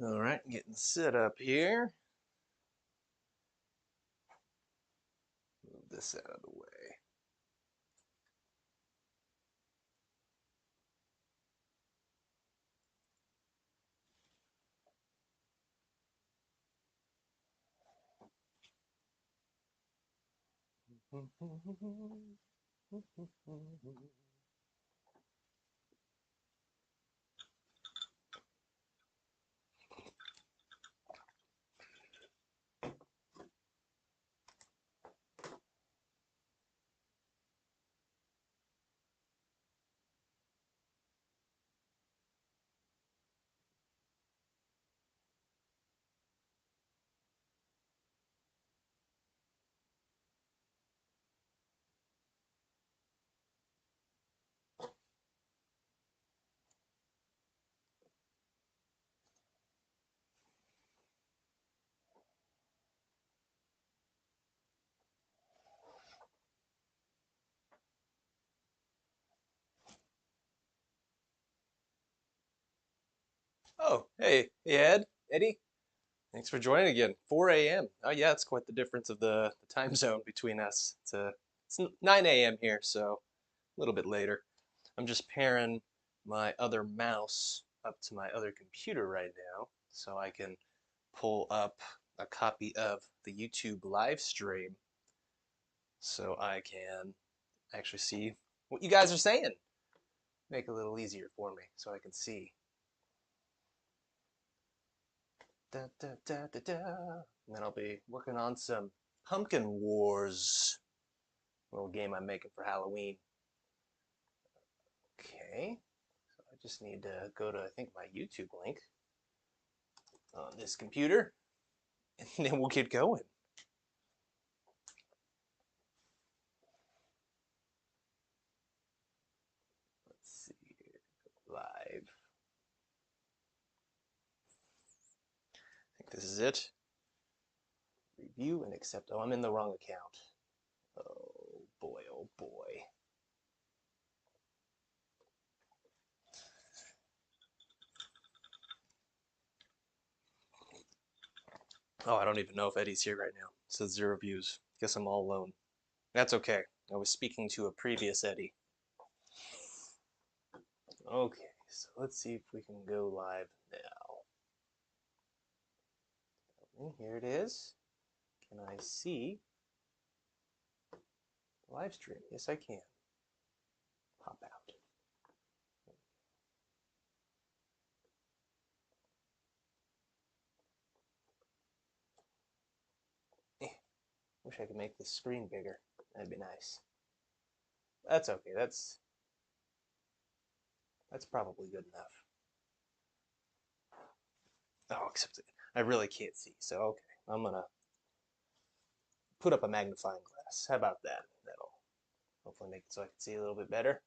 All right, getting set up here. Move this out of the way. Oh, hey Ed, Eddie. Thanks for joining again. 4 a.m. Oh yeah, it's quite the difference of the time zone between us. It's 9 a.m. here, so a little bit later. I'm just pairing my other mouse up to my other computer right now, so I can pull up a copy of the YouTube live stream, so I can actually see what you guys are saying. Make it a little easier for me, so I can see. Da, da, da, da, da. And then I'll be working on some Pumpkin Wars, little game I'm making for Halloween. Okay, so I just need to go to, I think, my YouTube link on this computer, and then we'll get going. Let's see here, live. I think this is it. Review and accept. Oh, I'm in the wrong account. Oh boy, oh boy. Oh, I don't even know if Eddie's here right now. It says 0 views. Guess I'm all alone. That's okay. I was speaking to a previous Eddie. Okay, so let's see if we can go live now. Here it is. Can I see the live stream? Yes, I can. Pop out. Wish I could make the screen bigger. That'd be nice. That's okay. That's probably good enough. Oh, except I really can't see. So okay, I'm gonna put up a magnifying glass. How about that? That'll hopefully make it so I can see a little bit better.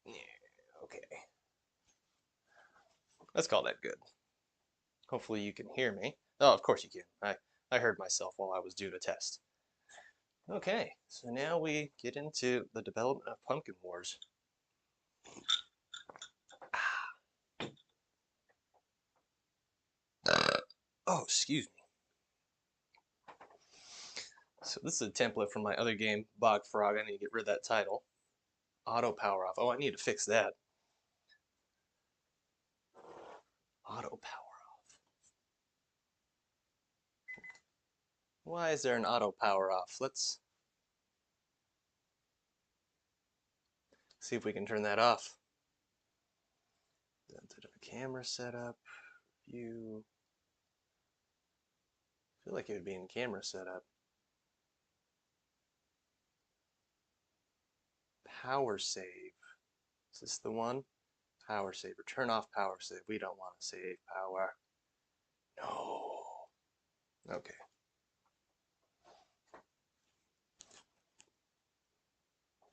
Yeah, okay. Let's call that good. Hopefully you can hear me. Oh, of course you can. I heard myself while I was doing a test. Okay, so now we get into the development of Pumpkin Wars. Oh, excuse me. So this is a template from my other game, Bog Frog. I need to get rid of that title. Auto power off. Oh, I need to fix that. Auto power off. Why is there an auto power off? Let's see if we can turn that off. Camera setup, view. I feel like it would be in camera setup. Power save. Is this the one? Power saver. Turn off power save. We don't want to save power. No. Okay.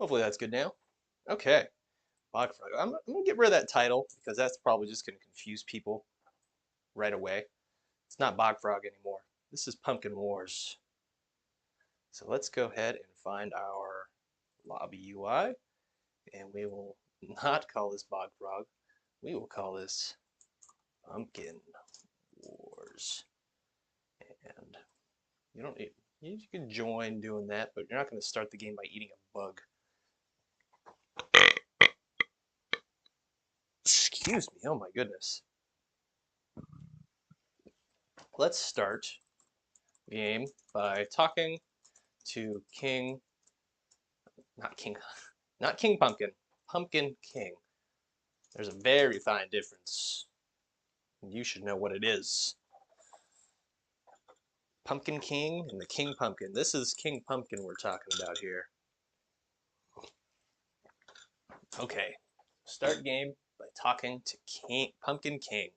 Hopefully that's good now. Okay. Bog Frog. I'm going to get rid of that title because that's probably just going to confuse people right away. It's not Bog Frog anymore. This is Pumpkin Wars. So let's go ahead and find our lobby UI, and we will not call this Bog Frog. We will call this Pumpkin Wars. And you don't need, you can join doing that, but you're not going to start the game by eating a bug. Excuse me, oh my goodness. Let's start the game by talking to not King, not King Pumpkin, Pumpkin King. There's a very fine difference. You should know what it is. Pumpkin King and the King Pumpkin. This is King Pumpkin we're talking about here. Okay, start game by talking to Pumpkin King.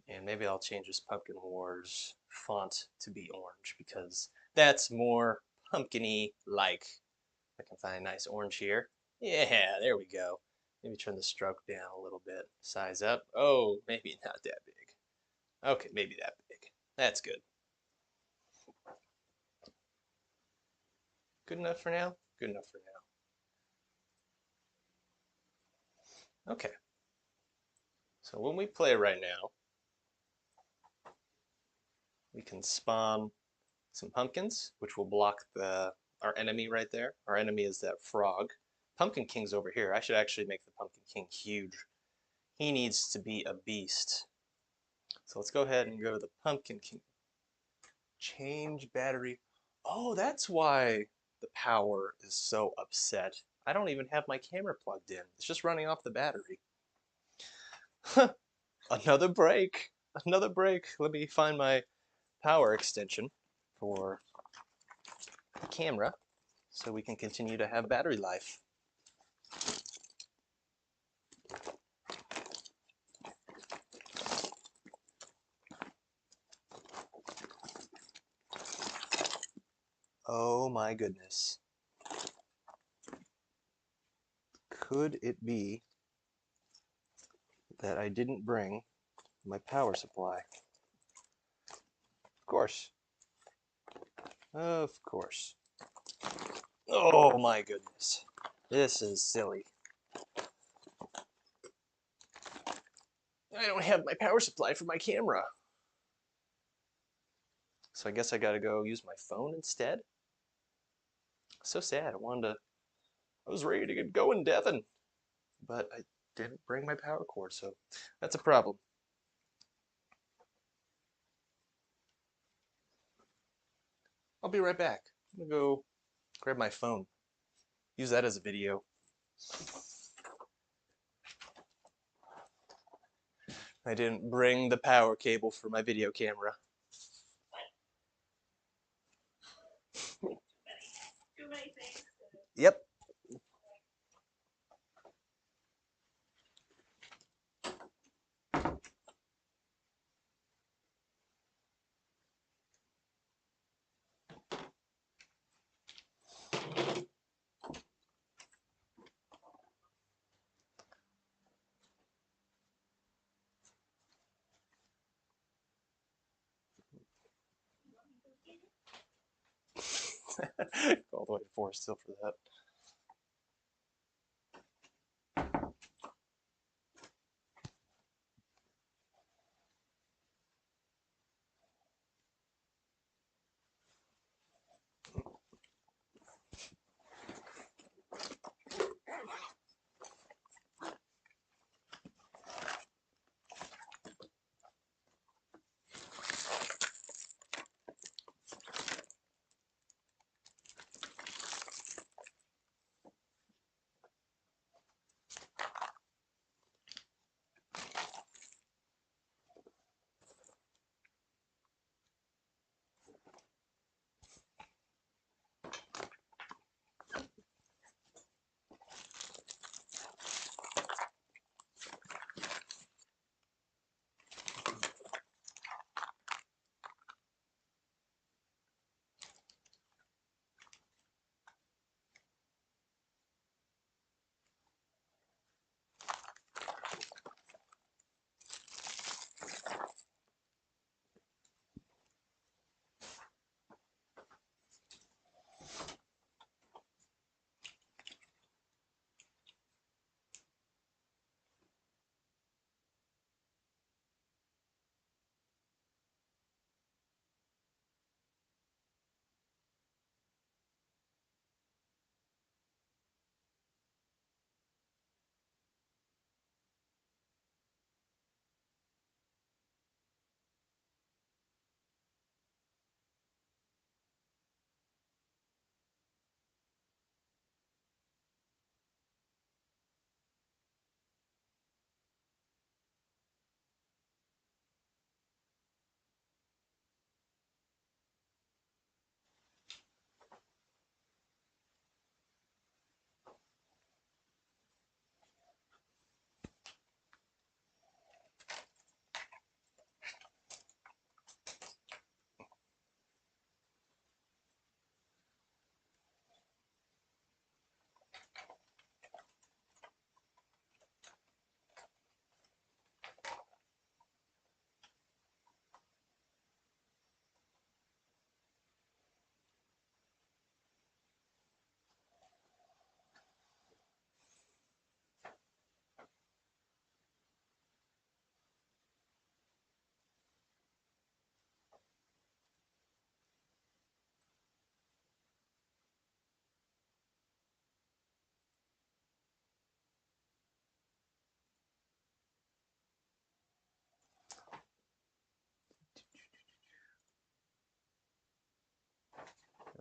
And maybe I'll change this Pumpkin Wars font to be orange because that's more pumpkin-y like. I can find a nice orange here. Yeah, there we go. Maybe turn the stroke down a little bit. Size up. Oh, maybe not that big. Okay, maybe that big. That's good. Good enough for now? Good enough for now. Okay. So when we play right now, we can spawn some pumpkins, which will block our enemy right there. Our enemy is that frog. Pumpkin King's over here. I should actually make the Pumpkin King huge. He needs to be a beast. So let's go ahead and go to the Pumpkin King. Change battery. Oh, that's why the power is so upset. I don't even have my camera plugged in. It's just running off the battery. Another break. Another break. Let me find my power extension for the camera so we can continue to have battery life. Oh my goodness. Could it be that I didn't bring my power supply? Of course. Of course. Oh my goodness. This is silly. I don't have my power supply for my camera. So I guess I gotta go use my phone instead. So sad. I was ready to get going, Devin, but I didn't bring my power cord, so that's a problem. I'll be right back. I'm gonna go grab my phone. Use that as a video. I didn't bring the power cable for my video camera. Too many things. Yep. All the way to 4 still for that.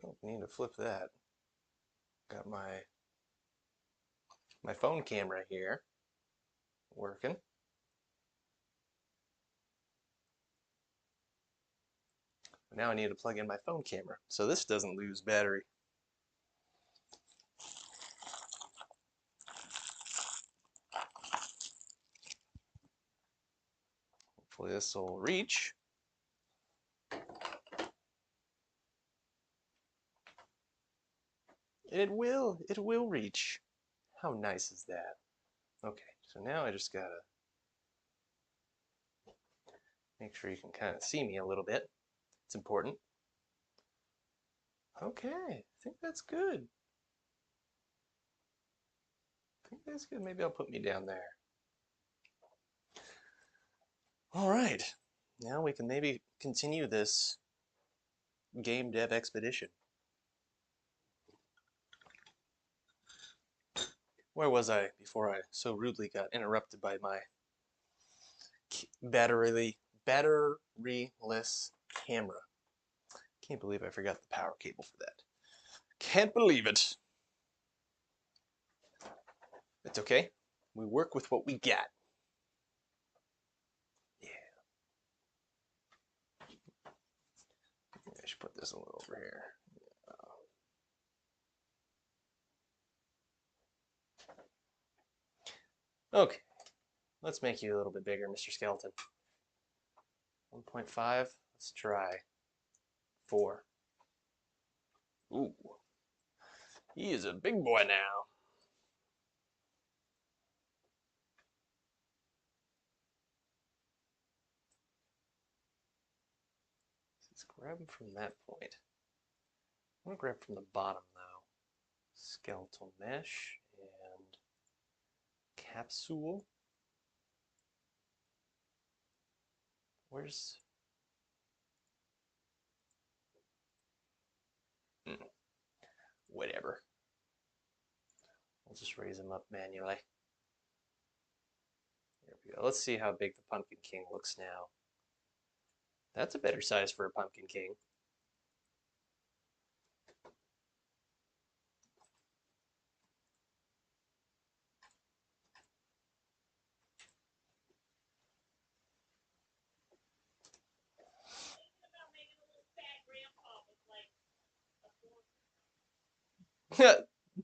Oh, need to flip that. Got my phone camera here working. Now I need to plug in my phone camera so this doesn't lose battery. Hopefully this will reach. It will reach. How nice is that? Okay, so now I just gotta make sure you can kind of see me a little bit. It's important. Okay, I think that's good. I think that's good. Maybe I'll put me down there. All right, now we can maybe continue this game dev expedition. Where was I before I so rudely got interrupted by my batteryless camera? Can't believe I forgot the power cable for that. Can't believe it. It's okay. We work with what we got. Yeah. I should put this a little over here. Okay. Let's make you a little bit bigger, Mr. Skeleton. 1.5. Let's try 4. Ooh. He is a big boy now. Let's grab him from that point. I'm going to grab from the bottom now. Skeletal mesh and capsule. Where's... Whatever. I'll just raise him up manually. There we go. Let's see how big the Pumpkin King looks now. That's a better size for a Pumpkin King.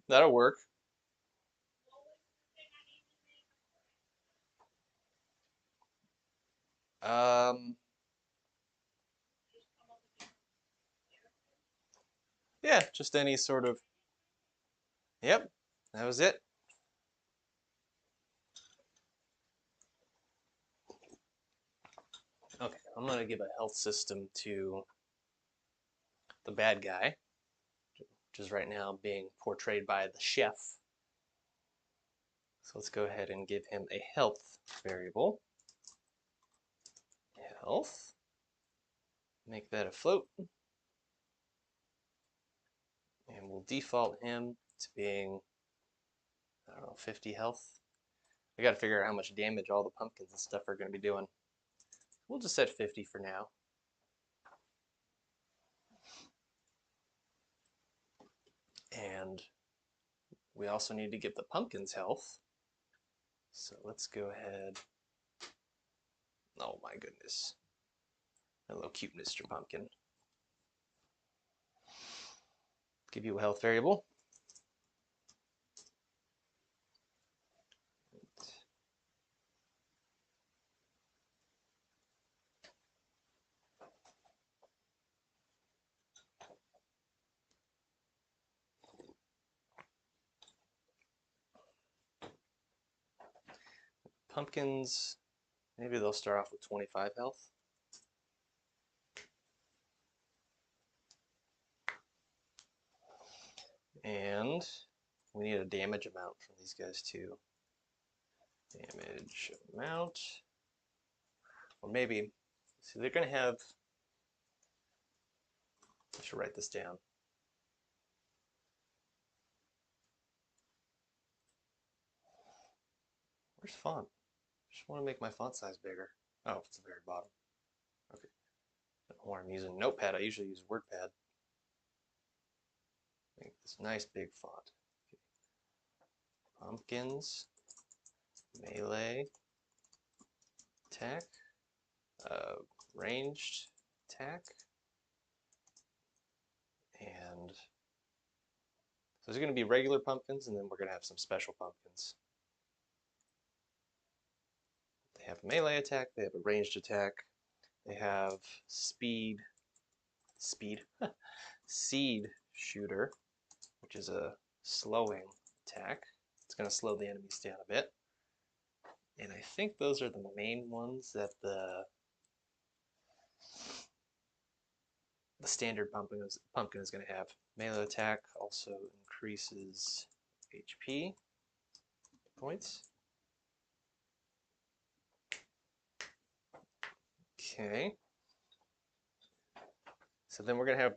That'll work. Yeah, just any sort of... Yep, that was it. Okay, I'm gonna give a health system to the bad guy, which is right now being portrayed by the chef. So let's go ahead and give him a health variable. Health. Make that a float. And we'll default him to being, I don't know, 50 health. I gotta figure out how much damage all the pumpkins and stuff are gonna be doing. We'll just set 50 for now. And we also need to give the pumpkins health. So let's go ahead. Oh my goodness. Hello, cute Mr. Pumpkin. Give you a health variable. Pumpkins, maybe they'll start off with 25 health. And we need a damage amount from these guys too. Damage amount. Or maybe, see, they're going to have, I should write this down. Where's font? I just want to make my font size bigger. Oh, it's the very bottom. Okay. Or I'm using Notepad. I usually use WordPad. Make this nice big font. Pumpkins, melee attack, uh, ranged attack, and so there's going to be regular pumpkins, and then we're going to have some special pumpkins. They have a melee attack, they have a ranged attack, they have speed, seed shooter, which is a slowing attack. It's going to slow the enemies down a bit. And I think those are the main ones that the standard pumpkin is going to have. Melee attack also increases HP points. Okay. So then we're going to have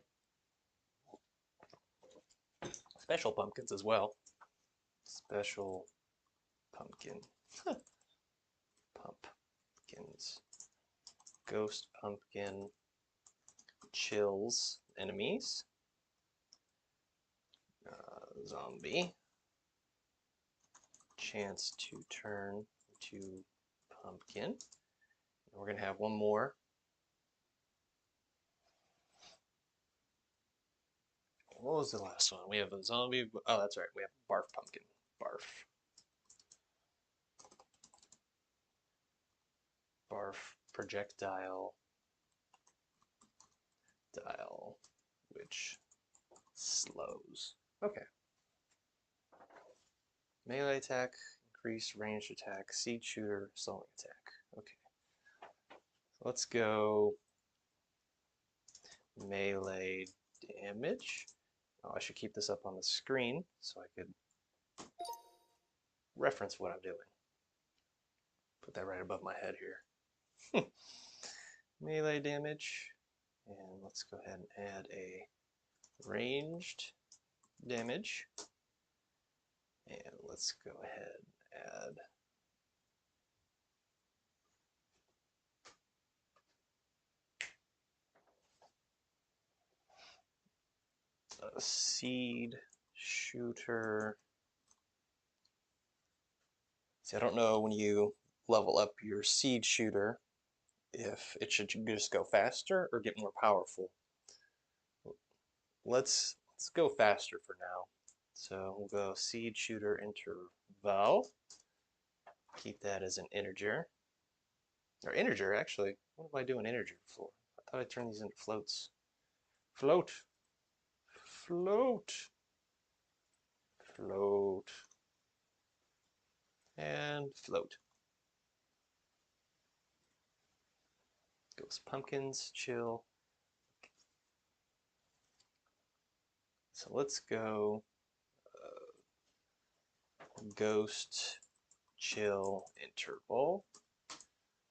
special pumpkins as well. Special pumpkin. Pumpkins. Ghost pumpkin chills enemies. Zombie. Chance to turn to pumpkin. And we're going to have one more. What was the last one? We have a zombie. Oh, that's right. We have barf pumpkin. Barf. Barf projectile. Dial, which slows. Okay. Melee attack, increased ranged attack, seed shooter, slowing attack. Okay. Let's go melee damage. Oh, I should keep this up on the screen so I could reference what I'm doing. Put that right above my head here. Melee damage. And let's go ahead and add a ranged damage. And let's go ahead and add a seed shooter. See, I don't know when you level up your seed shooter if it should just go faster or get more powerful. Let's go faster for now. So we'll go seed shooter interval. Keep that as an integer. Or integer, actually. What am I doing integer for? I thought I turned these into floats. Float. Float. Float. And float. Ghost pumpkins, chill. So let's go ghost chill interval.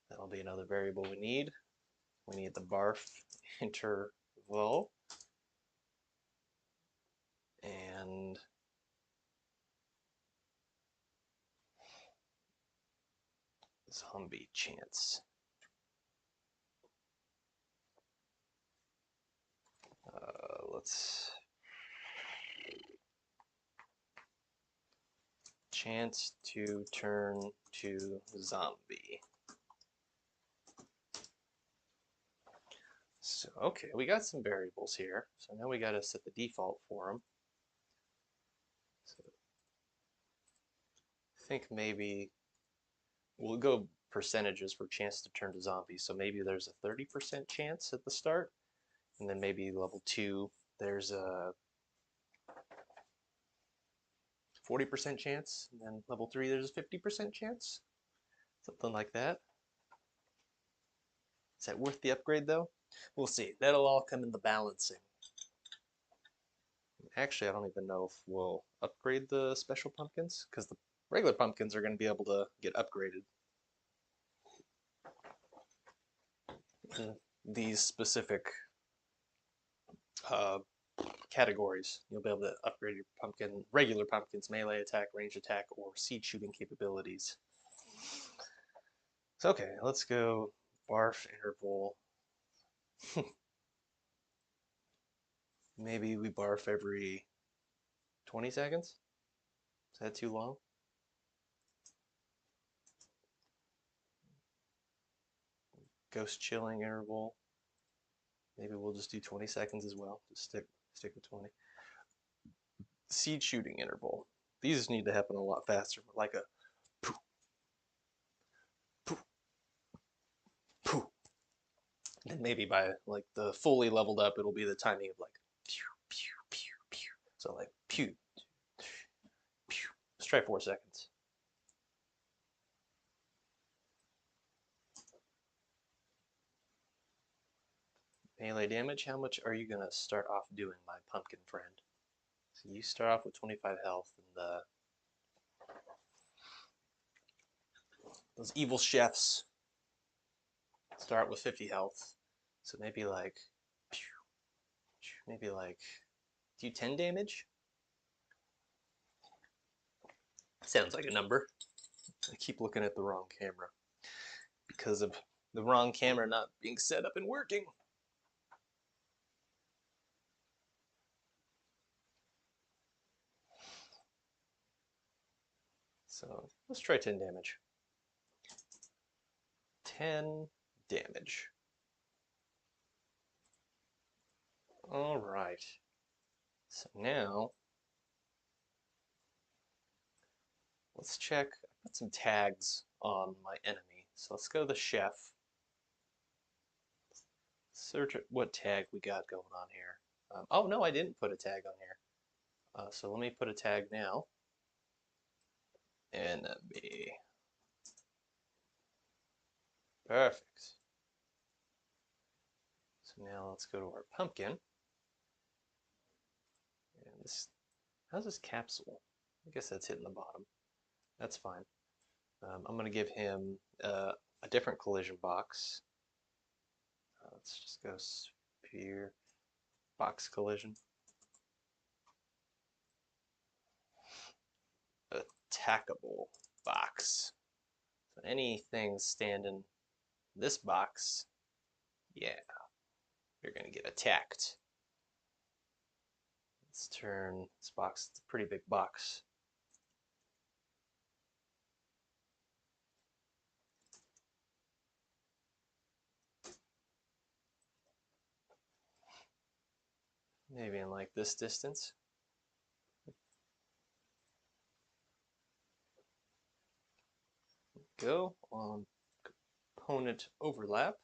That'll be another variable we need. We need the barf interval. And zombie chance. Let's chance to turn to zombie. So, okay, we got some variables here. So now we got to set the default for them. So I think maybe we'll go percentages for chance to turn to zombie. So maybe there's a 30% chance at the start, and then maybe level 2, there's a 40% chance, and then level 3, there's a 50% chance. Something like that. Is that worth the upgrade though? We'll see. That'll all come in the balancing. Actually, I don't even know if we'll upgrade the special pumpkins, because the regular pumpkins are going to be able to get upgraded. These specific categories, you'll be able to upgrade your regular pumpkins, melee attack, range attack, or seed shooting capabilities. So okay, let's go barf interval. Maybe we barf every 20 seconds? Is that too long? Ghost chilling interval. Maybe we'll just do 20 seconds as well. Just stick with 20. Seed shooting interval. These need to happen a lot faster, like a poof, poof, poof. Then maybe by like the fully leveled up, it'll be the timing of like pew, pew, pew, pew. So like pew, pew. Let's try 4 seconds. Melee damage, how much are you gonna start off doing, my pumpkin friend? So you start off with 25 health, and those evil chefs start with 50 health. So maybe like, do 10 damage? Sounds like a number. I keep looking at the wrong camera because of the wrong camera not being set up and working. So let's try 10 damage. 10 damage. All right. So now let's check. I put some tags on my enemy. So let's go to the chef. Search what tag we got going on here. Oh no, I didn't put a tag on here. So let me put a tag now. Enemy. Perfect. So now let's go to our pumpkin. And this, how's this capsule? I guess that's hitting the bottom. That's fine. I'm going to give him a different collision box. Let's just go sphere, box collision. Attackable box. So anything standing this box, yeah, you're going to get attacked. Let's turn this box, it's a pretty big box. Maybe in like this distance. Go on component overlap.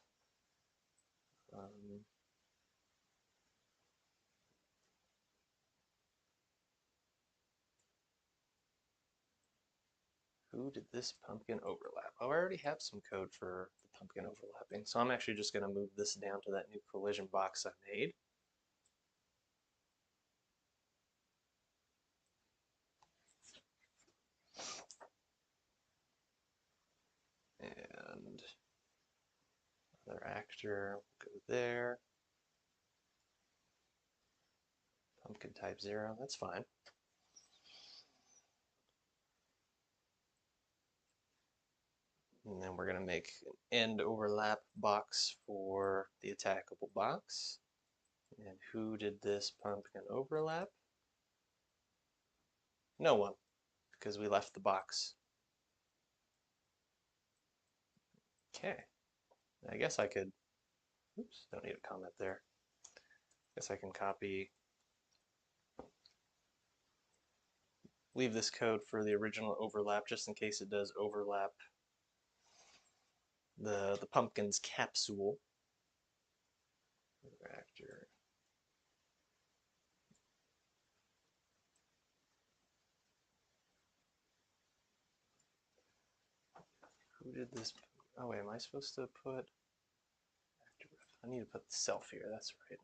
Who did this pumpkin overlap? Oh, I already have some code for the pumpkin overlapping, so I'm actually just going to move this down to that new collision box I made. And another actor will go there. Pumpkin type 0, that's fine. And then we're going to make an end overlap box for the attackable box. And who did this pumpkin overlap? No one, because we left the box. Okay. I guess I could, oops, don't need a comment there. Guess I can copy, leave this code for the original overlap just in case it does overlap the pumpkin's capsule. Actor. Who did this? Oh wait, am I supposed to put? I need to put self here. That's right.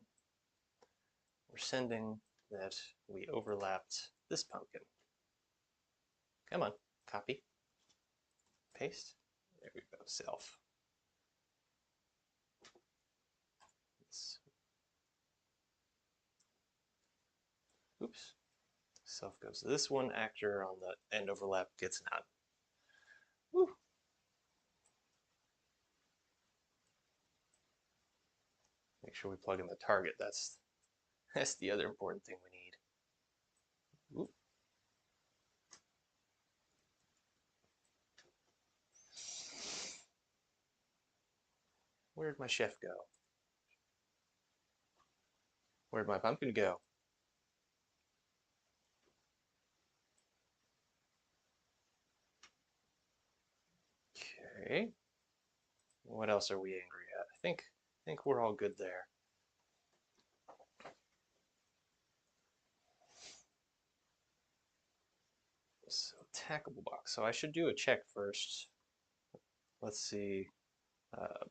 We're sending that we overlapped this pumpkin. Come on, copy, paste. There we go. Self. Oops. Self goes to this one. Actor on the end overlap gets an out. Woo. Make sure we plug in the target. That's the other important thing we need. Oop, where'd my chef go? Where'd my pumpkin go? Okay. What else are we angry at? I think we're all good there. So tackable box. So I should do a check first. Let's see. Uh,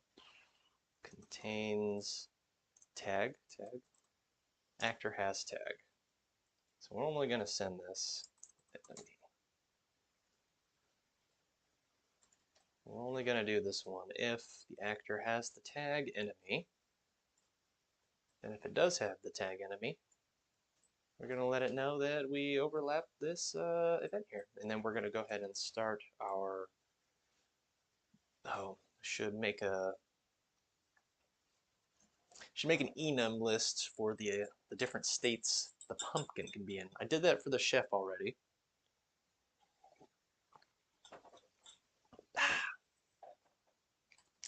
contains tag. Actor has tag. So we're only going to send this enemy. We're only going to do this one if the actor has the tag enemy. And if it does have the tag enemy, we're going to let it know that we overlap this event here. And then we're going to go ahead and start our, should make an enum list for the different states the pumpkin can be in. I did that for the chef already.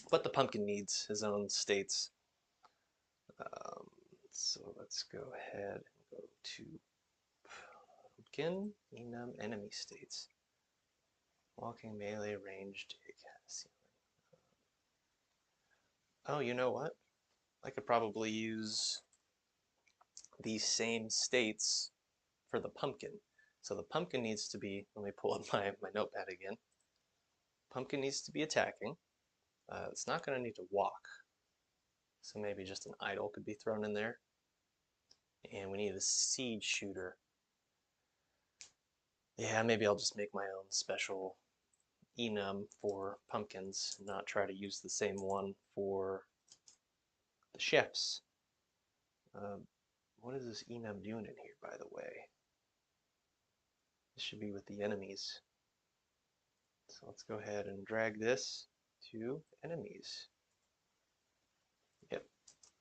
But the pumpkin needs his own states. Um, so let's go ahead and go to pumpkin, enum, enemy states. Walking, melee, ranged, ceiling. Oh, you know what? I could probably use these same states for the pumpkin. So the pumpkin needs to be, let me pull up my notepad again. Pumpkin needs to be attacking. It's not going to need to walk. So maybe just an idol could be thrown in there. And we need a seed shooter. Yeah, maybe I'll just make my own special enum for pumpkins, not try to use the same one for the chefs. What is this enum doing in here, by the way? This should be with the enemies. So let's go ahead and drag this to enemies. Yep.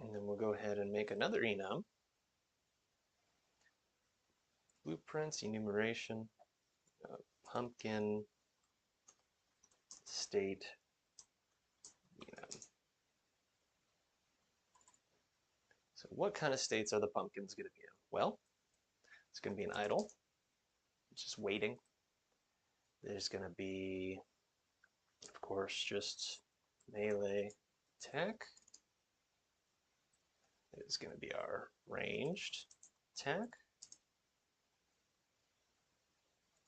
And then we'll go ahead and make another enum. Blueprints, enumeration, pumpkin, state, enum. So what kind of states are the pumpkins going to be in? Well, it's going to be an idol, just waiting. There's going to be, of course, just melee attack. It's going to be our ranged attack.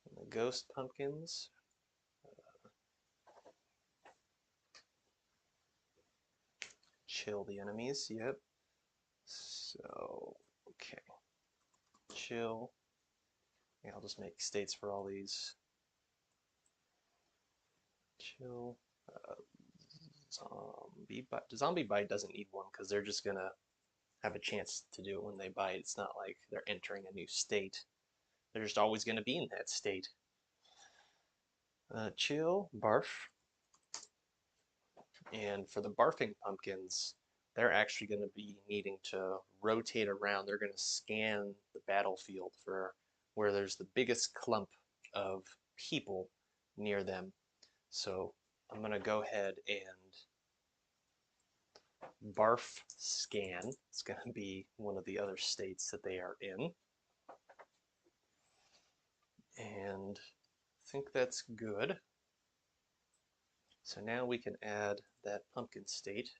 And the ghost pumpkins. Chill the enemies, yep. So, okay. Chill. Yeah, I'll just make states for all these. Chill. Zombie bite doesn't need one because they're just gonna have a chance to do it when they bite. It's not like they're entering a new state. They're just always gonna be in that state. Chill, barf. And for the barfing pumpkins, they're actually going to be needing to rotate around. They're going to scan the battlefield for where there's the biggest clump of people near them. So I'm going to go ahead and barf scan. It's going to be one of the other states that they are in. And I think that's good. So now we can add that pumpkin state.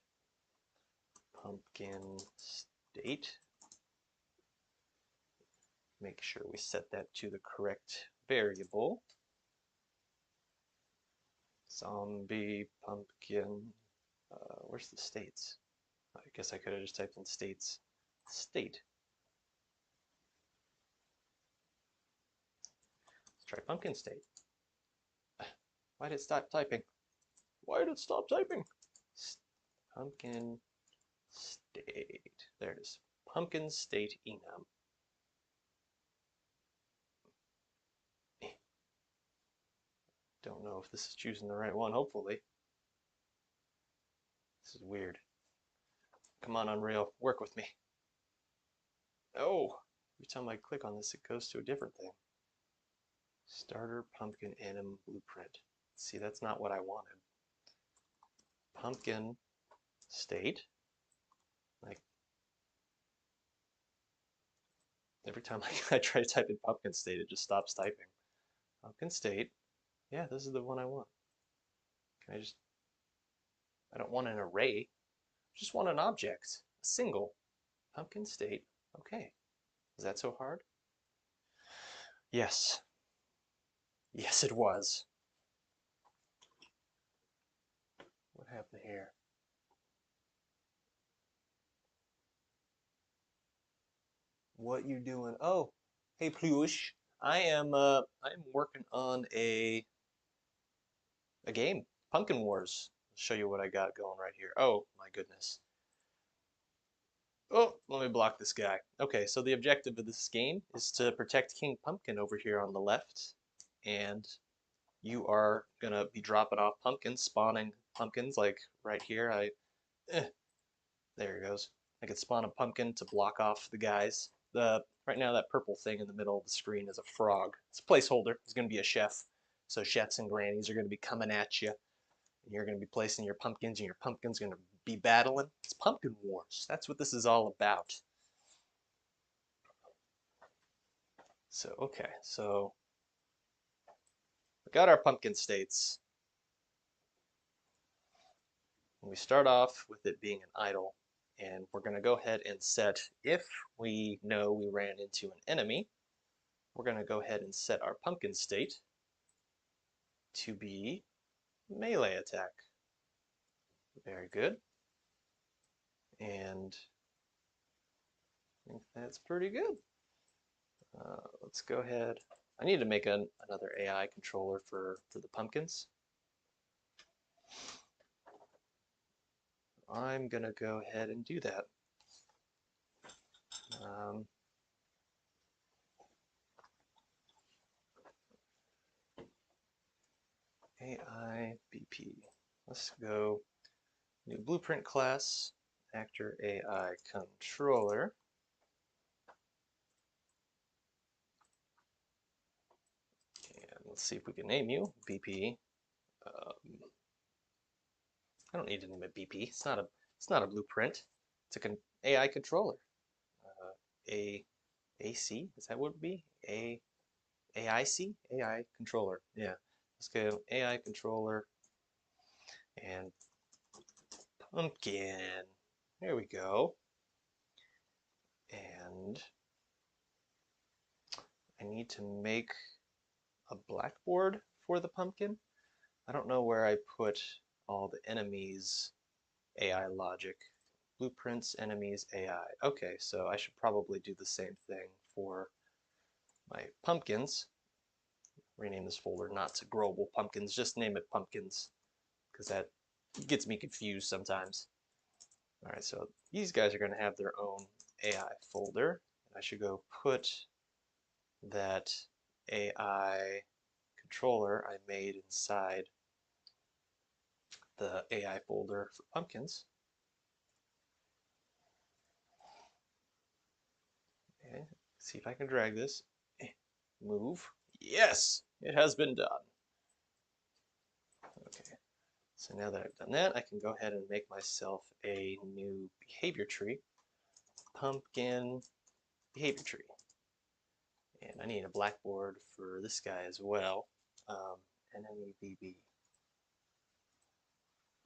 Pumpkin state. Make sure we set that to the correct variable. Zombie, pumpkin, where's the states? I guess I could have just typed in states. State. Let's try pumpkin state. Why did it stop typing? Why did it stop typing? Pumpkin state. There it is. Pumpkin state enum. Don't know if this is choosing the right one, hopefully. This is weird. Come on, Unreal, work with me. Oh, Every time I click on this, it goes to a different thing. Starter pumpkin anim blueprint. See, that's not what I wanted. Pumpkin state. Like every time I try to type in pumpkin state, it just stops typing. Pumpkin state. Yeah, this is the one I want. Can I just, I don't want an array. I just want an object. A single. Pumpkin state. Okay. Is that so hard? Yes. Yes, it was. What happened here? What you doing? Oh, hey Plush. I'm working on a game, Pumpkin Wars. I'll show you what I got going right here. Oh my goodness. Oh, let me block this guy. Okay, so the objective of this game is to protect King Pumpkin over here on the left, and you are gonna be dropping off pumpkins, spawning pumpkins like right here. Eh, there it goes. I could spawn a pumpkin to block off the guys. Right now that purple thing in the middle of the screen is a frog. It's a placeholder. It's gonna be a chef. So chefs and grannies are gonna be coming at you, and you're gonna be placing your pumpkins, and your pumpkin's gonna be battling. It's Pumpkin Wars. That's what this is all about. So okay, so we got our pumpkin states. And we start off with it being an idle, and we're going to go ahead and set, if we know we ran into an enemy, we're going to go ahead and set our pumpkin state to be melee attack. Very good. And I think that's pretty good. Let's go ahead. I need to make another AI controller for the pumpkins. I'm going to go ahead and do that. Um, AI BP. Let's go new blueprint class, actor AI controller. And let's see if we can name you BP. I don't need to name it BP. It's not a blueprint. It's an AI controller. A AC, is that what it would be? AIC? AI controller. Yeah. Let's go AI controller and pumpkin. There we go. And I need to make a blackboard for the pumpkin. I don't know where I put all the enemies AI logic. Blueprints, enemies, AI. Okay, so I should probably do the same thing for my pumpkins. Rename this folder not to global pumpkins, just name it pumpkins, because that gets me confused sometimes. Alright, so these guys are going to have their own AI folder. I should go put that AI controller I made inside the AI folder for pumpkins. Okay, see if I can drag this. Move. Yes, it has been done. Okay, so now that I've done that, I can go ahead and make myself a new behavior tree. Pumpkin behavior tree. And I need a blackboard for this guy as well. NMEBB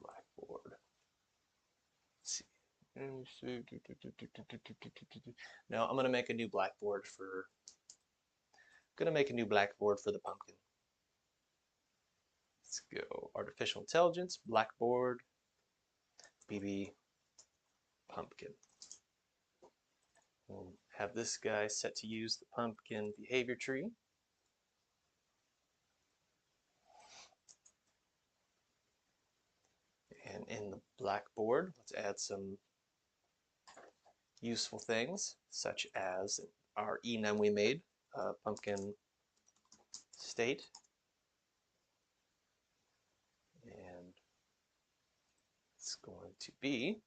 blackboard. Let's see. No, I'm gonna make a new blackboard for. Gonna make a new blackboard for the pumpkin. Let's go artificial intelligence blackboard BB pumpkin. We'll have this guy set to use the pumpkin behavior tree. And in the blackboard, let's add some useful things, such as our enum we made, pumpkin state. And it's going to be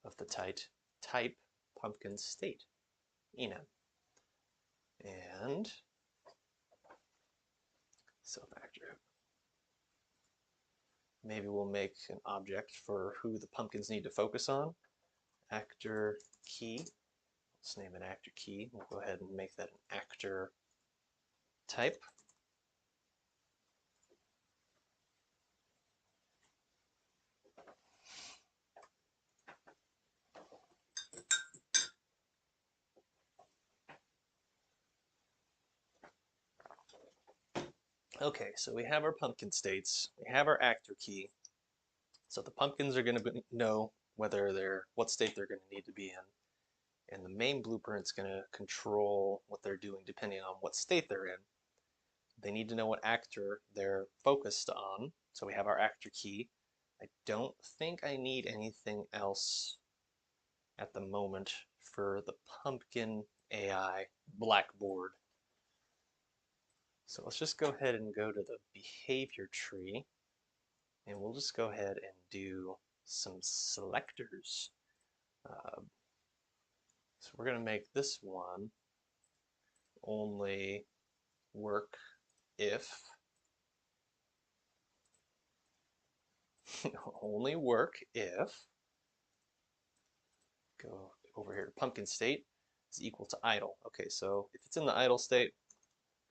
of the type pumpkin state enum. and self actor. Maybe we'll make an object for who the pumpkins need to focus on. Actor key. Let's name it actor key. We'll go ahead and make that an actor type. Okay, so we have our pumpkin states. We have our actor key. So the pumpkins are going to know what state they're going to need to be in. And the main blueprint's going to control what they're doing depending on what state they're in. They need to know what actor they're focused on. So we have our actor key. I don't think I need anything else at the moment for the pumpkin AI blackboard. So let's just go ahead and go to the behavior tree, and we'll just go ahead and do some selectors. So we're going to make this one only work if only work if go over here to pumpkin state is equal to idle. Okay, so if it's in the idle state,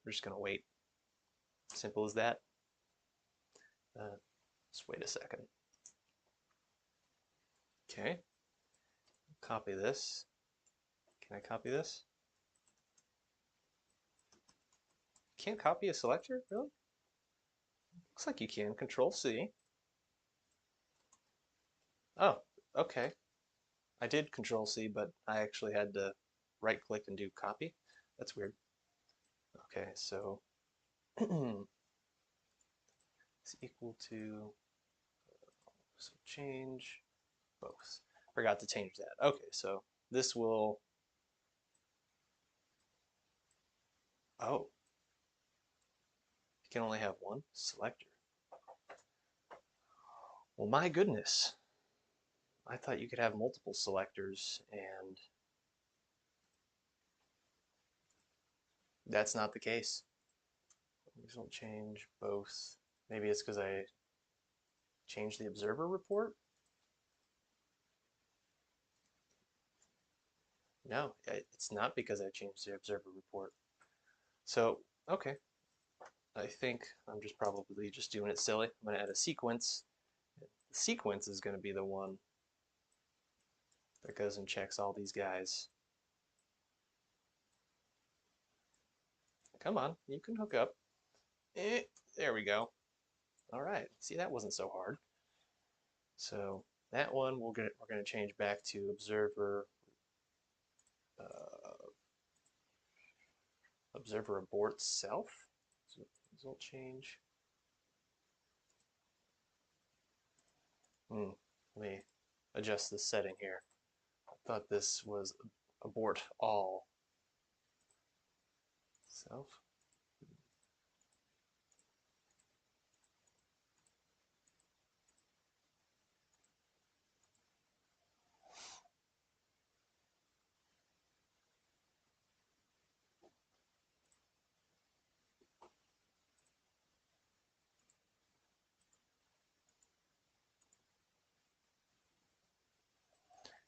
we're just going to wait. Simple as that. Just wait a second. Okay, copy this. Can I copy this? Can't copy a selector? Really? Looks like you can. Control C. Oh, okay. I did Control C, but I actually had to right click and do copy. That's weird. Okay, so it's equal to, so change both. Forgot to change that. Okay, so this will, oh, you can only have one selector. Well, my goodness. I thought you could have multiple selectors, and that's not the case. Result change both. Maybe it's because I changed the observer report? No, it's not because I changed the observer report. So, okay. I think I'm just probably just doing it silly. I'm going to add a sequence. The sequence is going to be the one that goes and checks all these guys. Come on, you can hook up. There we go. All right. See, that wasn't so hard. So that one we're gonna change back to observer observer abort self. So result change. Let me adjust this setting here. I thought this was abort all self.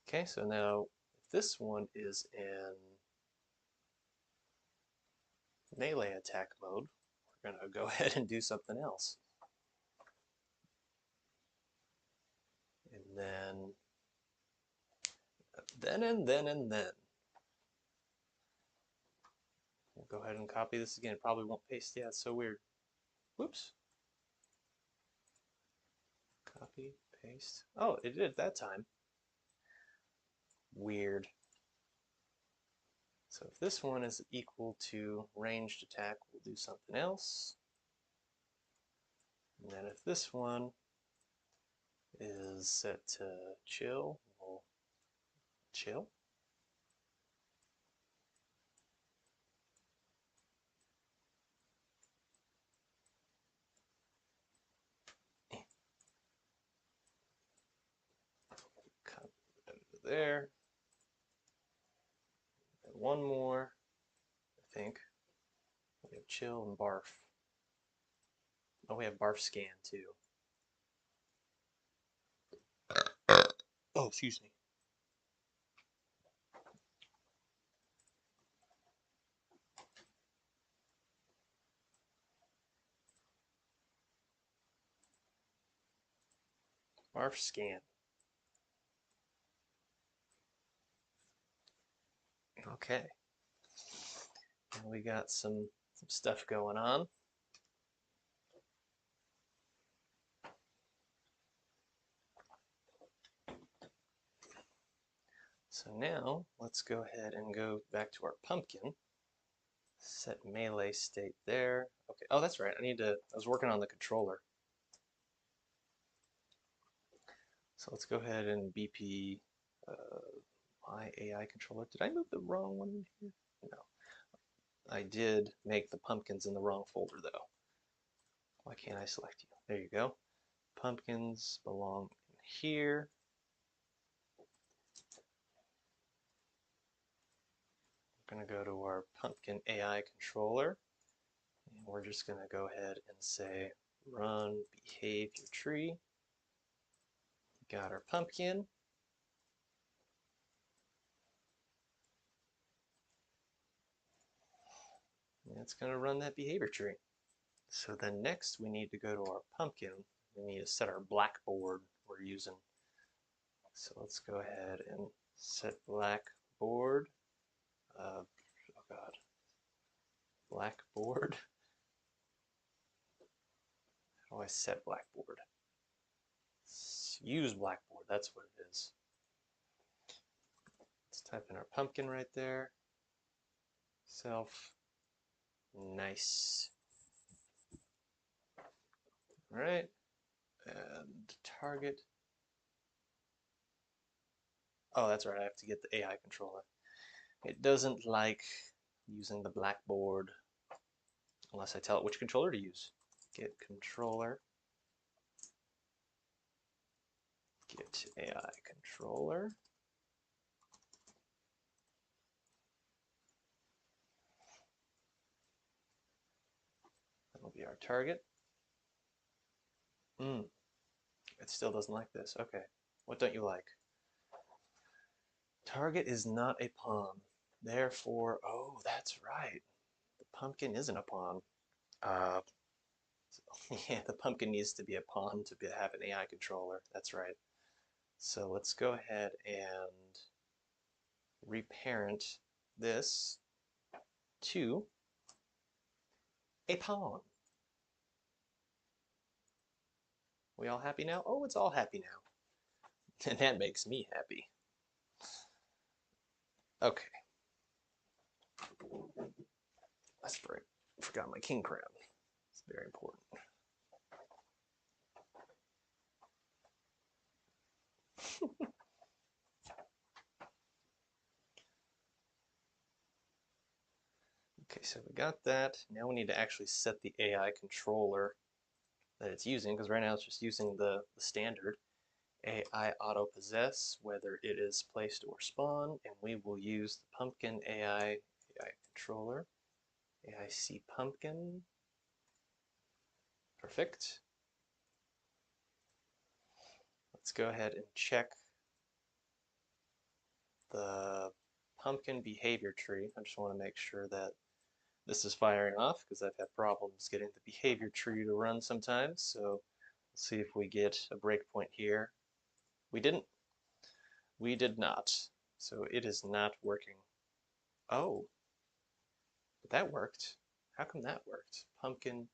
Okay, so now this one is in melee attack mode. We're gonna go ahead and do something else. And then. We'll go ahead and copy this again. Probably won't paste. Yeah, it's so weird. Whoops. Copy, paste. Oh, it did that time. Weird. So if this one is equal to ranged attack, we'll do something else. And then if this one is set to chill, we'll chill. Copy that over there. And one more. think. We have chill and barf. Oh, we have barf scan too. Oh, excuse me. Barf scan. Okay. And we got some stuff going on. So now let's go ahead and go back to our pumpkin. Set melee state there. Okay. Oh, that's right. I was working on the controller. So let's go ahead and BP my AI controller. Did I move the wrong one in here? No. I did make the pumpkins in the wrong folder though. Why can't I select you? There you go. Pumpkins belong in here. We're going to go to our pumpkin AI controller. And we're just going to go ahead and say run behavior tree. Got our pumpkin. And it's going to run that behavior tree. So then next we need to go to our pumpkin. We need to set our blackboard we're using. So let's go ahead and set blackboard. Oh God. Blackboard. How do I set blackboard? Use blackboard, that's what it is. Let's type in our pumpkin right there. Self. Nice. All right. And target. Oh, that's right. I have to get the AI controller. It doesn't like using the blackboard unless I tell it which controller to use. Get controller. Get AI controller. That'll be our target. It still doesn't like this. Okay. What don't you like? Target is not a pawn. Therefore, oh, that's right. The pumpkin isn't a pawn. Uh, yeah, the pumpkin needs to be a pawn to have an AI controller. That's right. So let's go ahead and reparent this to a pawn. We all happy now? Oh, it's all happy now. And that makes me happy. Okay. That's right. Forgot my king crown. It's very important. Okay, so we got that. Now we need to actually set the AI controller that it's using, because right now it's just using the standard AI auto possess, whether it is placed or spawn, and we will use the pumpkin AI controller. AIC pumpkin. Perfect. Let's go ahead and check the pumpkin behavior tree. I just want to make sure that this is firing off because I've had problems getting the behavior tree to run sometimes. So let's see if we get a breakpoint here. We didn't. We did not. So it is not working. Oh, but that worked. How come that worked? Pumpkin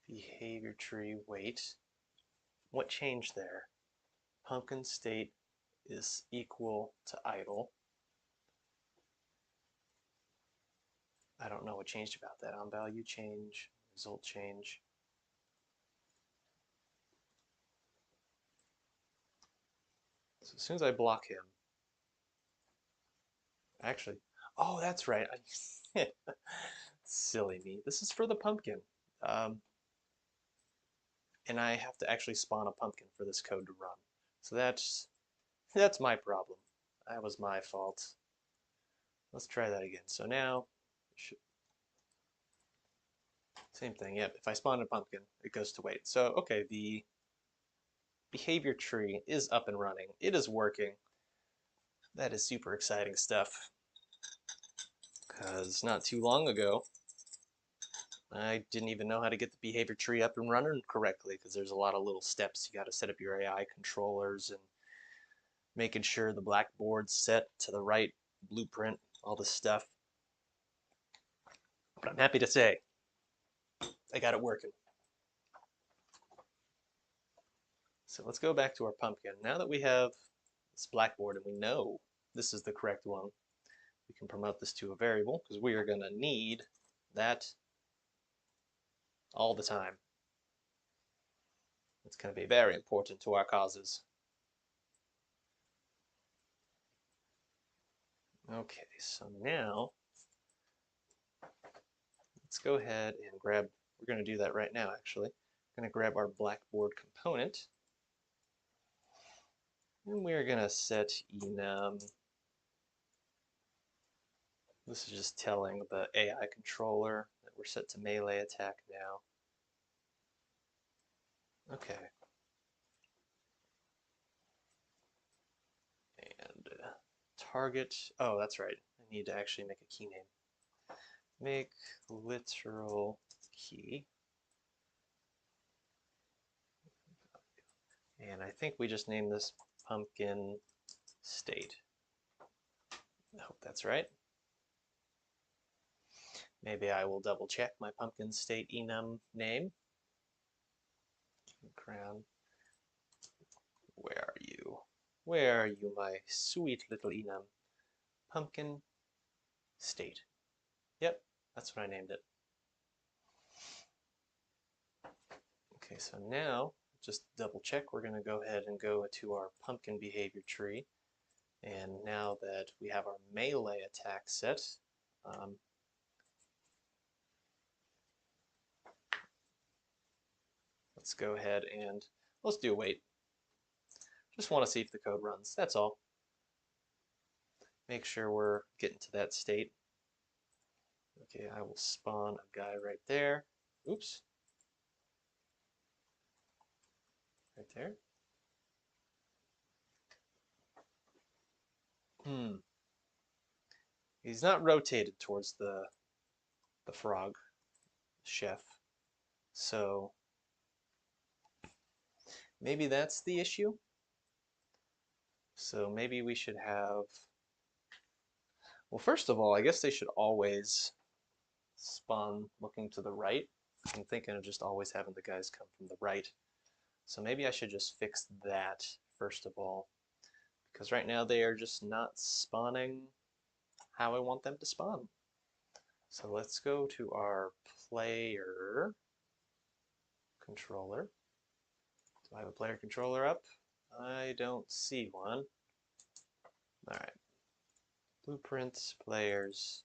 behavior tree, wait. What changed there? Pumpkin state is equal to idle. I don't know what changed about that. On value change, result change. So as soon as I block him, actually, oh, that's right. Silly me. This is for the pumpkin. And I have to actually spawn a pumpkin for this code to run. So that's my problem. That was my fault. Let's try that again. So now Same thing, yep. If I spawn a pumpkin, it goes to wait. So, okay, the behavior tree is up and running. It is working. That is super exciting stuff. Because not too long ago, I didn't even know how to get the behavior tree up and running correctly because there's a lot of little steps. You got to set up your AI controllers and making sure the blackboard's set to the right blueprint, all this stuff. But I'm happy to say I got it working. So let's go back to our pumpkin. Now that we have this blackboard and we know this is the correct one, we can promote this to a variable because we are going to need that all the time. It's going to be very important to our causes. Okay, so now let's go ahead and grab, we're going to do that right now actually. We're going to grab our blackboard component and we're going to set enum. This is just telling the AI controller that we're set to melee attack now. Okay. And target, oh, that's right. I need to actually make a key name. Make literal key. And I think we just named this pumpkin state. I hope that's right. Maybe I will double check my pumpkin state enum name. Crown. Where are you? Where are you, my sweet little enum? Pumpkin state. Yep, that's what I named it. Okay, so now, just double check, we're going to go ahead and go to our pumpkin behavior tree. And now that we have our melee attack set, let's go ahead and let's do a wait. Just want to see if the code runs, that's all. Make sure we're getting to that state. Okay, I will spawn a guy right there. Oops. Right there. He's not rotated towards the frog chef. So maybe that's the issue. So maybe we should have, well, first of all, I guess they should always spawn looking to the right. I'm thinking of just always having the guys come from the right. So maybe I should just fix that first of all, because right now they are just not spawning how I want them to spawn. So let's go to our player controller. Do I have a player controller up? I don't see one. All right. Blueprints, players.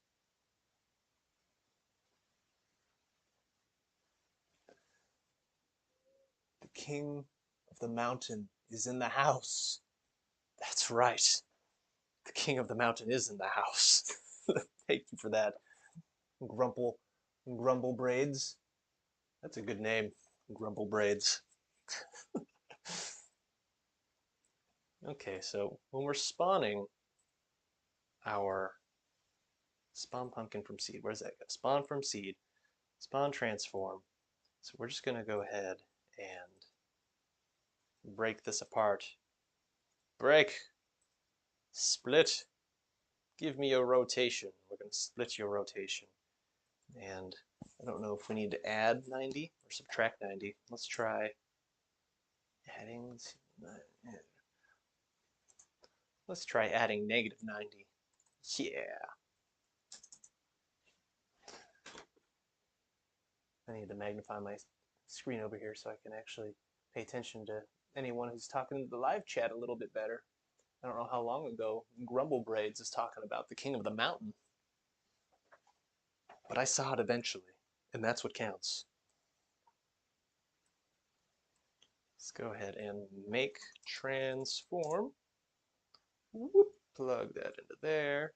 The king of the mountain is in the house. That's right. The king of the mountain is in the house. Thank you for that. Grumble Braids. That's a good name. Grumble Braids. Okay, so when we're spawning our spawn pumpkin from seed, where's that go? Spawn from seed, spawn transform. So we're just going to go ahead and break this apart. Break! Split! Give me your rotation. We're going to split your rotation. And I don't know if we need to add 90 or subtract 90. Let's try adding. Let's try adding negative 90. Yeah. I need to magnify my screen over here so I can actually pay attention to anyone who's talking to the live chat a little bit better. I don't know how long ago Grumble Braids is talking about the king of the mountain. But I saw it eventually, and that's what counts. Let's go ahead and make transform. Whoop, plug that into there.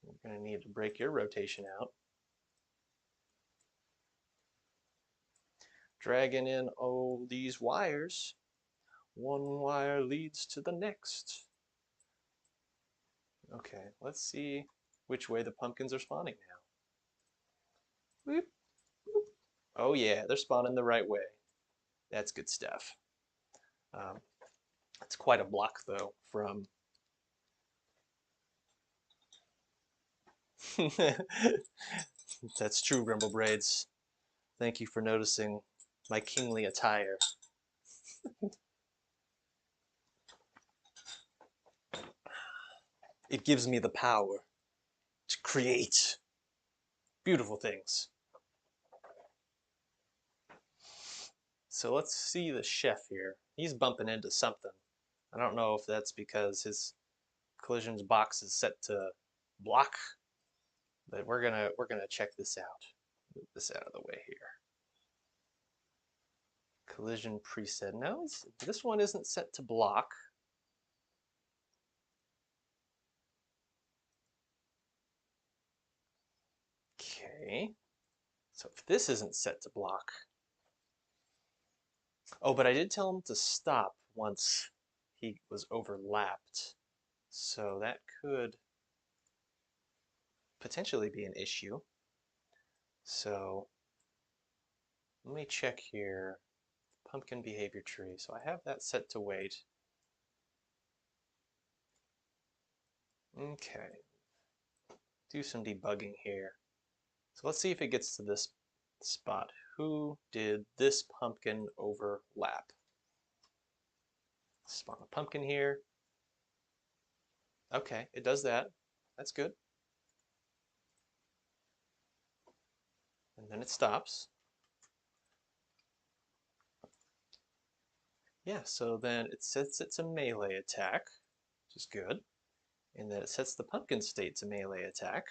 We're going to need to break your rotation out. Dragging in all these wires. One wire leads to the next. Okay, let's see which way the pumpkins are spawning now. Boop, boop. Oh yeah, they're spawning the right way. That's good stuff. It's quite a block though from That's true, Grimble Braids. Thank you for noticing my kingly attire. It gives me the power to create beautiful things. So let's see the chef here. He's bumping into something. I don't know if that's because his collisions box is set to block, but we're gonna check this out. Move this out of the way here. Collision preset. No, this one isn't set to block. Okay. So if this isn't set to block. Oh, but I did tell him to stop once he was overlapped. So that could potentially be an issue. So let me check here. Pumpkin behavior tree. So I have that set to wait. Okay. Do some debugging here. So let's see if it gets to this spot. Who did this pumpkin overlap? Spawn a pumpkin here. Okay, it does that. That's good. And then it stops. Yeah, so then it sets it to melee attack, which is good. And then it sets the pumpkin state to melee attack,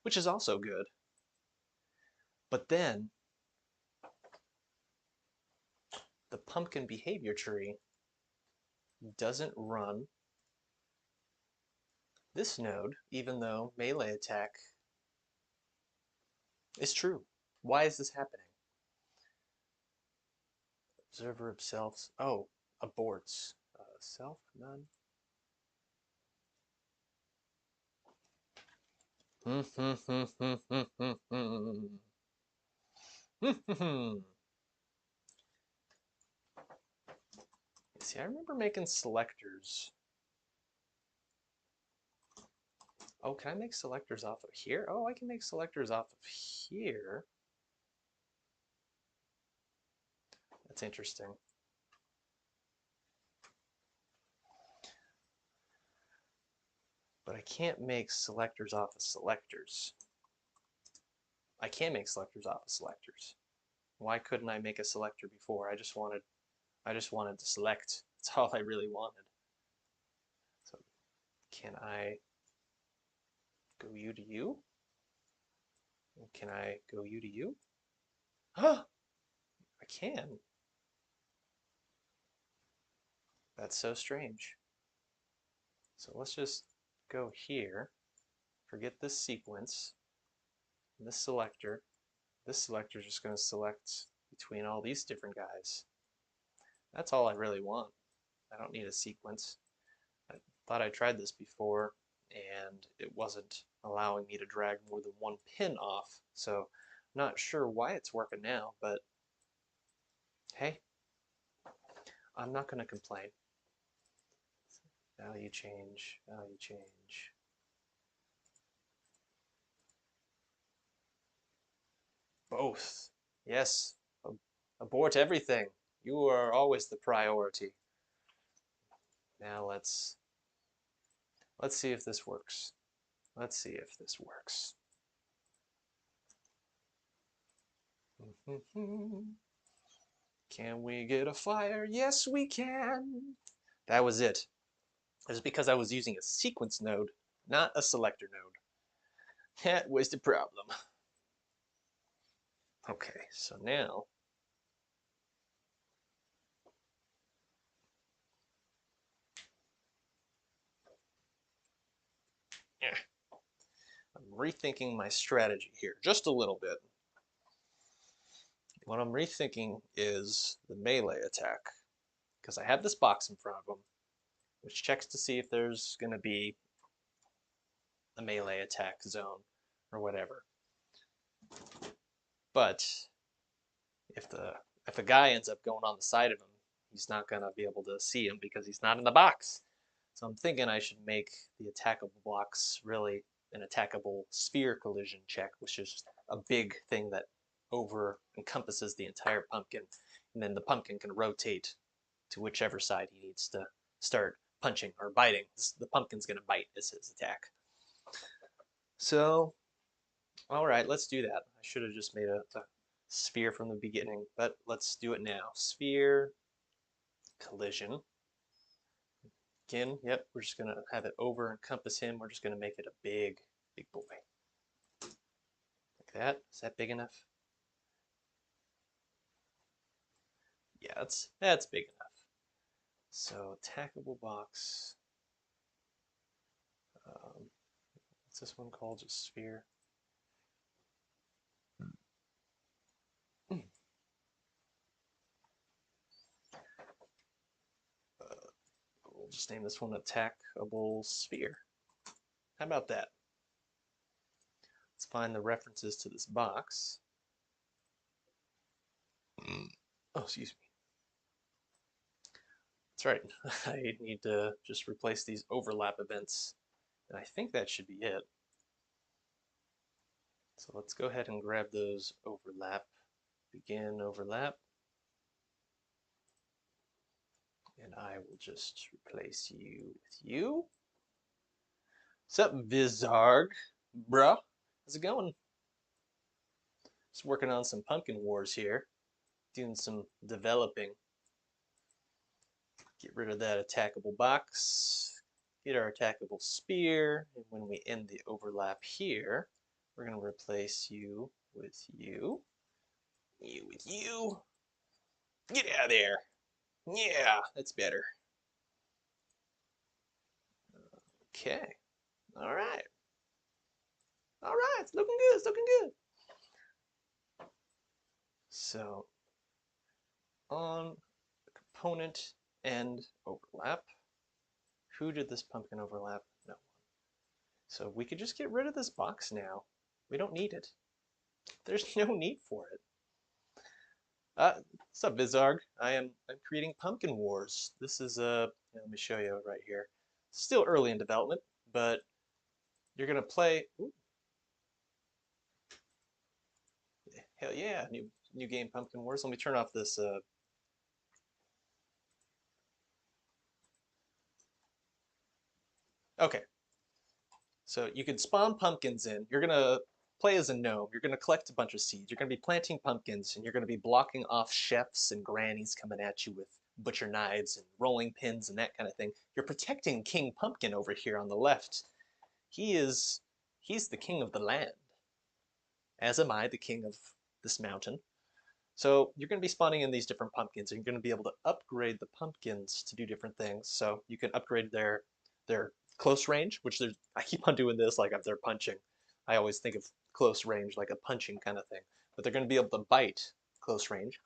which is also good. But then the pumpkin behavior tree doesn't run this node, even though melee attack is true. Why is this happening? Observer of self. Oh, aborts. Self, none. See, I remember making selectors. Oh, can I make selectors off of here? Oh, I can make selectors off of here. That's interesting. But I can't make selectors off of selectors. I can make selectors off of selectors. Why couldn't I make a selector before? I just wanted to select. That's all I really wanted. So can I go you to you? Can I go you to you? Huh! I can. That's so strange. So let's just go here. Forget this sequence. This selector. This selector is just going to select between all these different guys. That's all I really want. I don't need a sequence. I thought I tried this before and it wasn't allowing me to drag more than one pin off. So I'm not sure why it's working now, but hey, I'm not going to complain. Value change, value change. Both. Yes. Abort everything. You are always the priority. Now let's see if this works. Let's see if this works. Can we get a fire? Yes, we can. That was it. It was because I was using a sequence node, not a selector node. That was the problem. Okay, so now rethinking my strategy here just a little bit. What I'm rethinking is the melee attack, because I have this box in front of him, which checks to see if there's going to be a melee attack zone or whatever. But if a guy ends up going on the side of him, he's not going to be able to see him because he's not in the box. So I'm thinking I should make the attackable box really an attackable sphere collision check, which is a big thing that over encompasses the entire pumpkin, and then the pumpkin can rotate to whichever side he needs to start punching or biting. The pumpkin's going to bite as his attack. So, all right, let's do that. I should have just made a sphere from the beginning, but let's do it now. Sphere, collision. Again, yep, we're just going to have it over encompass him. We're just going to make it a big, big boy. Like that. Is that big enough? Yeah, that's big enough. So, attackable box. What's this one called? Just sphere. We'll just name this one attackable sphere. How about that? Let's find the references to this box. Oh, excuse me. That's right. I need to just replace these overlap events. And I think that should be it. So let's go ahead and grab those overlap. Begin overlap. And I will just replace you with you. What's up, Vizarg? Bruh, how's it going? Just working on some Pumpkin Wars here. Doing some developing. Get rid of that attackable box. Get our attackable spear. And when we end the overlap here, we're going to replace you with you. You with you. Get out of there. Yeah, that's better. Okay. All right. All right. It's looking good. It's looking good. So, on the component end overlap. Who did this pumpkin overlap? No one. So we could just get rid of this box now. We don't need it. There's no need for it. What's up, Vizarg? I'm creating Pumpkin Wars. This is let me show you right here. Still early in development, but you're gonna play. Ooh, hell yeah, new game Pumpkin Wars. Let me turn off this. Okay, so you can spawn pumpkins in. You're gonna play as a gnome. You're gonna collect a bunch of seeds. You're gonna be planting pumpkins, and you're gonna be blocking off chefs and grannies coming at you with butcher knives and rolling pins and that kind of thing. You're protecting King Pumpkin over here on the left. He's the king of the land, as am I, the king of this mountain. So you're going to be spawning in these different pumpkins, and you're going to be able to upgrade the pumpkins to do different things. So you can upgrade their close range, which I keep on doing this like if they're punching. I always think of close range like a punching kind of thing, but they're going to be able to bite close range.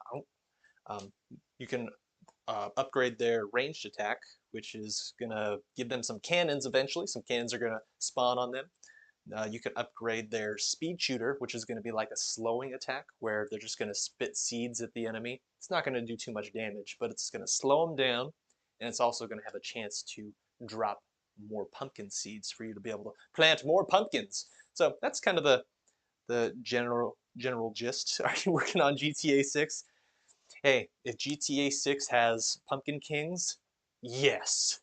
You can upgrade their ranged attack, which is going to give them some cannons eventually. Some cannons are going to spawn on them. You can upgrade their speed shooter, which is going to be like a slowing attack, where they're just going to spit seeds at the enemy. It's not going to do too much damage, but it's going to slow them down, and it's also going to have a chance to drop more pumpkin seeds for you to be able to plant more pumpkins. So that's kind of the general gist. Are you working on GTA 6? Hey, if GTA 6 has Pumpkin Kings, yes.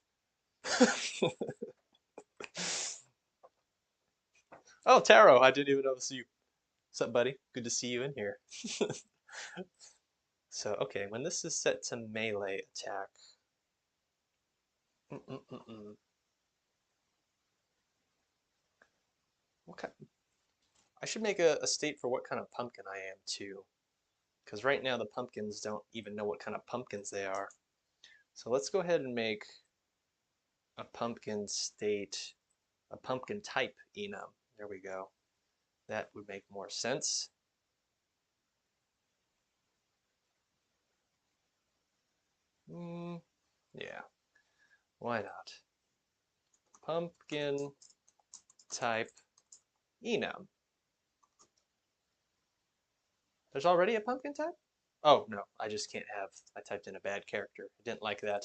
Oh, Taro, I didn't even notice you. What's up, buddy? Good to see you in here. So, okay, when this is set to melee attack. What kind? I should make a state for what kind of pumpkin I am, too. Because right now the pumpkins don't even know what kind of pumpkins they are. So let's go ahead and make a pumpkin state, a pumpkin type enum. There we go. That would make more sense. Yeah, why not? Pumpkin type enum. There's already a pumpkin type? Oh, no, I just can't have. I typed in a bad character. I didn't like that.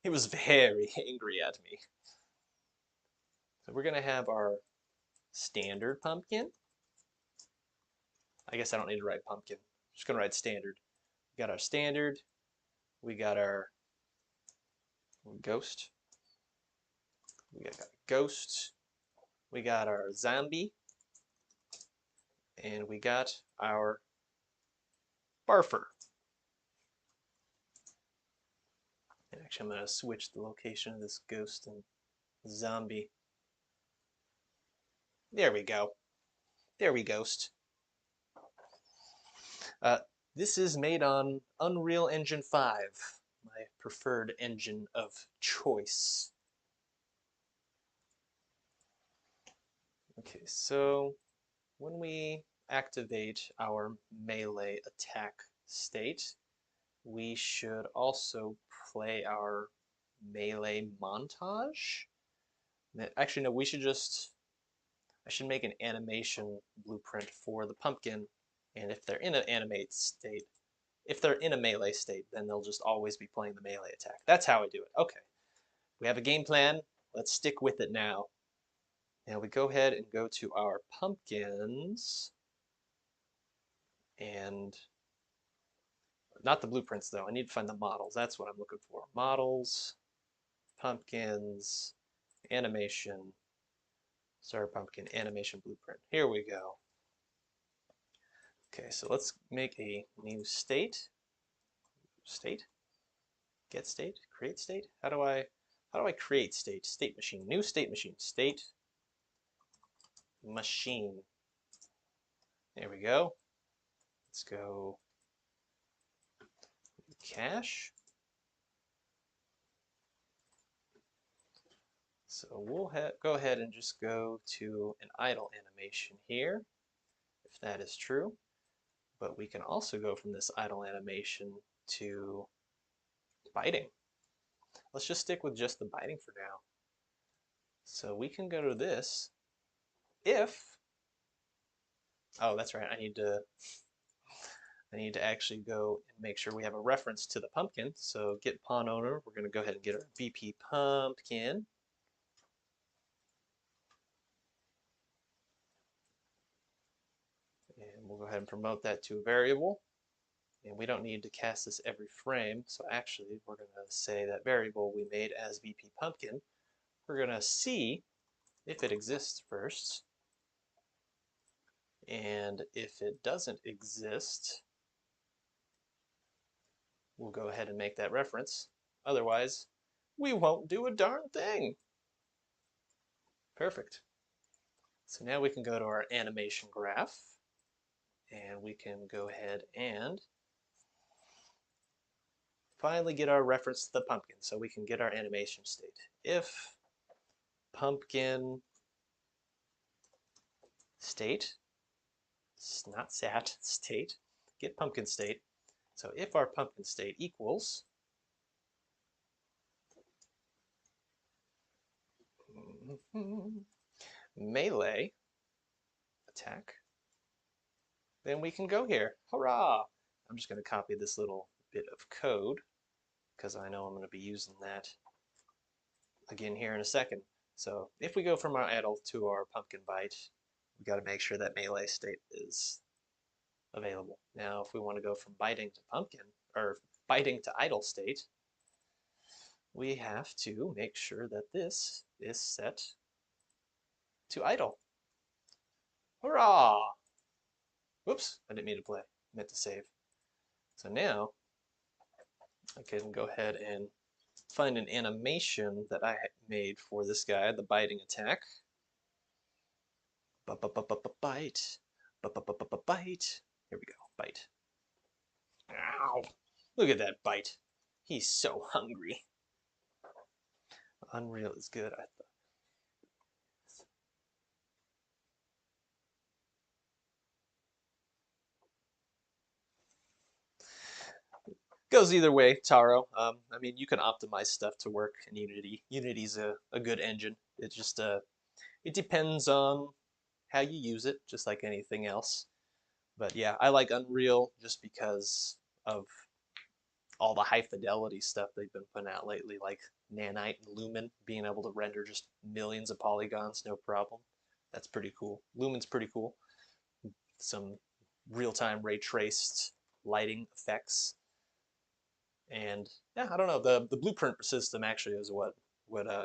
It was very angry at me. So we're going to have our standard pumpkin. I guess I don't need to write pumpkin. I'm just going to write standard. We got our standard. We got our ghost. We got a ghost. We got our zombie. And we got our barfer. And actually, I'm going to switch the location of this ghost and zombie. There we go. There we ghost. Uh, this is made on Unreal Engine 5, my preferred engine of choice. Okay, so when we activate our melee attack state, we should also play our melee montage. Actually, no, I should make an animation blueprint for the pumpkin, and if they're in an animate state, if they're in a melee state, then they'll just always be playing the melee attack. That's how I do it. Okay, we have a game plan. Let's stick with it now. Now we go ahead and go to our pumpkins, and not the blueprints though. I need to find the models. That's what I'm looking for. Models, pumpkins, animation, Star Pumpkin animation blueprint. Here we go. Okay, so let's make a new state. State? Get state? Create state? How do I create state? State machine. New state machine. State machine. There we go. Let's go cache. So we'll go ahead and just go to an idle animation here, if that is true. But we can also go from this idle animation to biting. Let's just stick with just the biting for now. So we can go to this if, oh, that's right, I need to actually go and make sure we have a reference to the pumpkin. So get pawn owner, we're going to go ahead and get our VP pumpkin. And we'll go ahead and promote that to a variable. And we don't need to cast this every frame. So actually, we're going to say that variable we made as VP pumpkin. We're going to see if it exists first. And if it doesn't exist, we'll go ahead and make that reference. Otherwise, we won't do a darn thing. Perfect. So now we can go to our animation graph, and we can go ahead and finally get our reference to the pumpkin, so we can get our animation state. If pumpkin state, not sat, state, get pumpkin state. So if our pumpkin state equals melee attack, then we can go here. Hurrah! I'm just going to copy this little bit of code because I know I'm going to be using that again here in a second. So if we go from our idle to our pumpkin bite, we got to make sure that melee state is available. Now, if we want to go from biting to pumpkin, or biting to idle state, we have to make sure that this is set to idle. Hurrah! Whoops, I didn't mean to play. I meant to save. So now I can go ahead and find an animation that I made for this guy, the biting attack. Bite. Bite. Here we go. Bite. Ow! Look at that bite. He's so hungry. Unreal is good. Goes either way, Taro. I mean, you can optimize stuff to work in Unity. Unity's a good engine. It just it depends on how you use it, just like anything else. But yeah, I like Unreal just because of all the high fidelity stuff they've been putting out lately, like Nanite and Lumen, being able to render just millions of polygons, no problem. That's pretty cool. Lumen's pretty cool. Some real-time ray traced lighting effects. And yeah, I don't know. The blueprint system actually is what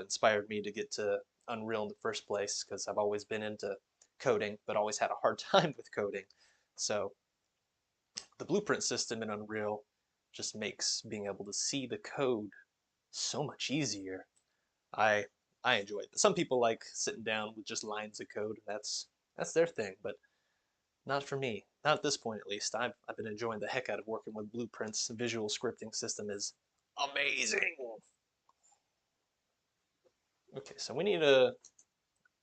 inspired me to get to Unreal in the first place because I've always been into coding, but always had a hard time with coding. So the blueprint system in Unreal just makes being able to see the code so much easier. I I enjoy it. Some people like sitting down with just lines of code. That's their thing, but not for me. Not at this point, at least. I've been enjoying the heck out of working with blueprints. The visual scripting system is amazing. Okay, so we need to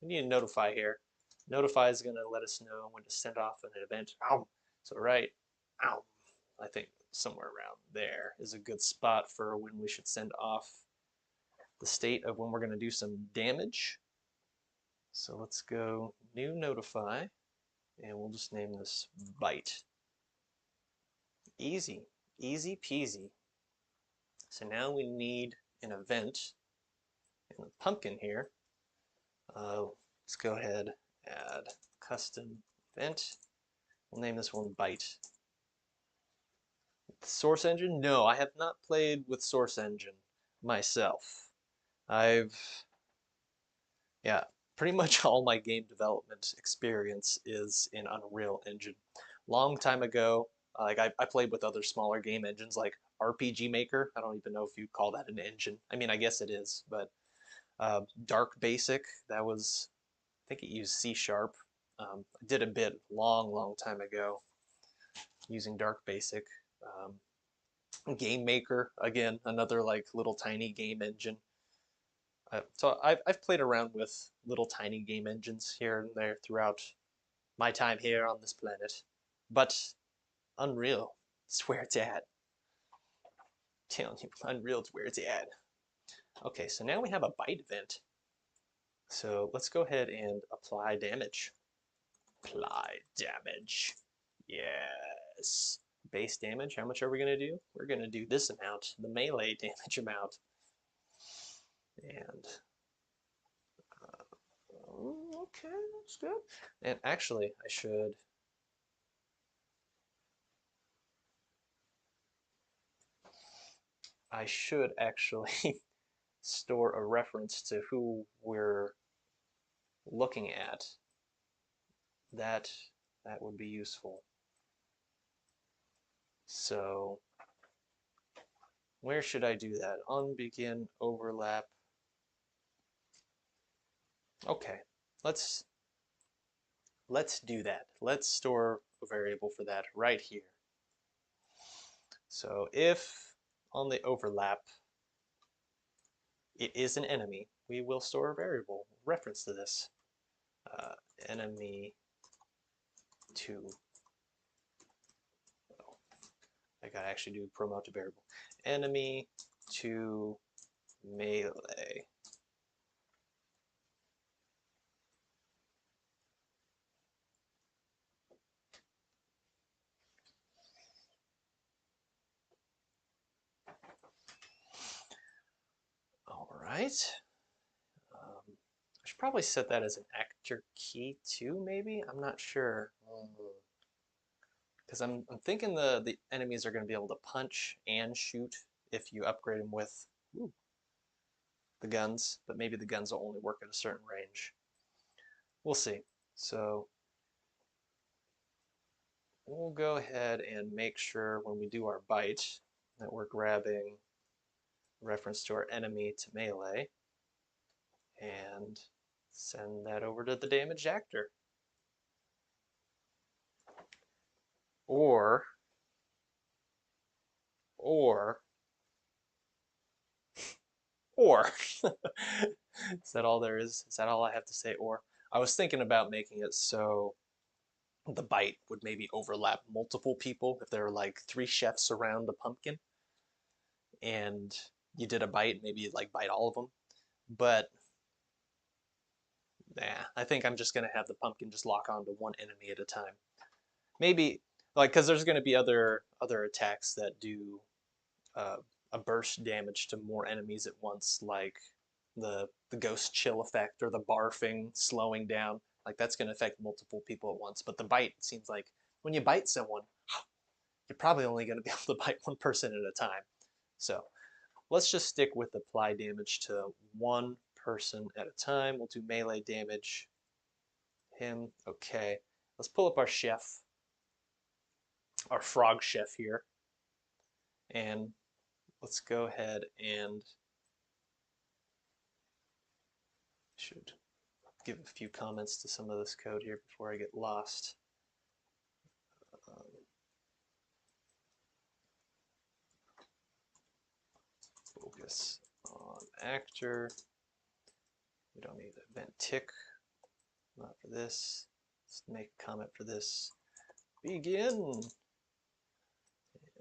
notify here. Notify is gonna let us know when to send off an event. Ow. So right, ow. I think somewhere around there is a good spot for when we should send off the state of when we're gonna do some damage. So let's go new notify, and we'll just name this bite. Easy, easy peasy. So now we need an event in the pumpkin here. Let's go ahead, add custom event. We'll name this one bite. Source Engine? No, I have not played with Source Engine myself. I've, yeah, pretty much all my game development experience is in Unreal Engine. Long time ago, like I played with other smaller game engines like RPG Maker. I don't even know if you'd call that an engine. I mean, I guess it is, but Dark Basic, that was, I think it used C Sharp. I did a bit long time ago using Dark Basic. Game Maker, again, another like little tiny game engine. So I've played around with little tiny game engines here and there throughout my time here on this planet. But Unreal is where it's at. Telling you, Unreal is where it's at. Okay, so now we have a bite event. So let's go ahead and apply damage. Apply damage. Yes. Base damage, how much are we going to do? We're going to do this amount, the melee damage amount. And, okay, that's good. And actually, I should actually store a reference to who we're looking at. That that would be useful. So where should I do that? On begin overlap. Okay, let's let's do that. Let's store a variable for that right here. So if on the overlap it is an enemy, we will store a variable reference to this. Enemy to, oh, I gotta actually do promote to variable. Enemy to melee. All right. I should probably set that as an actor key too, maybe? I'm not sure. Because I'm thinking the enemies are going to be able to punch and shoot if you upgrade them with the guns, but maybe the guns will only work at a certain range. We'll see. So we'll go ahead and make sure when we do our bite that we're grabbing reference to our enemy to melee and send that over to the damaged actor. Or, or, or, is that all there is? Is that all I have to say? Or, I was thinking about making it so the bite would maybe overlap multiple people if there are like 3 chefs around a pumpkin. and you did a bite, maybe you'd like bite all of them. But nah, I think I'm just gonna have the pumpkin just lock onto one enemy at a time. Maybe like because there's gonna be other attacks that do uh, a burst damage to more enemies at once, like the ghost chill effect or the barfing slowing down. Like that's gonna affect multiple people at once. But the bite seems like when you bite someone, you're probably only gonna be able to bite one person at a time. So let's just stick with apply damage to one person at a time. We'll do melee damage. Him. Okay. Let's pull up our chef, our frog chef here, and let's go ahead and should give a few comments to some of this code here before I get lost. Um, focus on actor. We don't need event tick. Not for this. Let's make a comment for this. Begin.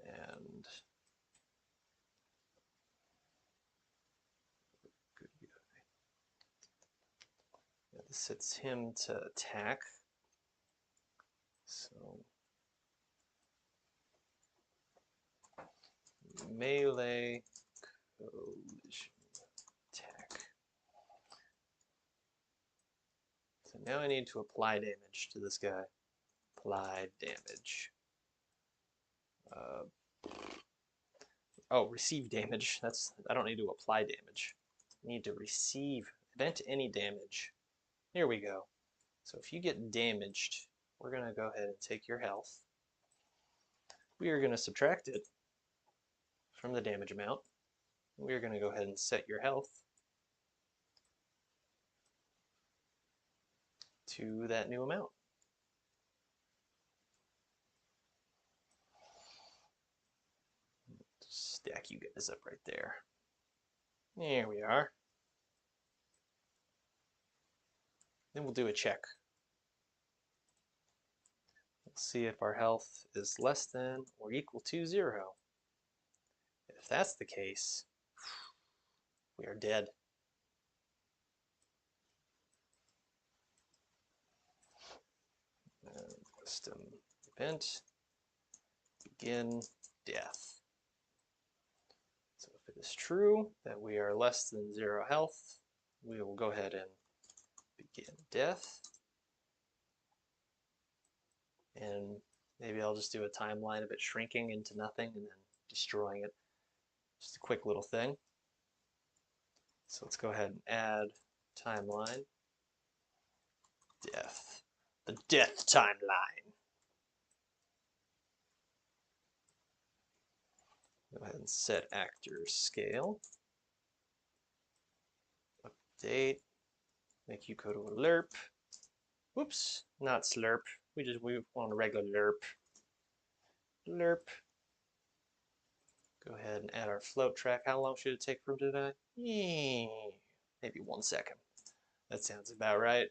And good guy. Yeah, this sets him to attack. So melee collision attack. So now I need to apply damage to this guy. Apply damage. Oh, receive damage. I don't need to apply damage. I need to receive event any damage. Here we go. So if you get damaged, we're gonna go ahead and take your health. We are gonna subtract it from the damage amount. We are gonna go ahead and set your health to that new amount. Stack you guys up right there. There we are. Then we'll do a check. We'll see if our health is less than or equal to 0. If that's the case, we are dead. Custom event, begin death. So if it is true that we are less than 0 health, we will go ahead and begin death. And maybe I'll just do a timeline of it shrinking into nothing and then destroying it. Just a quick little thing. So let's go ahead and add timeline. Death. The death timeline. Go ahead and set actor scale. Update. Make you go to a lerp. Whoops, not slurp. We want a regular lerp. Lerp. Go ahead and add our float track. How long should it take for him to die? Maybe 1 second. That sounds about right.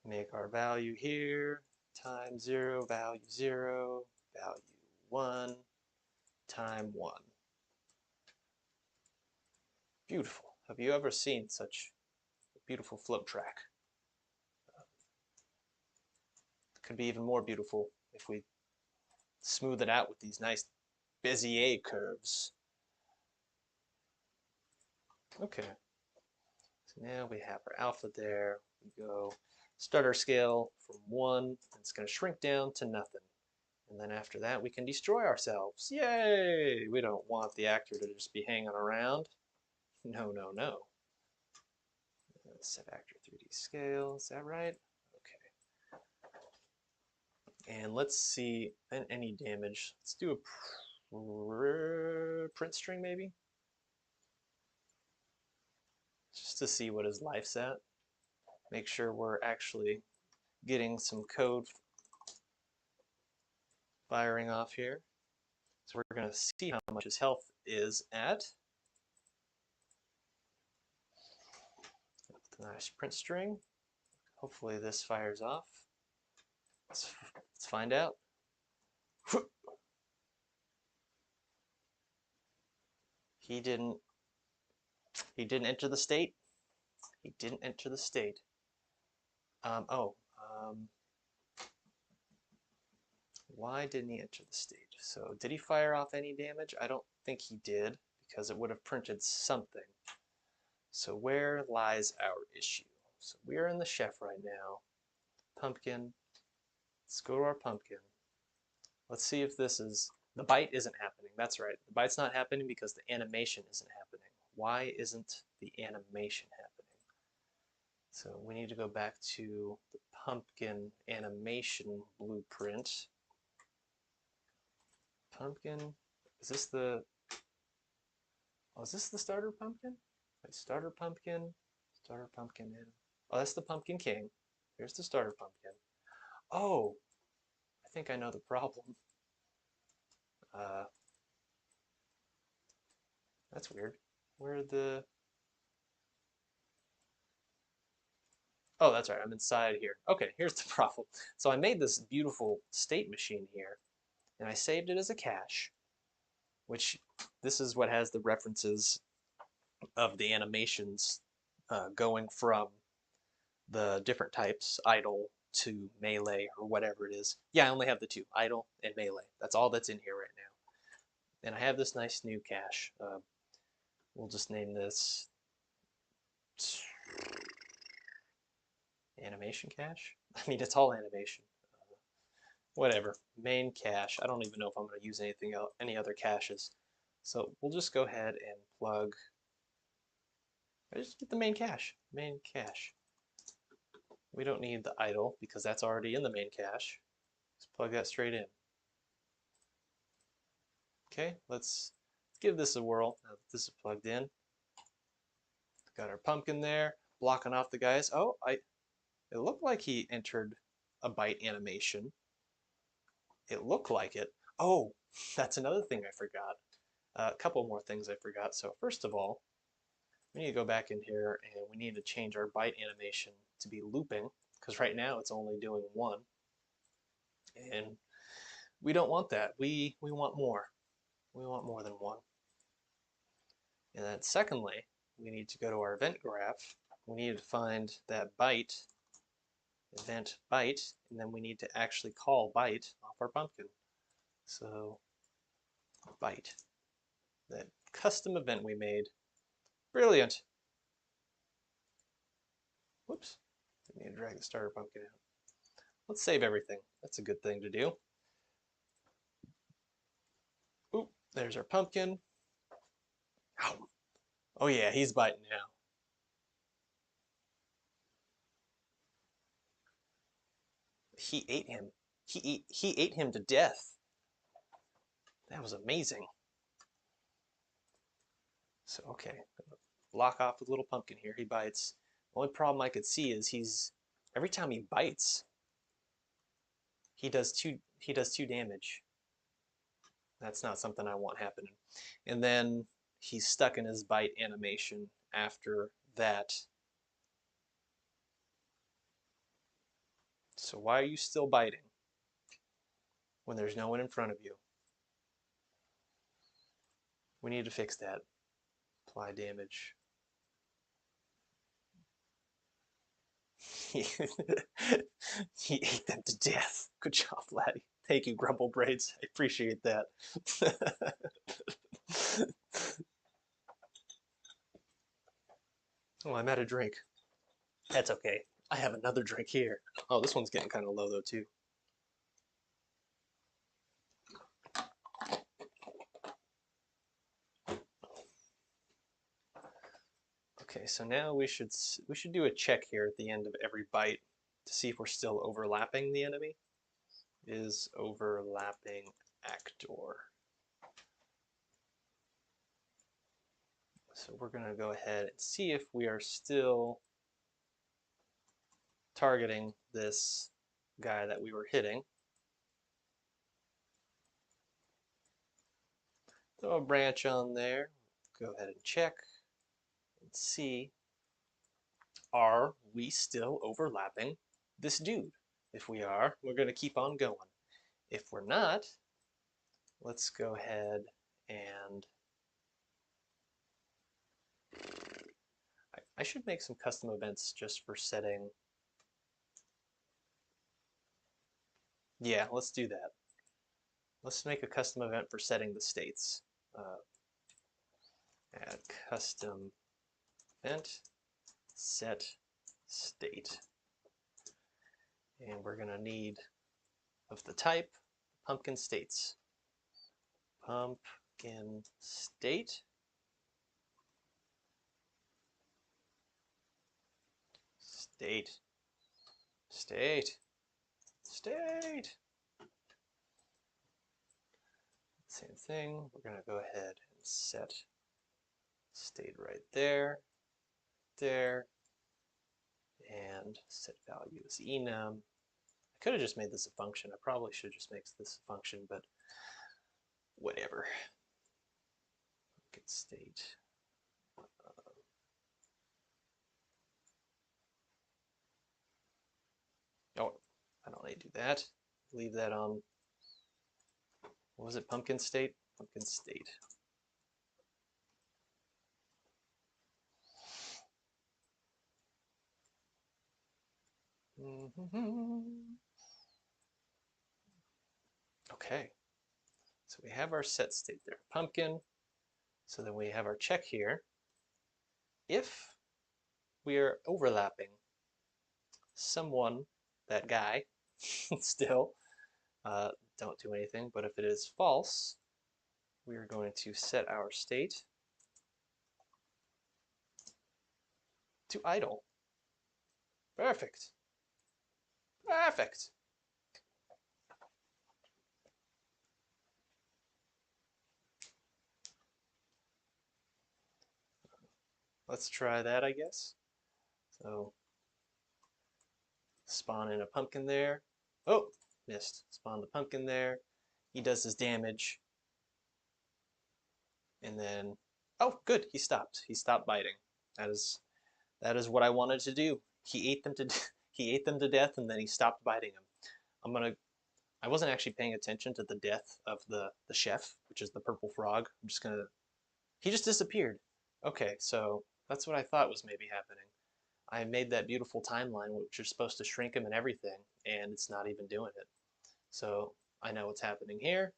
Make our value here, time 0, value 0, value 1, time 1. Beautiful. Have you ever seen such a beautiful float track? It could be even more beautiful if we smooth it out with these nice Bezier curves. Okay. So now we have our alpha there. We go start our scale from 1, and it's going to shrink down to nothing. And then after that, we can destroy ourselves. Yay! We don't want the actor to just be hanging around. No, no, no. Set actor 3D scale. Is that right? Okay. And let's see any damage. Let's do a print string maybe, just to see what his life's at. Make sure we're actually getting some code firing off here. So we're going to see how much his health is at. Nice print string. Hopefully this fires off. Let's find out. He didn't enter the state. He didn't enter the state. Why didn't he enter the state? So did he fire off any damage? I don't think he did because it would have printed something. So where lies our issue? So we're in the chef right now. Pumpkin. Let's go to our pumpkin. Let's see if this is... The bite isn't happening. That's right. The bite's not happening because the animation isn't happening. Why isn't the animation happening? So we need to go back to the pumpkin animation blueprint. Pumpkin. Is this the... Oh, is this the starter pumpkin? Wait, starter pumpkin. Starter pumpkin. Oh, that's the pumpkin king. Here's the starter pumpkin. Oh, I think I know the problem. That's weird. Where are the... Oh, that's right. I'm inside here. Okay, here's the problem. So I made this beautiful state machine here, and I saved it as a cache, which this is what has the references of the animations going from the different types, idle to melee or whatever it is. Yeah, I only have the two, idle and melee. That's all that's in here right now. And I have this nice new cache. We'll just name this animation cache. I mean, it's all animation. Whatever, main cache. I don't even know if I'm going to use anything else, any other caches. So we'll just go ahead and plug. I just get the main cache. Main cache. We don't need the idle because that's already in the main cache. Let's plug that straight in. Okay, let's give this a whirl now that this is plugged in. Got our pumpkin there, blocking off the guys. Oh, it looked like he entered a bite animation. It looked like it. Oh, that's another thing I forgot. A couple more things I forgot. So first of all, we need to go back in here and we need to change our bite animation to be looping because right now it's only doing one. And we don't want that. We want more. We want more than one. And then secondly, we need to go to our event graph. We need to find that bite, event bite, and then we need to actually call bite off our pumpkin. So bite, that custom event we made. Brilliant. Whoops, I need to drag the starter pumpkin out. Let's save everything. That's a good thing to do. Oop, there's our pumpkin. Ow. Oh yeah, he's biting now. He ate him. He ate him to death. That was amazing. So okay, block off the little pumpkin here. He bites. The only problem I could see is every time he bites, he does two damage. That's not something I want happening. And then he's stuck in his bite animation after that. So why are you still biting when there's no one in front of you? We need to fix that. Apply damage. He ate them to death. Good job, laddie. Thank you, Grumble Braids. I appreciate that. Oh, I'm out of drink. That's okay. I have another drink here. Oh, this one's getting kind of low though too. Okay, so now we should do a check here at the end of every bite to see if we're still overlapping the enemy. Is overlapping actor. So we're going to go ahead and see if we are still targeting this guy that we were hitting. Throw a branch on there. Go ahead and check and see, are we still overlapping this dude? If we are, we're going to keep on going. If we're not, let's go ahead and I should make some custom events just for setting. Yeah, let's do that. Let's make a custom event for setting the states. Uh, add custom event, set state. And we're going to need, of the type, pumpkin states. Pumpkin state. State. State. State. Same thing. We're going to go ahead and set state right there, there, and set value as enum. I could have just made this a function. I probably should just make this a function, but whatever. Get state. Oh, I don't need to do that. Leave that on. What was it? Pumpkin state? Pumpkin state. Okay. So we have our set state there. Pumpkin. So then we have our check here. If we are overlapping someone, that guy, still, don't do anything. But if it is false, we are going to set our state to idle. Perfect. Perfect. Let's try that, I guess. So spawn in a pumpkin there. Oh, missed. Spawn the pumpkin there. He does his damage. And then, oh, good, he stopped. He stopped biting. That is what I wanted to do. He ate them to he ate them to death, and then he stopped biting them. I wasn't actually paying attention to the death of the chef, which is the purple frog. I'm just gonna. He just disappeared. Okay, so that's what I thought was maybe happening. I made that beautiful timeline, which is supposed to shrink him and everything, and it's not even doing it. So I know what's happening here.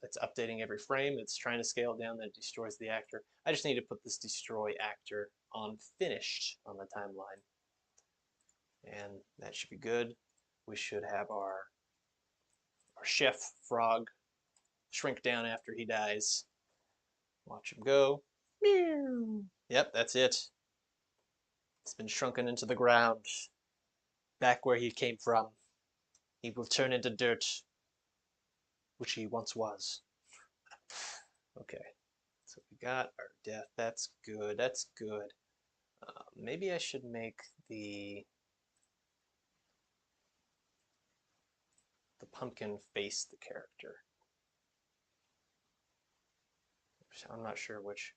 It's updating every frame. It's trying to scale down, that destroys the actor. I just need to put this destroy actor on finished on the timeline. And that should be good. We should have our chef frog shrink down after he dies. Watch him go. Meow. Yep, that's it. It's been shrunken into the ground. Back where he came from. He will turn into dirt, which he once was. Okay, so we got our death. That's good. That's good. Maybe I should make the pumpkin face the character. I'm not sure which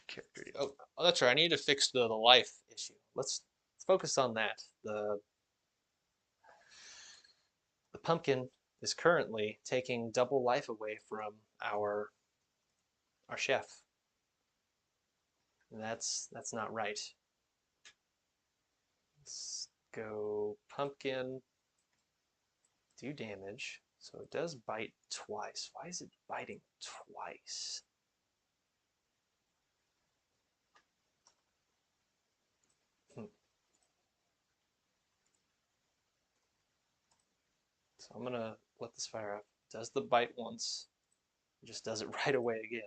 character. Oh, that's right. I need to fix the life issue. Let's focus on that. The pumpkin is currently taking double life away from our chef. And that's not right. Let's go pumpkin, do damage. So it does bite twice. Why is it biting twice? So I'm gonna let this fire up. Does the bite once. It just does it right away again.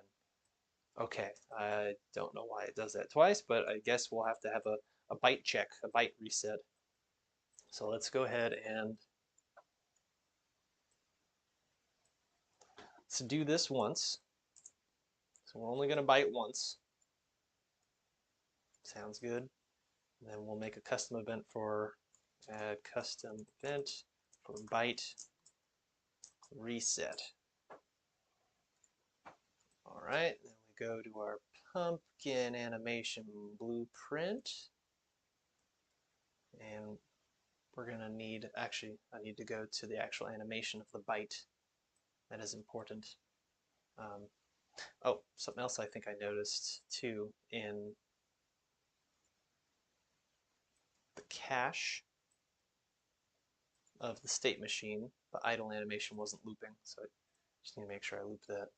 Okay, I don't know why it does that twice, but I guess we'll have to have a bite check, a bite reset. So let's go ahead and do this once. So we're only going to bite once. Sounds good. And then we'll make a custom event for add custom event for bite reset. All right, then we go to our pumpkin animation blueprint. And we're going to need, actually, I need to go to the actual animation of the bite. That is important. Oh, something else I think I noticed too in cache of the state machine. The idle animation wasn't looping, so I just need to make sure I loop that.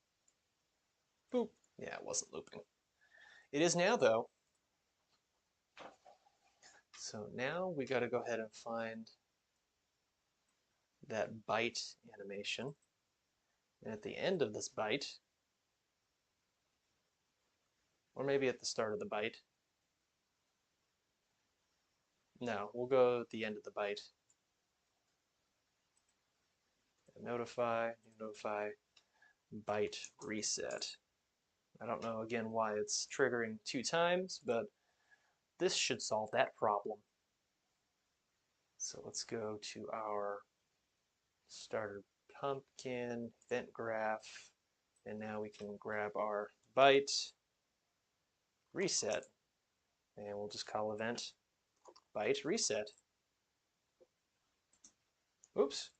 Boop. Yeah, it wasn't looping. It is now, though. So now we got to go ahead and find that byte animation. And at the end of this byte, or maybe at the start of the byte. No, we'll go at the end of the byte. Notify, notify, byte reset. I don't know again why it's triggering 2 times, but this should solve that problem. So let's go to our starter pumpkin event graph, and now we can grab our byte reset, and we'll just call event byte reset. Oops.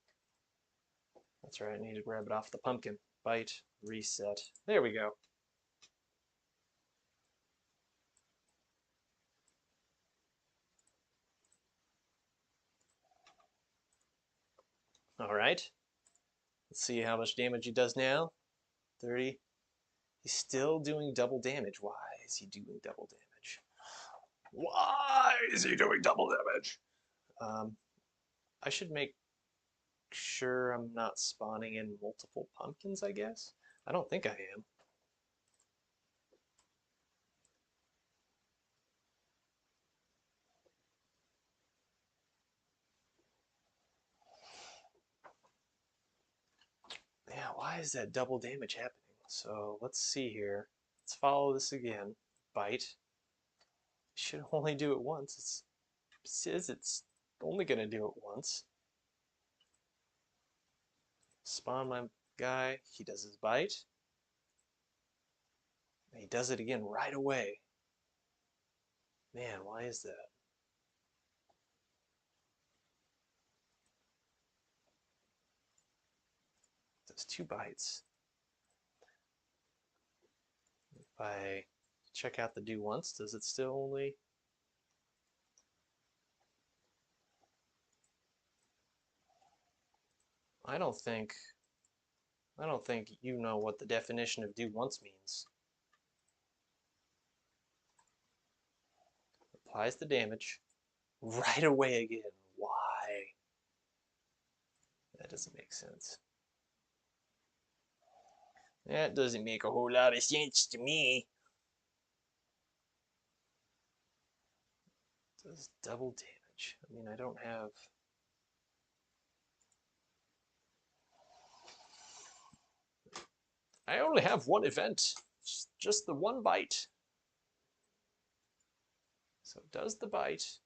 That's right, I need to grab it off the pumpkin. Byte reset. There we go. All right. Let's see how much damage he does now. 30. He's still doing double damage. Why is he doing double damage? Why is he doing double damage? I should make sure I'm not spawning in multiple pumpkins, I guess. I don't think I am. Yeah, why is that double damage happening? So let's see here. Let's follow this again. Byte. Should only do it once. It says it's only going to do it once. Spawn my guy. He does his byte. And he does it again right away. Man, why is that? Does 2 bytes. If I check out the do once, does it still only... I don't think you know what the definition of do once means. Applies the damage right away again. Why? That doesn't make sense. That doesn't make a whole lot of sense to me. It does double damage. I mean, I don't have... I only have one event. Just the one byte. So it does the byte.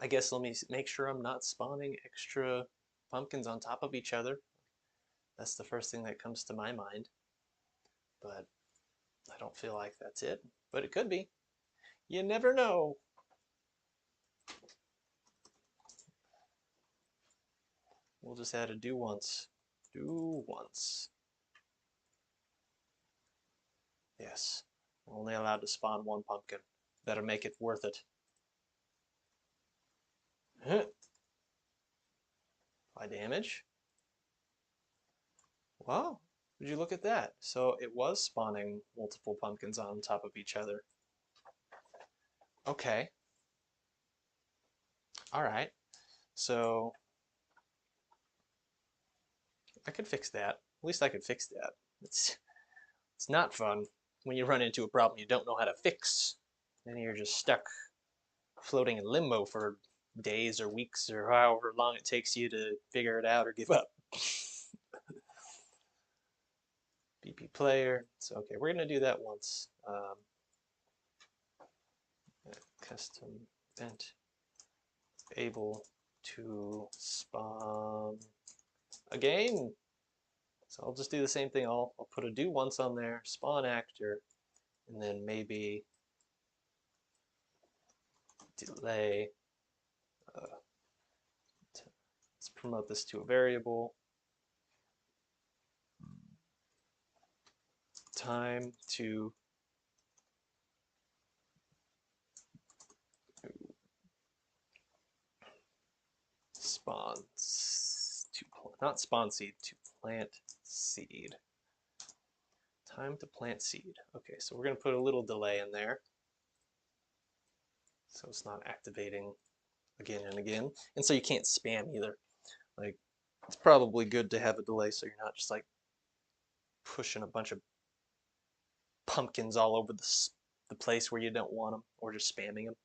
I guess let me make sure I'm not spawning extra pumpkins on top of each other. That's the first thing that comes to my mind. But I don't feel like that's it. But it could be. You never know. We'll just add a do once. Do once. Yes. We're only allowed to spawn 1 pumpkin. Better make it worth it. By damage. Wow. Would you look at that? So it was spawning multiple pumpkins on top of each other. Okay. All right. So I could fix that. At least I could fix that. It's not fun when you run into a problem you don't know how to fix. Then you're just stuck floating in limbo for days or weeks or however long it takes you to figure it out or give up. BP player. So okay, we're gonna do that once. Custom event able to spawn again. So I'll just do the same thing. I'll put a do once on there, spawn actor, and then maybe delay. Let's promote this to a variable. Time to spawn to not spawn seed, to plant seed. Time to plant seed. Okay, so we're going to put a little delay in there so it's not activating again and again, and so you can't spam either. Like, it's probably good to have a delay so you're not just like pushing a bunch of pumpkins all over the place where you don't want them, or just spamming them.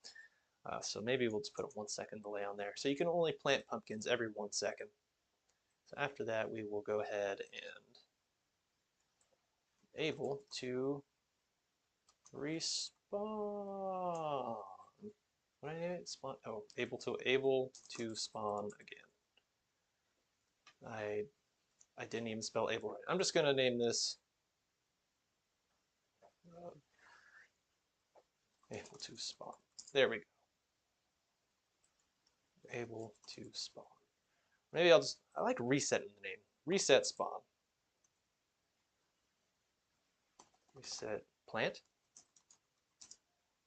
So maybe we'll just put a 1 second delay on there. So you can only plant pumpkins every 1 second. So after that, we will go ahead and able to respawn. What did I name it? Spawn. Oh, able to spawn again. I didn't even spell able right. I'm just gonna name this uh, able to spawn. There we go. Able to spawn. Maybe I like resetting the name. Reset spawn. Reset plant.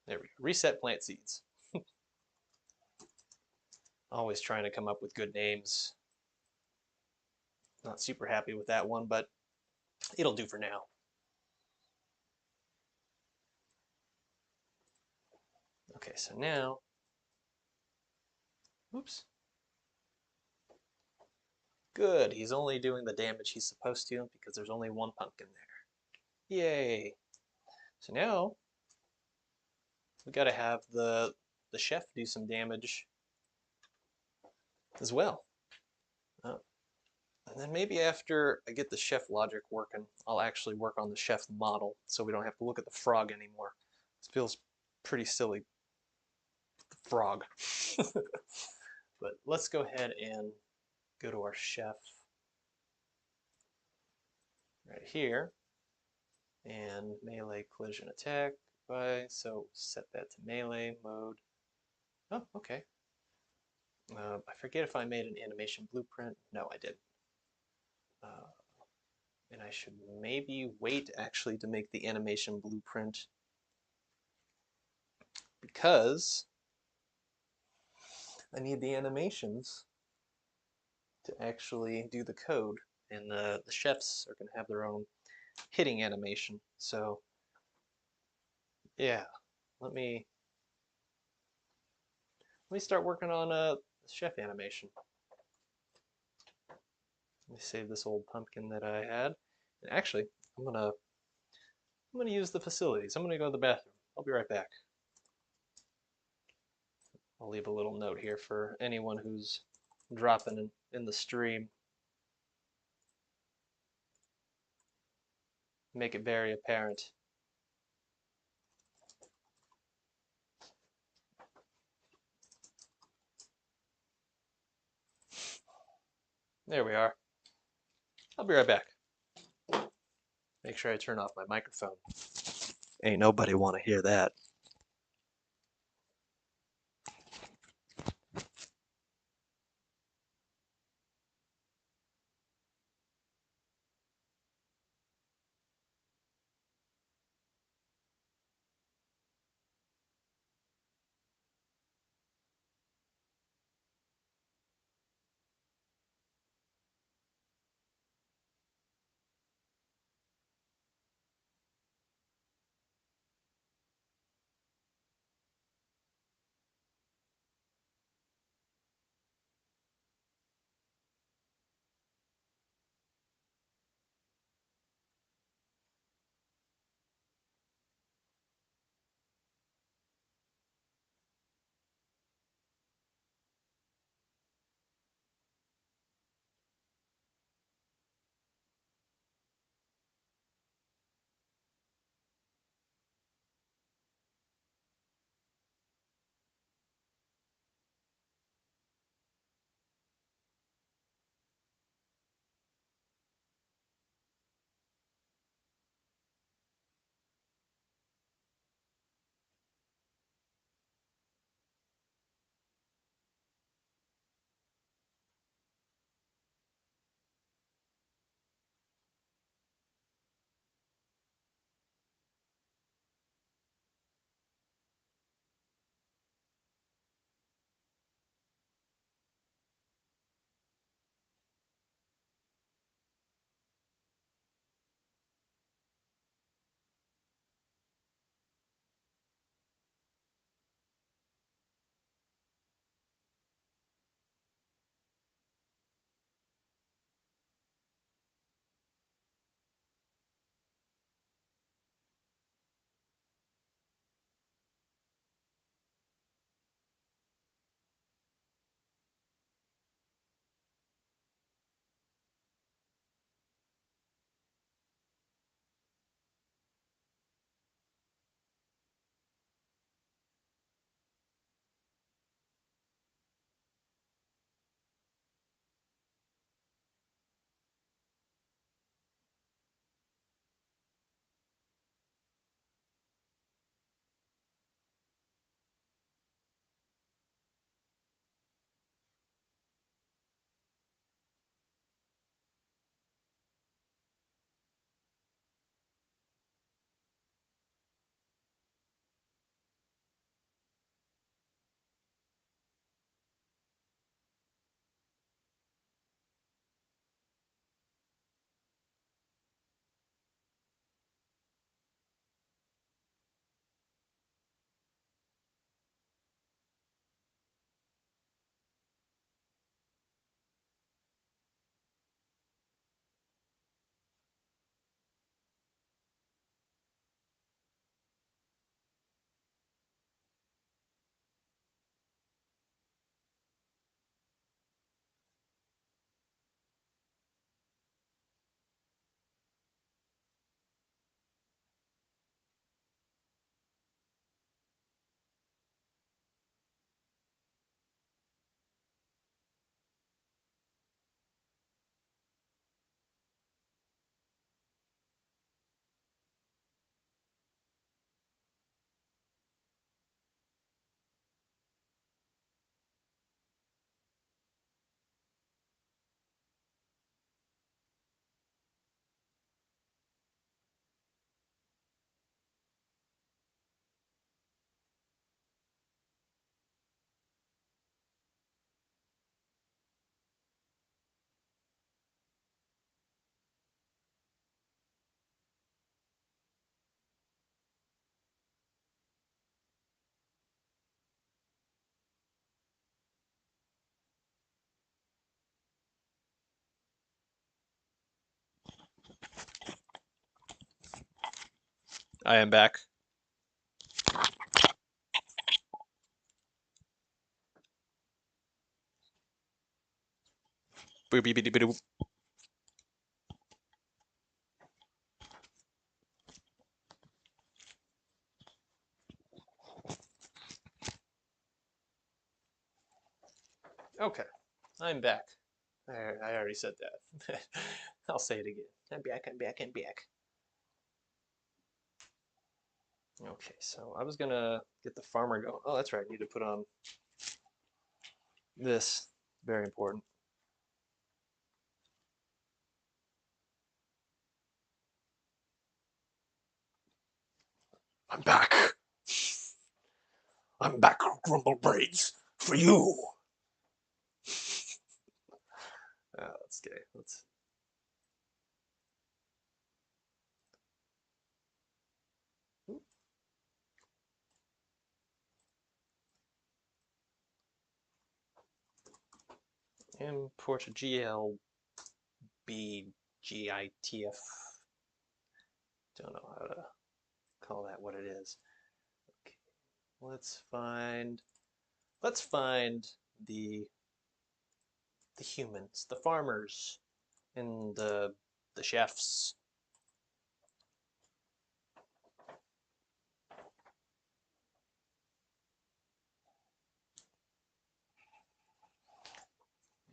There we go. Reset plant seeds. Always trying to come up with good names. Not super happy with that one, but it'll do for now. Okay, so now, oops. Good, he's only doing the damage he's supposed to because there's only one pumpkin there. Yay. So now, we gotta have the chef do some damage as well. Uh, and then maybe after I get the chef logic working, I'll actually work on the chef model so we don't have to look at the frog anymore. This feels pretty silly, the frog. But let's go ahead and go to our chef right here, and melee collision attack so set that to melee mode. Oh, okay. I forget if I made an animation blueprint. No, I didn't. Uh, and I should maybe wait actually to make the animation blueprint because I need the animations to actually do the code, and the chefs are going to have their own hitting animation. So yeah, let me start working on chef animation. Let me save this old pumpkin that I had. And actually, I'm gonna use the facilities. I'm gonna go to the bathroom. I'll be right back. I'll leave a little note here for anyone who's dropping in the stream. Make it very apparent. There we are. I'll be right back. Make sure I turn off my microphone. Ain't nobody want to hear that. I am back. Boop. Okay, I'm back. I already said that. I'll say it again. I'm back. Okay, so I was gonna get the farmer going. Oh, that's right. I need to put on this. Very important. I'm back. I'm back, Grumble Braids, for you. Let's get. Let's. Import GLBGITF. Don't know how to call that what it is. Okay, let's find. Let's find the the humans, the farmers, and the chefs.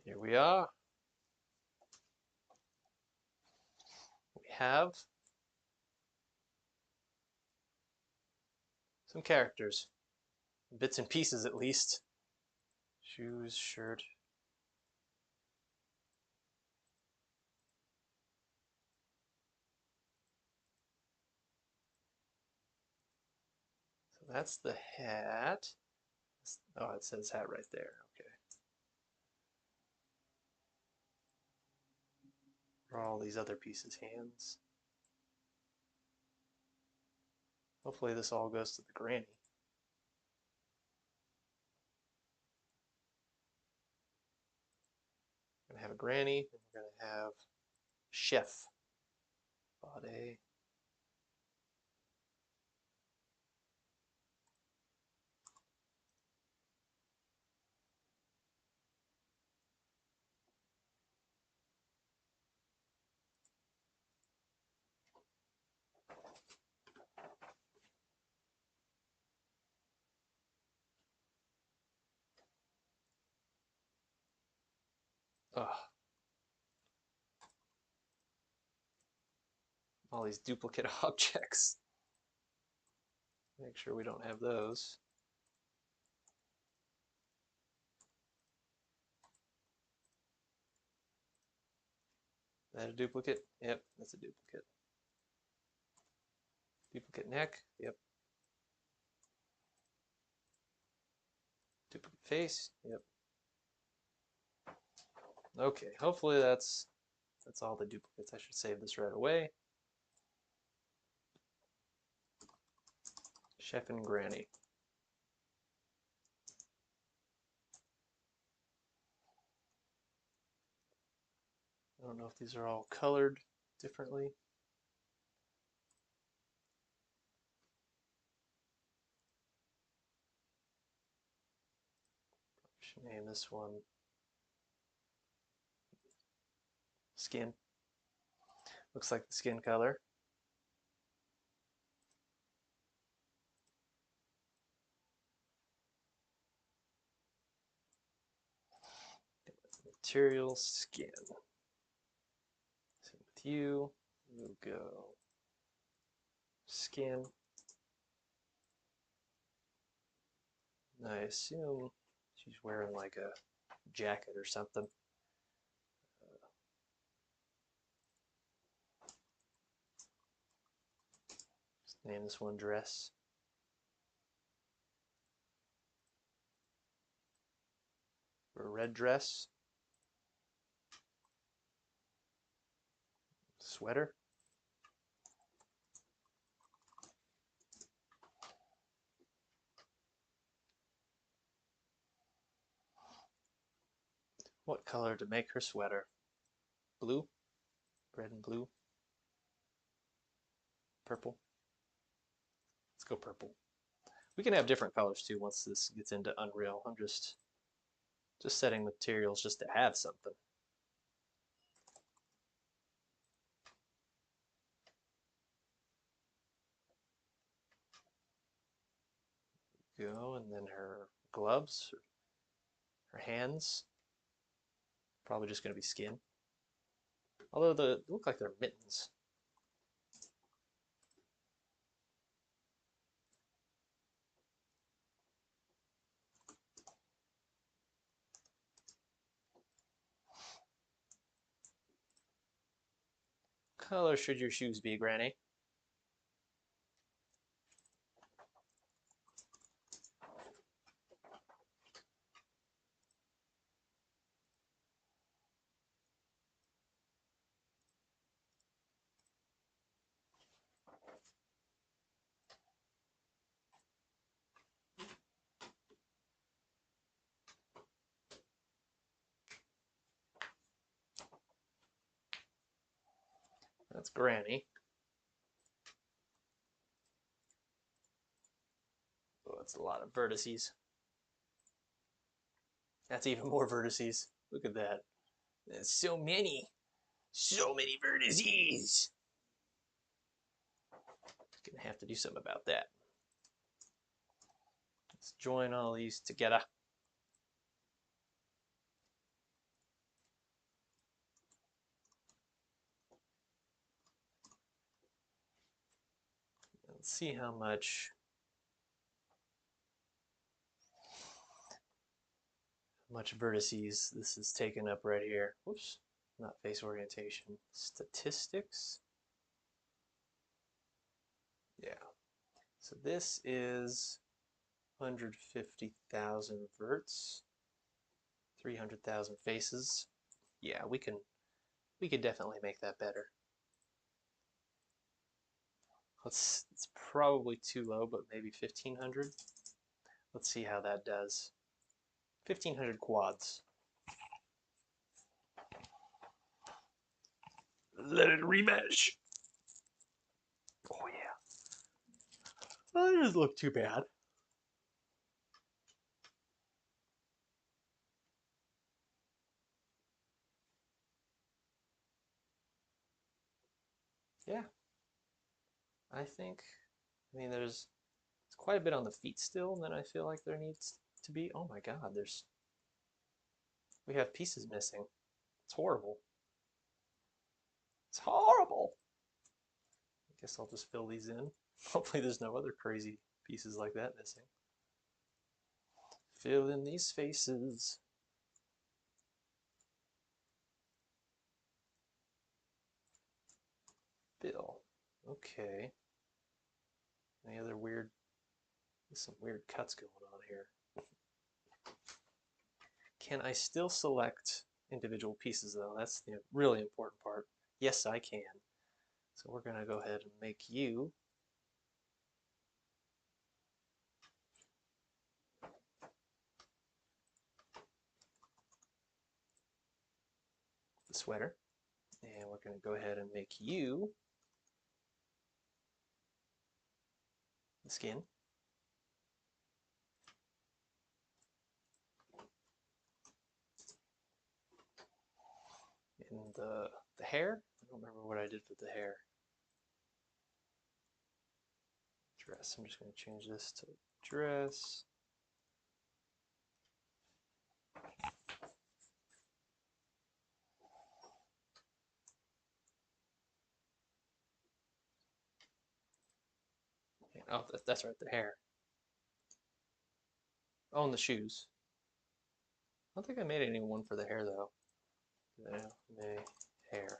Here we are. We have some characters, bits and pieces at least. Shoes, shirt. So that's the hat. Oh, it says hat right there. Okay. For all these other pieces, hands. Hopefully this all goes to the granny. We're gonna have a granny, and we're gonna have chef. Body. Ugh. All these duplicate objects. Make sure we don't have those. Is that a duplicate? Yep, that's a duplicate. Duplicate neck? Yep. Duplicate face? Yep. Okay, hopefully that's all the duplicates. I should save this right away. Chef and Granny. I don't know if these are all colored differently. Should name this one Skin. Looks like the skin color. Material skin. Same with you. We'll go skin. I assume she's wearing like a jacket or something. Let's name this one dress. For a red dress. Sweater. What color to make her sweater? Blue? Red and blue? Purple? go purple. We can have different colors too once this gets into Unreal. I'm just setting materials just to have something. Go, and then her gloves, her hands, probably just going to be skin. Although they look like they're mittens. Color should your shoes be, Granny? That's Granny. Oh, that's a lot of vertices. That's even more vertices. Look at that. There's so many. So many vertices. Gonna have to do something about that. Let's join all these together. Let's see how much vertices this is taking up right here. Whoops, not face orientation. Statistics. Yeah. So this is 150,000 verts, 300,000 faces. Yeah, we could definitely make that better. It's probably too low, but maybe 1,500. Let's see how that does. 1,500 quads. Let it remesh. Oh yeah. Well, that doesn't look too bad. Yeah. I think, I mean, there's quite a bit on the feet still, and then I feel like there needs to be, oh my God, we have pieces missing. It's horrible. It's horrible. I guess I'll just fill these in. Hopefully there's no other crazy pieces like that missing. Fill in these faces. Fill. Okay. Any other weird, there's some weird cuts going on here. Can I still select individual pieces though? That's the really important part. Yes, I can. So we're gonna go ahead and make you the sweater. And we're gonna go ahead and make you the skin. And the hair, I don't remember what I did with the hair. Dress, I'm just gonna change this to dress. Oh, that's right, the hair. Oh, and the shoes. I don't think I made any one for the hair though. May hair.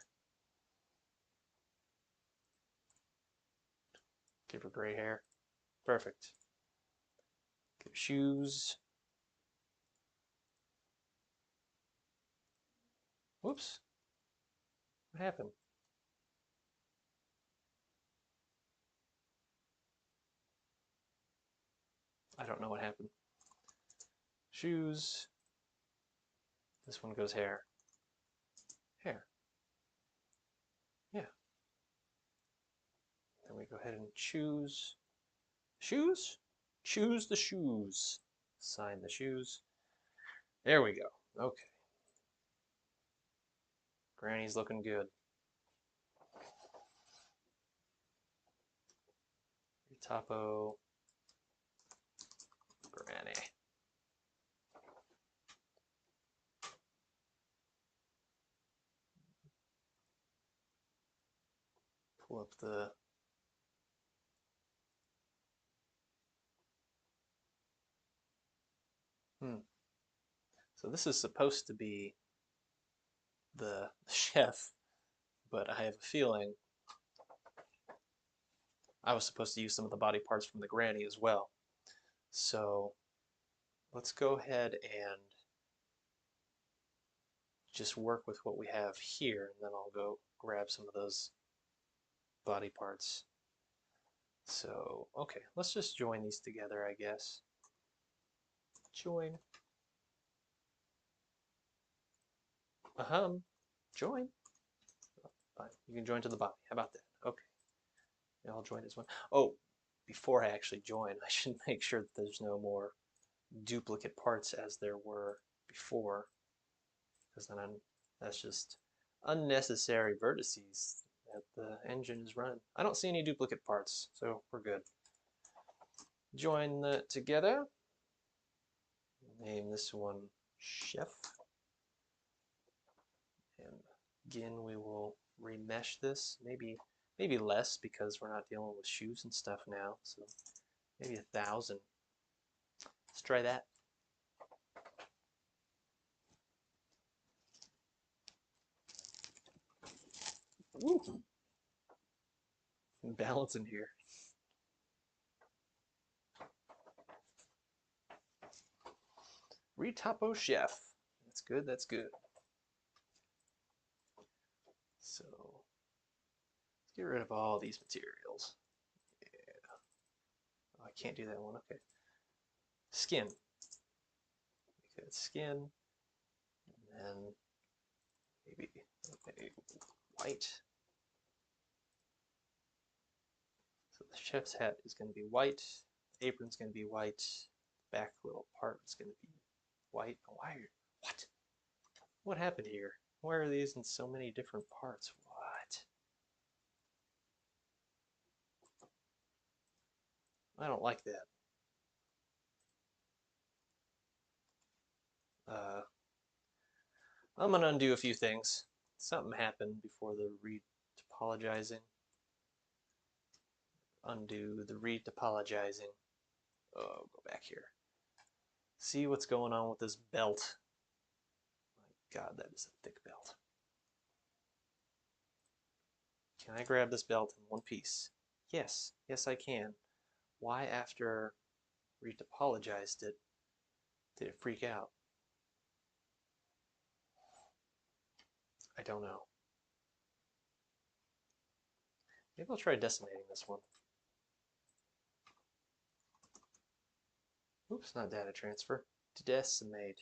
Give her gray hair. Perfect. Give shoes. Whoops. What happened? I don't know what happened. Shoes. This one goes hair. Hair. Yeah. Then we go ahead and choose Shoes? Choose the shoes. Sign the shoes. There we go. Okay. Granny's looking good. Topo. Granny. Pull up the So this is supposed to be the chef, but I have a feeling I was supposed to use some of the body parts from the granny as well. So let's go ahead and just work with what we have here, and then I'll go grab some of those body parts. So, okay, let's just join these together, I guess. Join. Join. Fine. You can join to the body. How about that? Okay. I'll join as one. Oh, before I actually join, I should make sure that there's no more duplicate parts as there were before, because then that's just unnecessary vertices that the engine is running. I don't see any duplicate parts, so we're good. Join that together. Name this one Chef. And again, we will remesh this, maybe less because we're not dealing with shoes and stuff now, so maybe 1,000. Let's try that. Woo. Balance in here. Retopo Chef. That's good, that's good. So, let's get rid of all these materials. Yeah. Oh, I can't do that one, okay. Skin. Good skin. And then maybe a white. So the chef's hat is going to be white. The apron's going to be white. The back little part is going to be white. Why? What? What happened here? Why are these in so many different parts? What? I don't like that. I'm going to undo a few things. Something happened before the retopologizing. Undo the retopologizing. Oh, go back here. See what's going on with this belt. My God, that is a thick belt. Can I grab this belt in one piece? Yes, yes I can. Why after retopologized it did it freak out? I don't know. Maybe I'll try decimating this one. Oops, not data transfer. Decimate.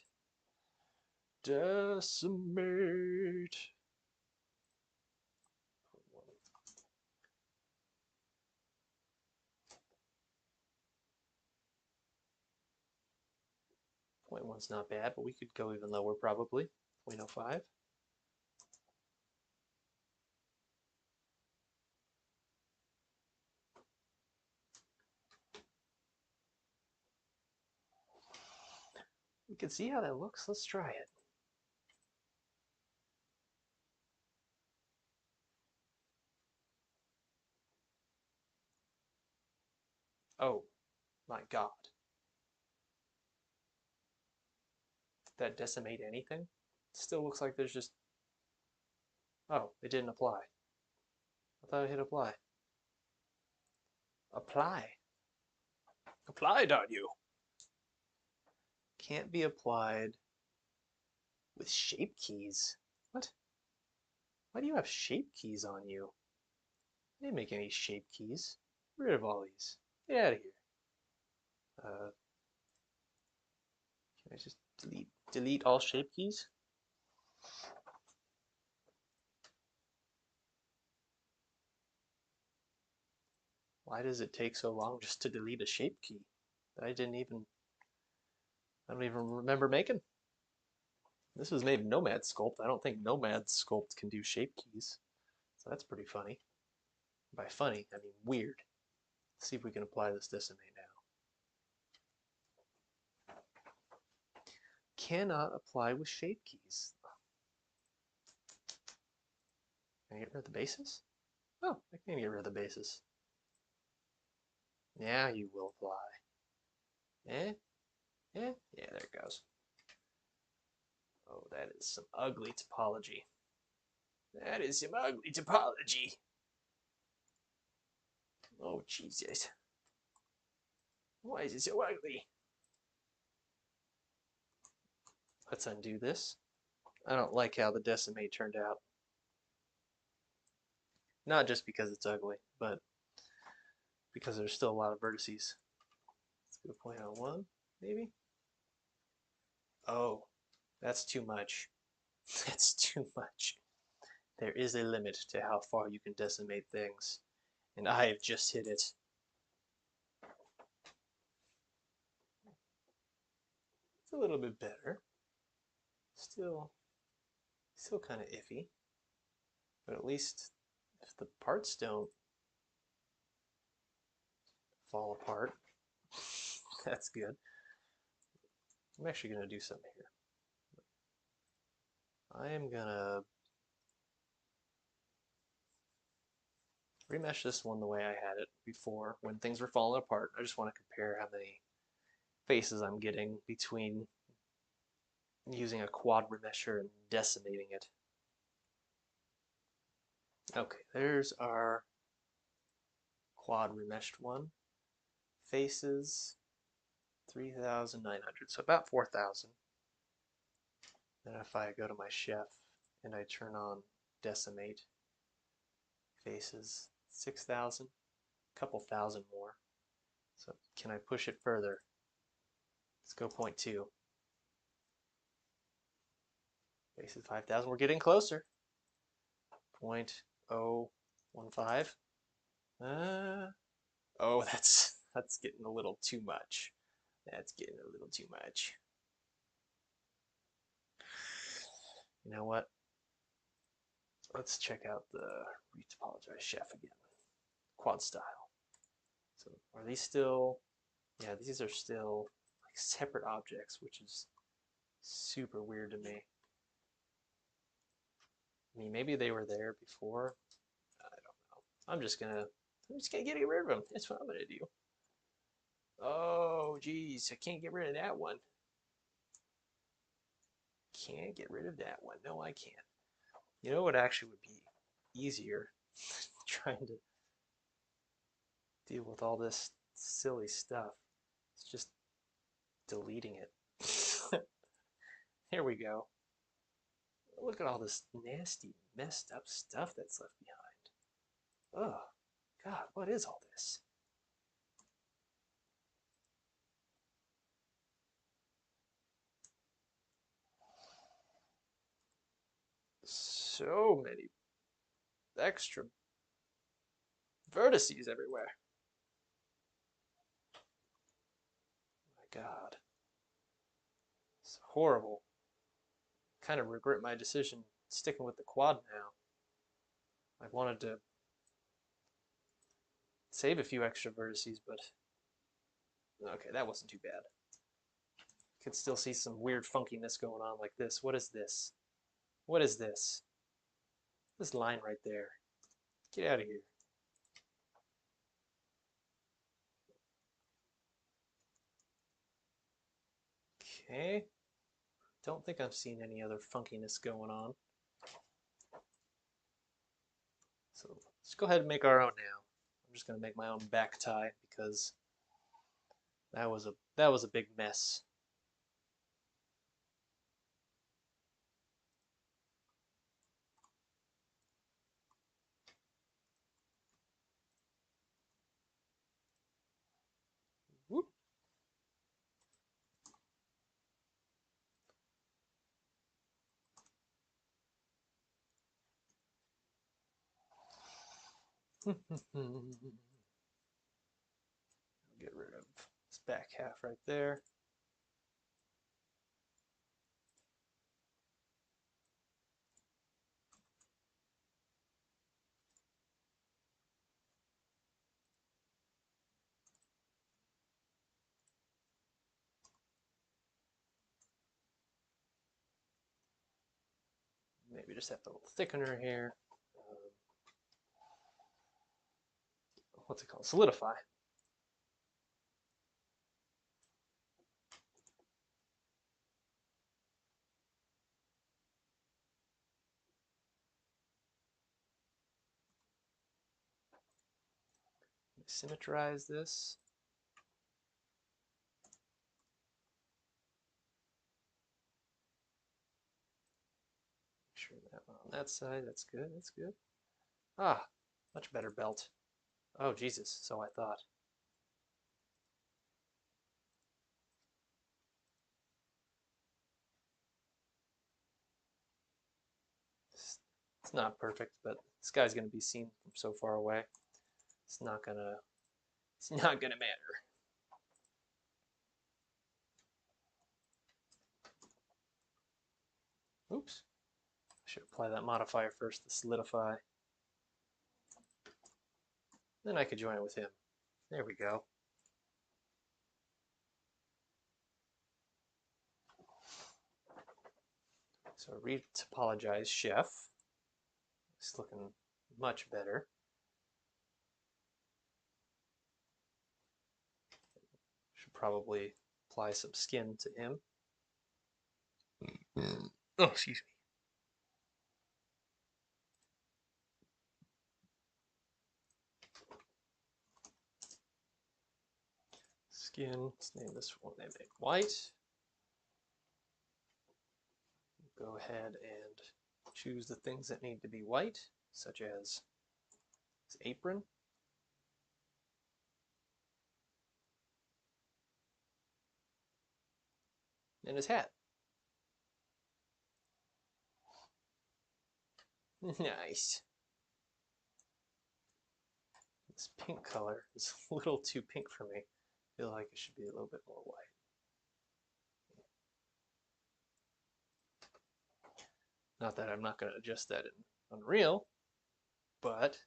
Decimate. Point one's not bad, but we could go even lower probably. 0.05. We can see how that looks. Let's try it. Oh, my God. Did that decimate anything? It still looks like there's just... Oh, it didn't apply. I thought I hit apply. Apply. Applied on you. Can't be applied with shape keys. What? Why do you have shape keys on you? I didn't make any shape keys. Get rid of all these. Get out of here. Can I just delete all shape keys? Why does it take so long just to delete a shape key that I don't even remember making? This was made in Nomad Sculpt. I don't think Nomad Sculpt can do shape keys. So that's pretty funny. By funny, I mean weird. Let's see if we can apply this decimate now. Cannot apply with shape keys. Can I get rid of the basis? Oh, I can get rid of the basis. Now you will apply. Eh? Eh? Yeah, there it goes. Oh, that is some ugly topology. That is some ugly topology. Oh, Jesus. Why is it so ugly? Let's undo this. I don't like how the decimate turned out. Not just because it's ugly, but because there's still a lot of vertices. Let's go 0.01, maybe? Oh, that's too much. That's too much. There is a limit to how far you can decimate things, and I have just hit it. It's a little bit better. Still kind of iffy, but at least if the parts don't fall apart, that's good. I'm actually going to do something here. I am going to remesh this one the way I had it before when things were falling apart. I just want to compare how many faces I'm getting between using a quad remesher and decimating it. Okay, there's our quad remeshed one. Faces 3,900, so about 4,000. Then if I go to my chef and I turn on decimate, faces 6,000, a couple thousand more. So can I push it further? Let's go 0.2. Faces 5,000. We're getting closer. 0.015. Oh, that's getting a little too much. That's getting a little too much. You know what? Let's check out the retopologize chef again. Quad style. So are these still? Yeah, these are still like separate objects, which is super weird to me. I mean, maybe they were there before. I don't know. I'm just gonna get rid of them. That's what I'm gonna do. Oh, geez, I can't get rid of that one. Can't get rid of that one. No, I can't. You know what actually would be easier? Trying to deal with all this silly stuff. It's just deleting it. Here we go. Look at all this nasty, messed up stuff that's left behind. Oh, God, what is all this? So many extra vertices everywhere. My God. It's horrible. Kind of regret my decision sticking with the quad now. I wanted to save a few extra vertices, but okay, that wasn't too bad. Could still see some weird funkiness going on like this. What is this? What is this? This line right there. Get out of here. Okay. Don't think I've seen any other funkiness going on. So let's go ahead and make our own now. I'm just gonna make my own back tie because that was a big mess. Whoop. rid of this back half right there. Maybe just have a little thickener here. What's it called? Solidify. Symmetrize this. Make sure that on that side, that's good, that's good. Ah, much better belt. Oh, Jesus, so I thought. It's not perfect, but this guy's gonna be seen from so far away. It's not gonna matter. Oops. I should apply that modifier first to solidify. Then I could join it with him. There we go. So retopologize chef. It's looking much better. Should probably apply some skin to him. Oh, excuse me. Skin, let's name this one, name it white. Go ahead and choose the things that need to be white, such as his apron. And his hat. Nice. This pink color is a little too pink for me. I feel like it should be a little bit more white. Not that I'm not going to adjust that in Unreal, but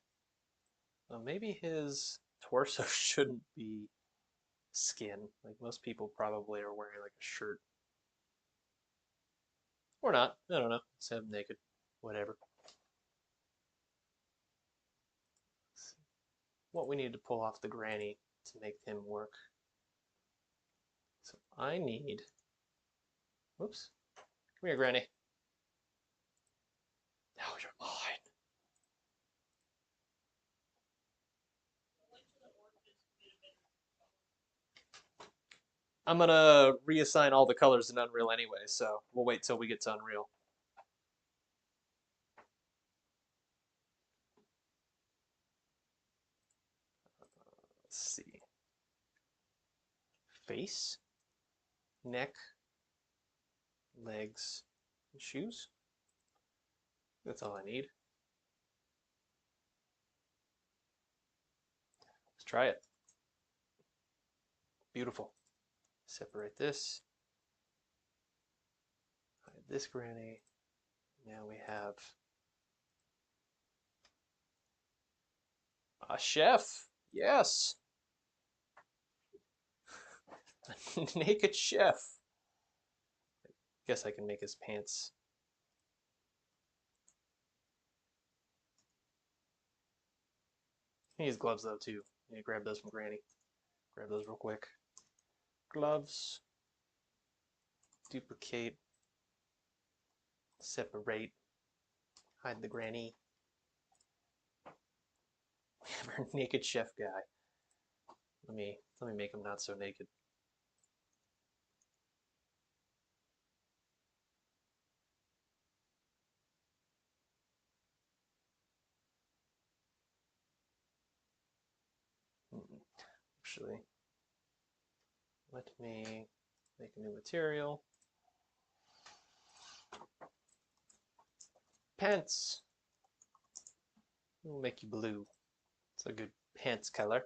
maybe his torso shouldn't be skin. Like most people probably are wearing like a shirt. Or not. I don't know. Let's have him naked. Whatever. What we need to pull off the granny to make him work. So I need. Whoops. Come here, Granny. Now you're mine. I'm gonna reassign all the colors in Unreal anyway, so we'll wait till we get to Unreal. Let's see. Face, neck, legs, and shoes. That's all I need. Let's try it. Beautiful. Separate this. Hide this granny. Now we have a chef. Yes. A naked chef. Guess I can make his pants. He needs gloves though too. I need to grab those from Granny. Grab those real quick. Gloves. Duplicate. Separate. Hide the Granny. We have our naked chef guy. Let me make him not so naked. Actually, let me make a new material. Pants. We'll make you blue. It's a good pants color.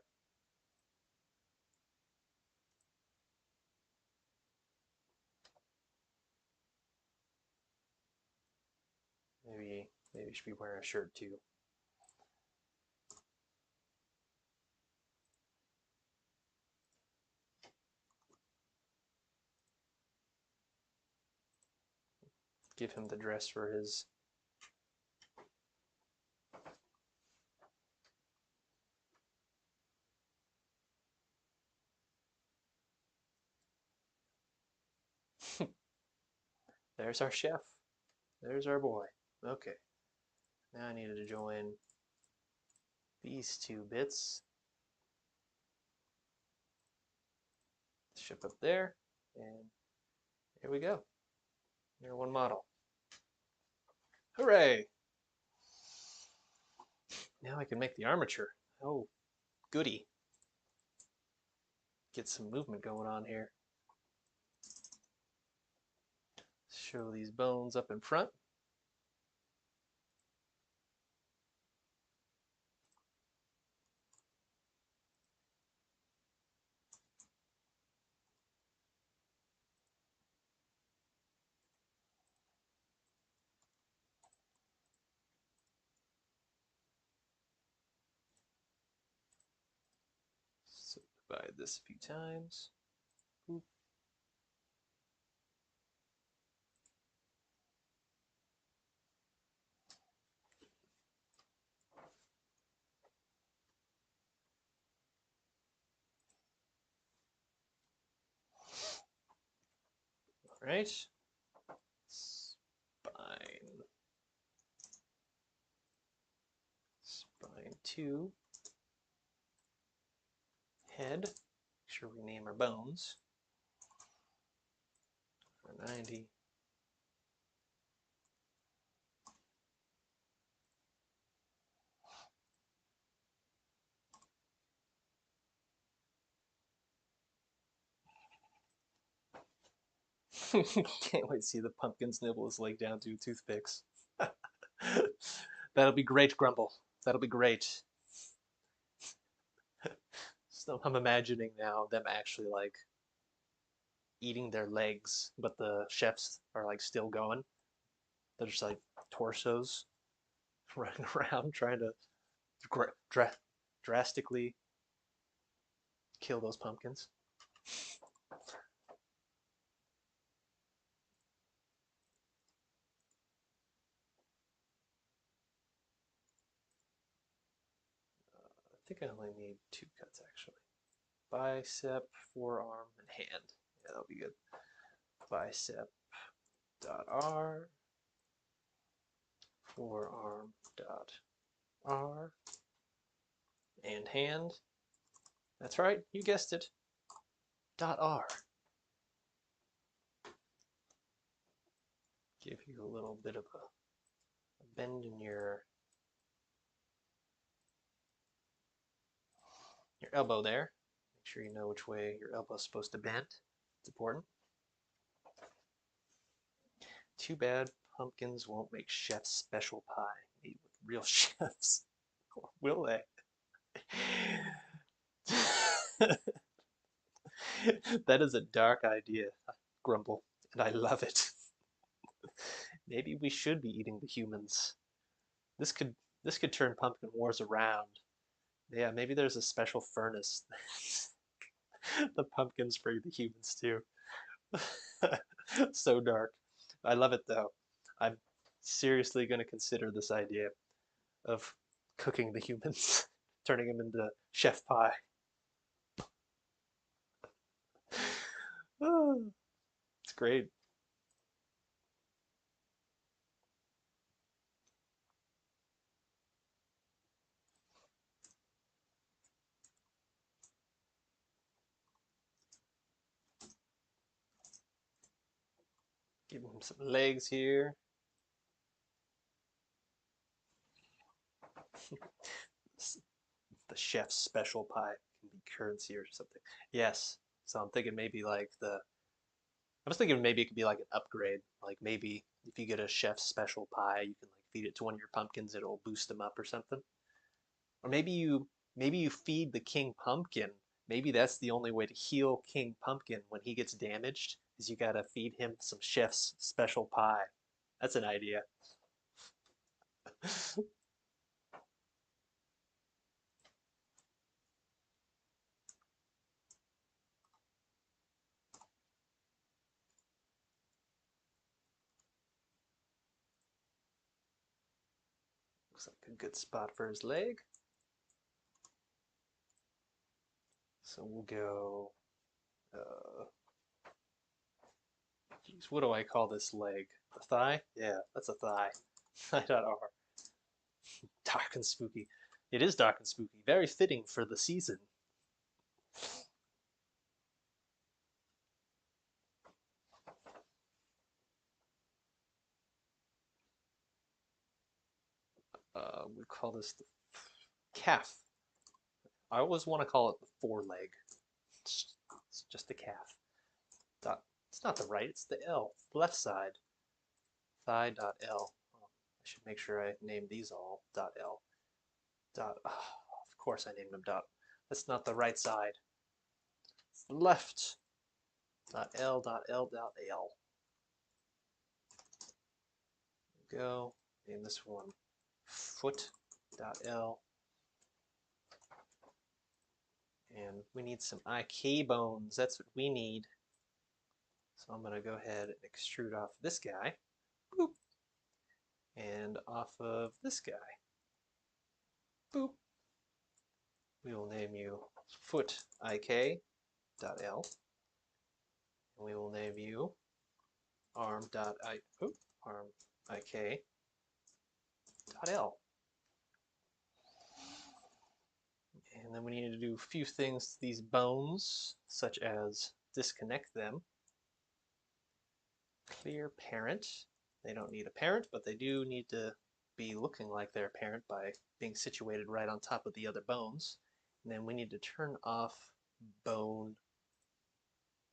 Maybe you should be wearing a shirt too. Give him the dress for his. There's our chef. There's our boy. Okay. Now I needed to join these two bits. Ship up there, and here we go. Year one model. Hooray! Now I can make the armature. Oh, goody. Get some movement going on here. Show these bones up in front. Subdivide this a few times. Oop. All right. Spine. Spine 2. Head. Make sure we name our bones. 490. Can't wait to see the pumpkins nibble his leg down to toothpicks. That'll be great, Grumble. That'll be great. So I'm imagining now them actually like eating their legs, but the chefs are like still going. They're just like torsos running around trying to drastically kill those pumpkins. I think I only need 2 cuts actually. Bicep, forearm, and hand. Yeah, that'll be good. Bicep dot R, forearm dot R, and hand. That's right, you guessed it. Dot R. Give you a little bit of a bend in your elbow there. Make sure you know which way your elbow is supposed to bend. It's important. Too bad pumpkins won't make chef's special pie made with real chefs. Or will they? That is a dark idea, Grumble, and I love it. Maybe we should be eating the humans. This could this could turn Pumpkin Wars around. Yeah, maybe there's a special furnace. The pumpkins bring the humans too. So dark. I love it though. I'm seriously going to consider this idea of cooking the humans, turning them into chef pie. Oh, it's great. Give him some legs here. The chef's special pie can be currency or something. Yes. So I'm thinking maybe like I was thinking maybe it could be like an upgrade. Like maybe if you get a chef's special pie, you can like feed it to one of your pumpkins, it'll boost them up or something. Or maybe you feed the King Pumpkin. Maybe that's the only way to heal King Pumpkin when he gets damaged, is you gotta feed him some chef's special pie. That's an idea. Looks like a good spot for his leg. So we'll go, geez, what do I call this leg? A thigh? Yeah, that's a thigh. Thigh.r. Dark and spooky. It is dark and spooky. Very fitting for the season. We call this the calf. I always want to call it the foreleg. It's just the calf. It's not the right, it's the L, the left side. Thigh.L. Oh, I should make sure I name these all .L. Of course I named them dot. That's not the right side. It's the left. .L.L.L. Go. Name this one foot.L. And we need some IK bones. That's what we need. So I'm going to go ahead and extrude off this guy. Boop. And off of this guy. Boop. We will name you foot IK.L. And we will name you arm IK.L. And then we need to do a few things to these bones, such as disconnect them. Clear parent. They don't need a parent, but they do need to be looking like their parent by being situated right on top of the other bones. And then we need to turn off bone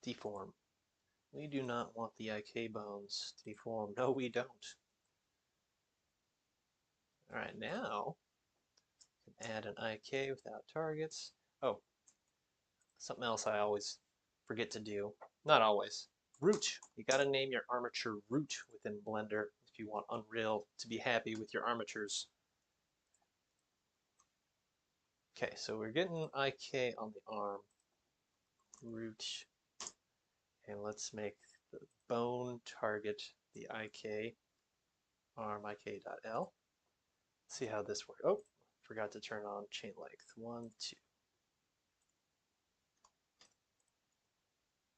deform. We do not want the IK bones to deform. No, we don't. All right, now add an IK without targets. Oh, something else I always forget to do. Not always. Root. You gotta name your armature root within Blender if you want Unreal to be happy with your armatures. Okay, so we're getting IK on the arm. Root. And let's make the bone target the IK. Arm IK.L. See how this works. Oh, forgot to turn on chain length. 1, 2.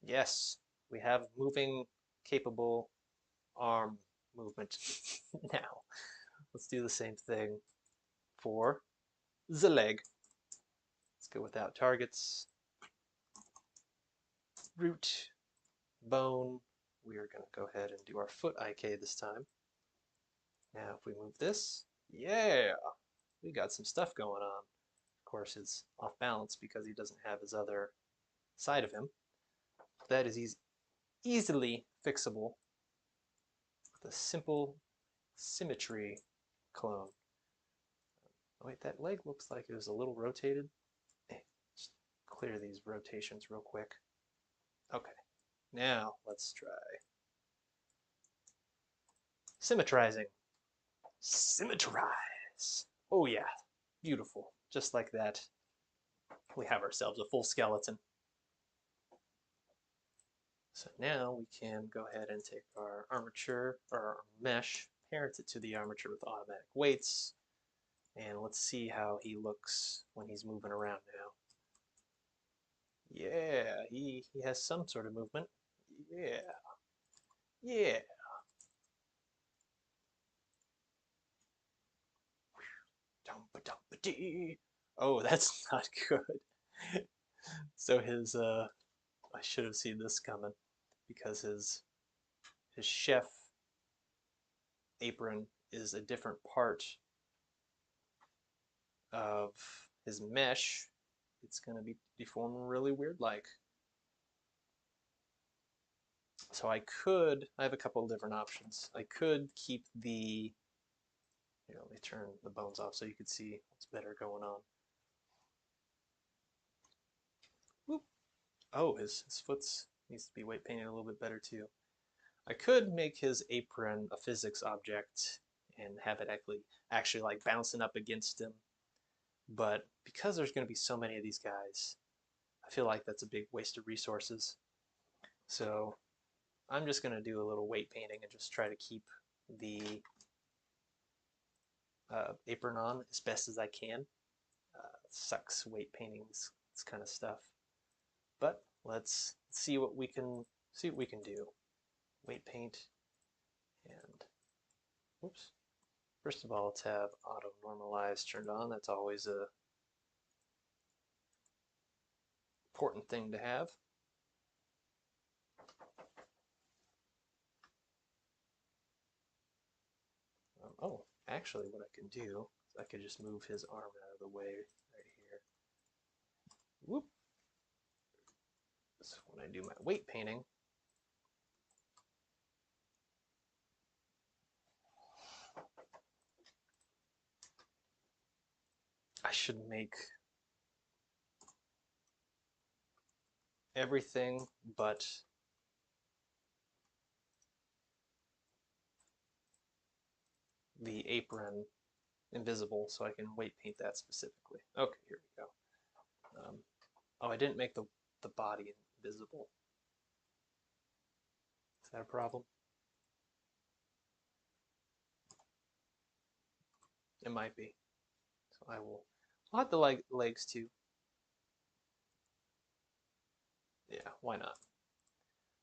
Yes, we have moving capable arm movement now. Let's do the same thing for the leg. Let's go without targets. Root, bone. We are going to go ahead and do our foot IK this time. Now if we move this, yeah, we got some stuff going on. Of course it's off balance because he doesn't have his other side of him. That is easily fixable with a simple symmetry clone. Oh, wait, that leg looks like it was a little rotated. Just clear these rotations real quick. Okay, now let's try symmetrizing. Symmetrize. Oh yeah, beautiful. Just like that, we have ourselves a full skeleton. So now we can go ahead and take our armature, or our mesh, parent it to the armature with automatic weights, and let's see how he looks when he's moving around now. Yeah, he has some sort of movement. Yeah, yeah. Oh, that's not good. So his, I should have seen this coming because his chef apron is a different part of his mesh. It's going to be deformed really weird like. So I have a couple of different options. I could keep the, let me turn the bones off so you can see what's better going on. Whoop. Oh, his foot's needs to be weight painted a little bit better too. I could make his apron a physics object and have it actually like bouncing up against him. But because there's going to be so many of these guys, I feel like that's a big waste of resources. So I'm just going to do a little weight painting and just try to keep the apron on as best as I can. Sucks weight painting this kind of stuff, but let's see what we can do. Weight paint and oops. First of all, let's have auto normalize turned on. That's always a important thing to have. Oh, actually, what I can do is I could just move his arm out of the way right here. Whoop. So when I do my weight painting, I should make everything but the apron invisible so I can weight paint that specifically. Okay, here we go. Oh, I didn't make the body invisible. Is that a problem? It might be. So I'll have the legs too. Yeah, why not?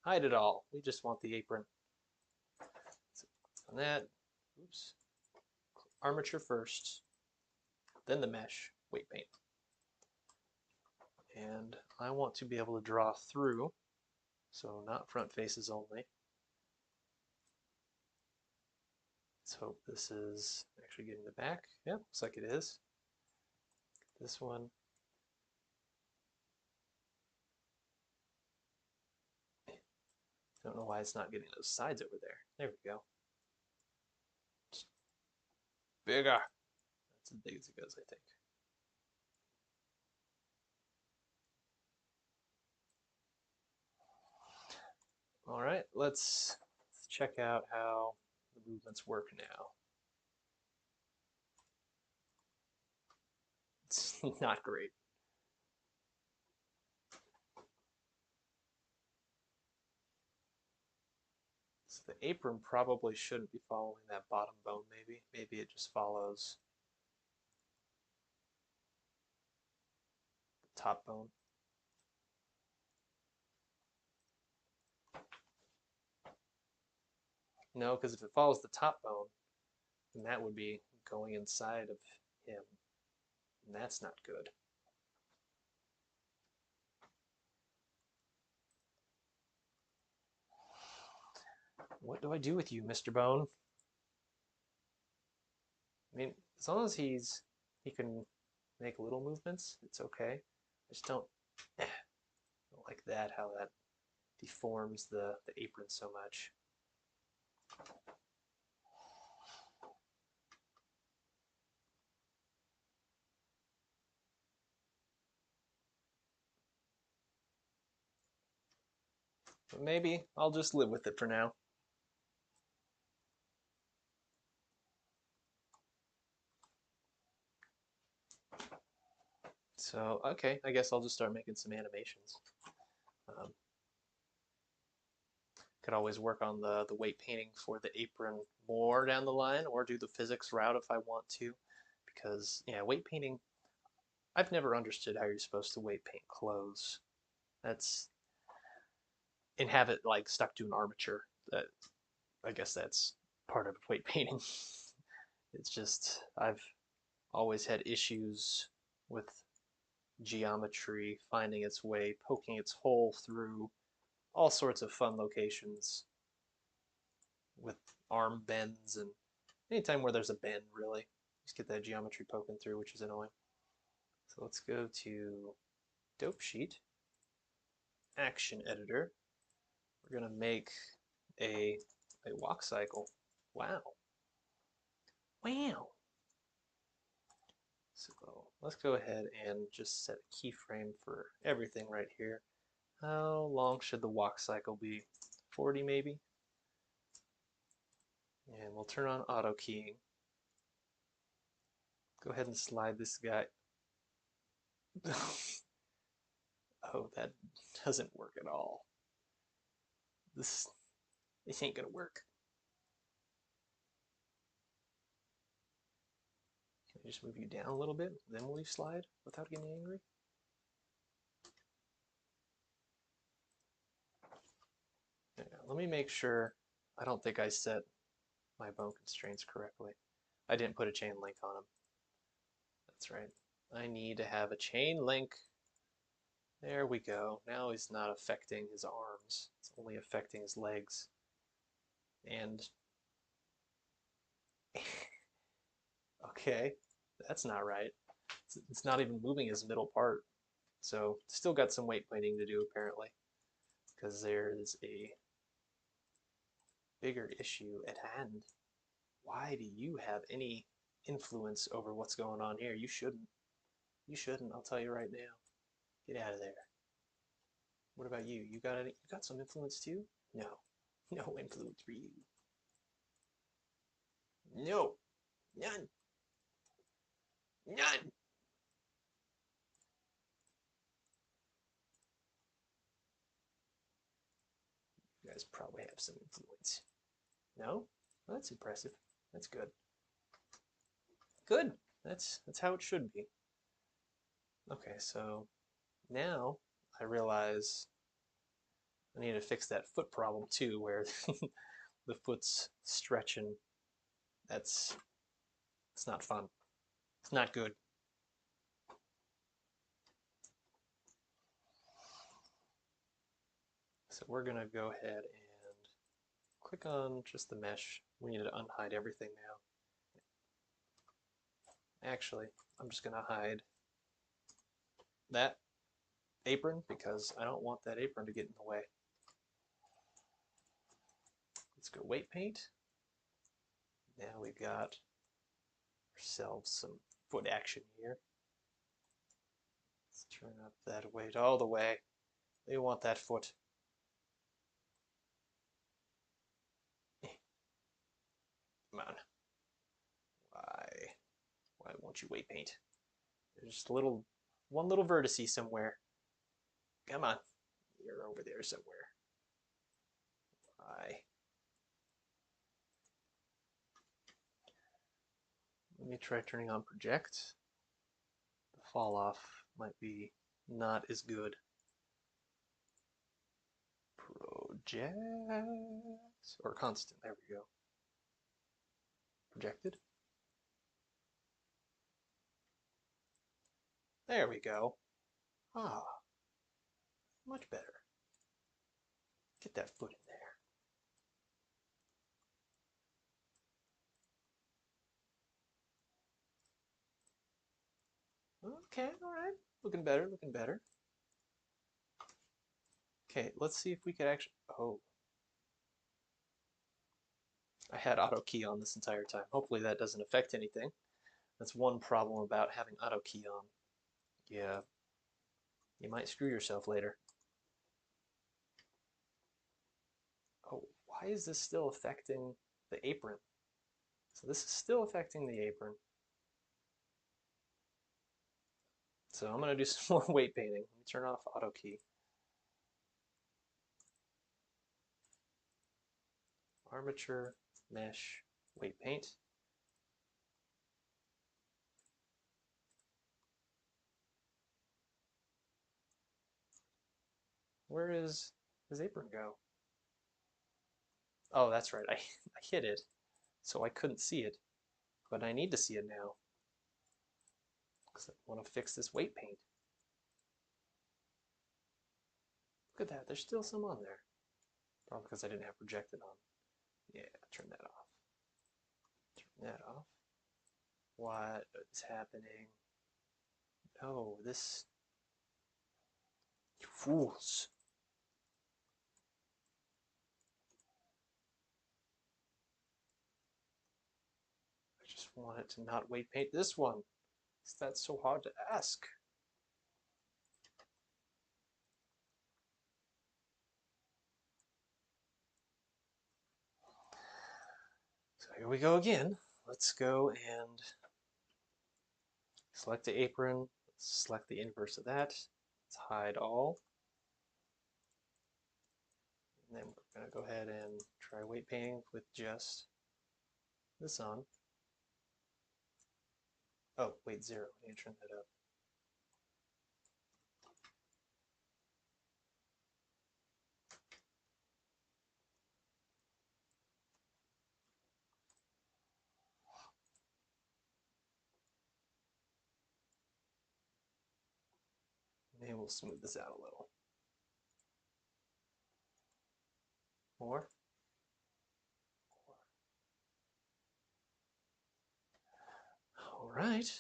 Hide it all. We just want the apron. So on that, oops. Armature first, then the mesh, weight paint. And I want to be able to draw through, so not front faces only. Let's hope this is actually getting the back. Yeah, looks like it is. This one. I don't know why it's not getting those sides over there. There we go. Just bigger. That's as big as it goes, I think. All right, let's check out how the movements work now. It's not great. So the apron probably shouldn't be following that bottom bone, maybe. Maybe it just follows the top bone. No, because if it follows the top bone, then that would be going inside of him, and that's not good. What do I do with you, Mr. Bone? I mean, as long as he can make little movements, it's okay. I just don't like that, how that deforms the apron so much. But maybe I'll just live with it for now. So, okay, I guess I'll just start making some animations. Um, could always work on the weight painting for the apron more down the line, or do the physics route if I want to. Because, yeah, weight painting, I've never understood how you're supposed to weight paint clothes. That's, and have it like stuck to an armature. That, I guess that's part of weight painting. It's just, I've always had issues with geometry finding its way, poking its hole through all sorts of fun locations with arm bends and anytime where there's a bend, really. Just get that geometry poking through, which is annoying. So let's go to Dope Sheet, Action Editor. We're going to make a walk cycle. Wow. Wow. So let's go ahead and just set a keyframe for everything right here. How long should the walk cycle be? 40 maybe? And we'll turn on auto keying. Go ahead and slide this guy. Oh, that doesn't work at all. This ain't gonna work. Can I just move you down a little bit, then will you slide without getting angry? Yeah, let me make sure. I don't think I set my bone constraints correctly. I didn't put a chain link on him. That's right. I need to have a chain link. There we go. Now he's not affecting his arms. It's only affecting his legs. And okay, that's not right. It's not even moving his middle part. So still got some weight plating to do apparently, because there's a bigger issue at hand. Why do you have any influence over what's going on here? You shouldn't. You shouldn't, I'll tell you right now. Get out of there. What about you? You got some influence too? No. No influence for you. No. None. None. You guys probably have some influence. No? Well, that's impressive. That's good. Good. That's how it should be. Okay, so now I realize I need to fix that foot problem too, where the foot's stretching. It's not fun. It's not good. So we're gonna go ahead and click on just the mesh. We need to unhide everything now. Actually, I'm just gonna hide that apron because I don't want that apron to get in the way. Let's go weight paint. Now we've got ourselves some foot action here. Let's turn up that weight all the way. We want that foot. Come on. Why won't you weight paint? There's just one little vertice somewhere. Come on. You're over there somewhere. Why? Let me try turning on project. The fall off might be not as good. Project or constant. There we go. Projected. There we go. Ah, much better. Get that foot in there. Okay, all right. Looking better, looking better. Okay, let's see if we could actually. Oh, I had auto key on this entire time. Hopefully that doesn't affect anything. That's one problem about having auto key on. Yeah, you might screw yourself later. Oh, why is this still affecting the apron? So this is still affecting the apron. So I'm going to do some more weight painting. Let me turn off auto key. Armature, mesh, weight paint. Where is his apron go? Oh, that's right. I hit it, so I couldn't see it. But I need to see it now. Because I want to fix this weight paint. Look at that. There's still some on there. Probably because I didn't have projected on. Yeah, turn that off. Turn that off. What is happening? No, this... You fools. I just wanted to not weight paint this one. Is that so hard to ask? here we go again. Let's go and select the apron. Let's select the inverse of that. Let's hide all. And then we're going to go ahead and try weight painting with just this on. Oh, wait, 0. I need to turn that up. Maybe we'll smooth this out a little. More. All right.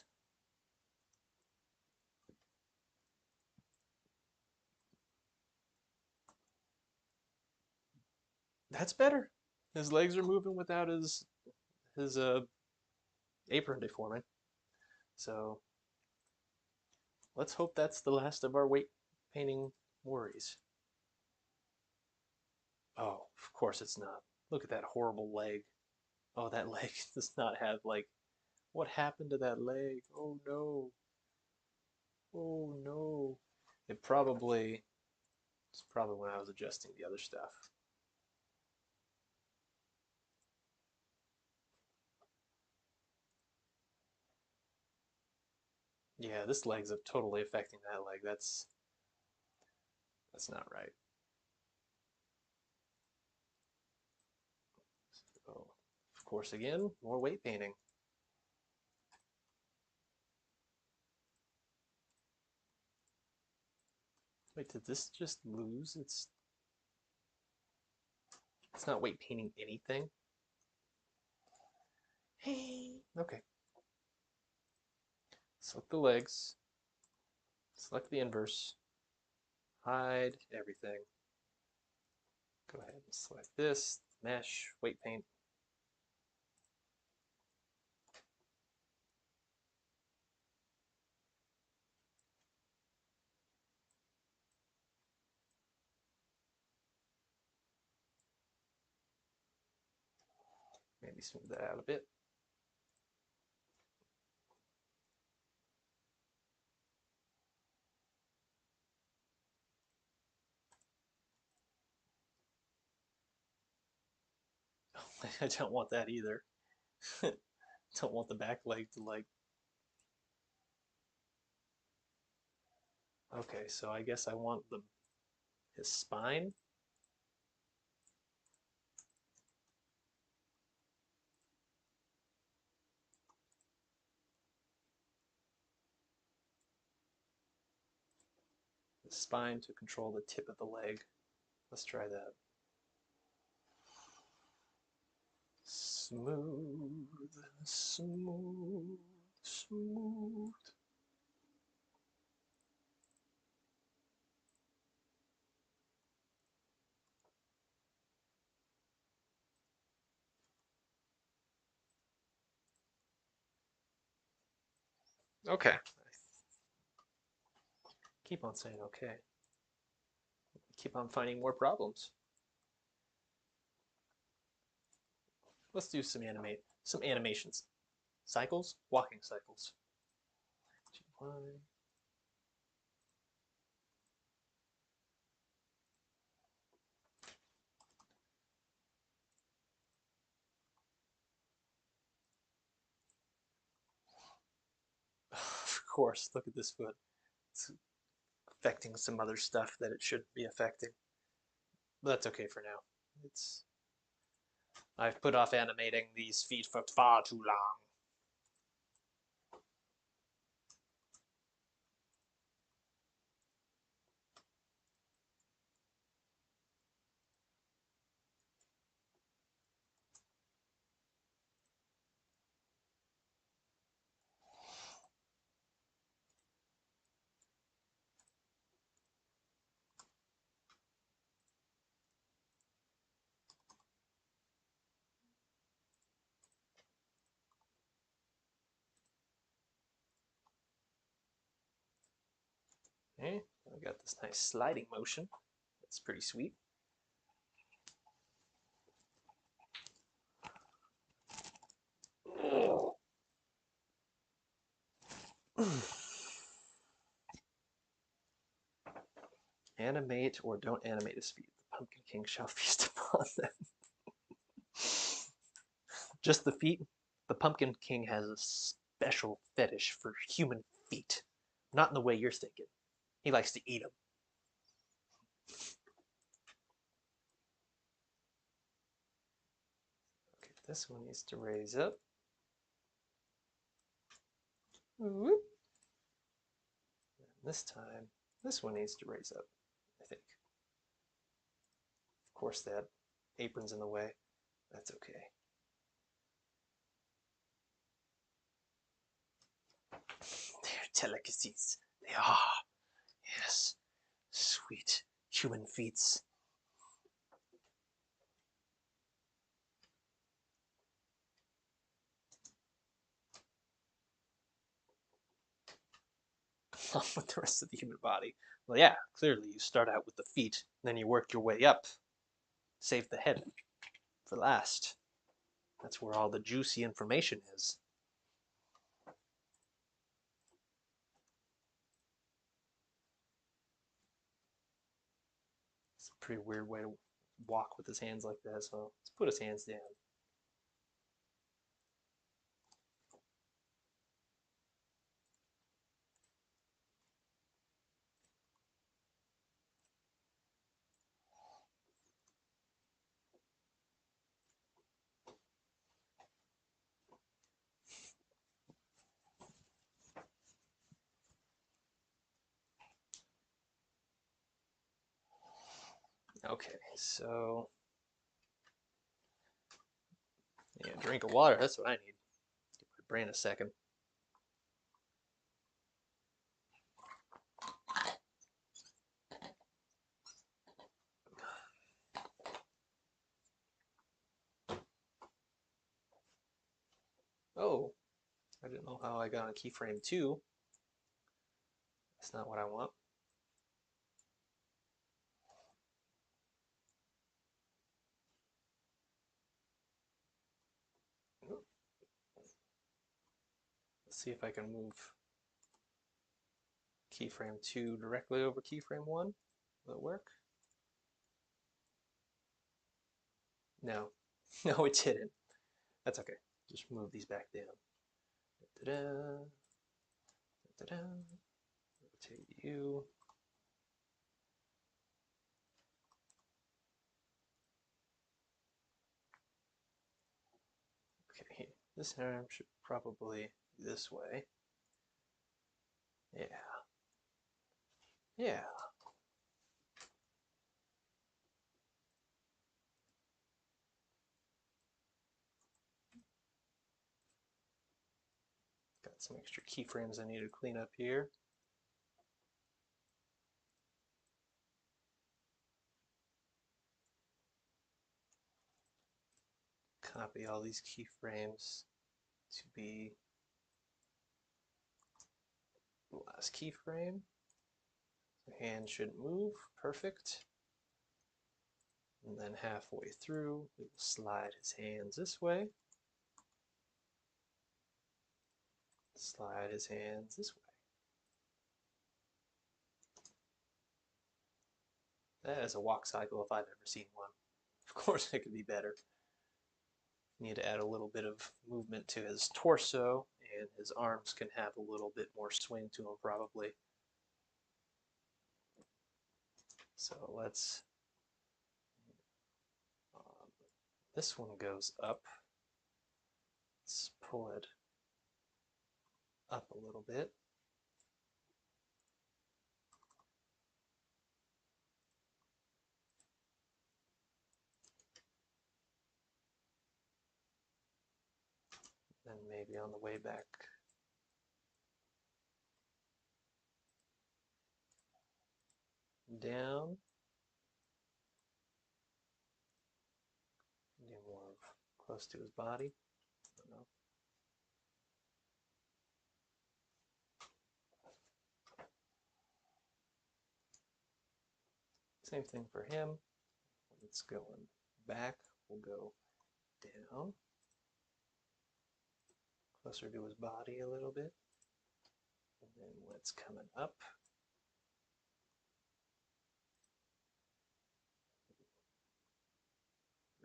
That's better. His legs are moving without his apron deforming. So let's hope that's the last of our weight painting worries. Oh, of course it's not. Look at that horrible leg. Oh, that leg does not have like, what happened to that leg? Oh no. Oh no. It's probably when I was adjusting the other stuff. Yeah, this leg's totally affecting that leg. That's not right. So, of course, again, more weight painting. Wait, did this just lose? It's not weight painting anything. Hey. Okay. Select the legs. Select the inverse. Hide everything. Go ahead and select this. Mesh. Weight paint. Maybe smooth that out a bit. I don't want that either. Don't want the back leg to like. Okay, so I guess I want his spine. The spine to control the tip of the leg. Let's try that. Smooth, smooth, smooth. Okay. Keep on saying okay. Keep on finding more problems. Let's do some animations. Cycles, walking cycles. Of course, look at this foot. It's affecting some other stuff that it shouldn't be affecting. But that's okay for now. I've put off animating these feet for far too long. Okay, I got this nice sliding motion. That's pretty sweet. Animate or don't animate his feet. The Pumpkin King shall feast upon them. Just the feet? The Pumpkin King has a special fetish for human feet. Not in the way you're thinking. He likes to eat them. Okay, this one needs to raise up. Whoop. And this time, this one needs to raise up, I think. Of course, that apron's in the way. That's okay. They're delicacies. They are. Yes. Sweet human feets. Along with the rest of the human body. Well, yeah, clearly you start out with the feet, then you work your way up. Save the head for last. That's where all the juicy information is. It's a pretty weird way to walk with his hands like that, so let's put his hands down. Okay, so yeah, drink of water, that's what I need. Give my brain a second. Oh, I didn't know how I got on keyframe 2. That's not what I want. Let's see if I can move keyframe 2 directly over keyframe 1. Will it work? No. No, it didn't. That's okay. Just move these back down. Da-da-da. Da-da-da. Rotate you. Okay, this arm should probably be this way. Yeah. Yeah. Got some extra keyframes I need to clean up here. Copy all these keyframes to be the last keyframe. The hand shouldn't move. Perfect. And then halfway through, we will slide his hands this way. Slide his hands this way. That is a walk cycle if I've ever seen one. Of course, it could be better. Need to add a little bit of movement to his torso, and his arms can have a little bit more swing to them probably. So let's, this one goes up. Let's pull it up a little bit. Then maybe on the way back down, get more close to his body. I don't know. Same thing for him. When it's going back, we'll go down, closer to his body a little bit. And then when it's coming up,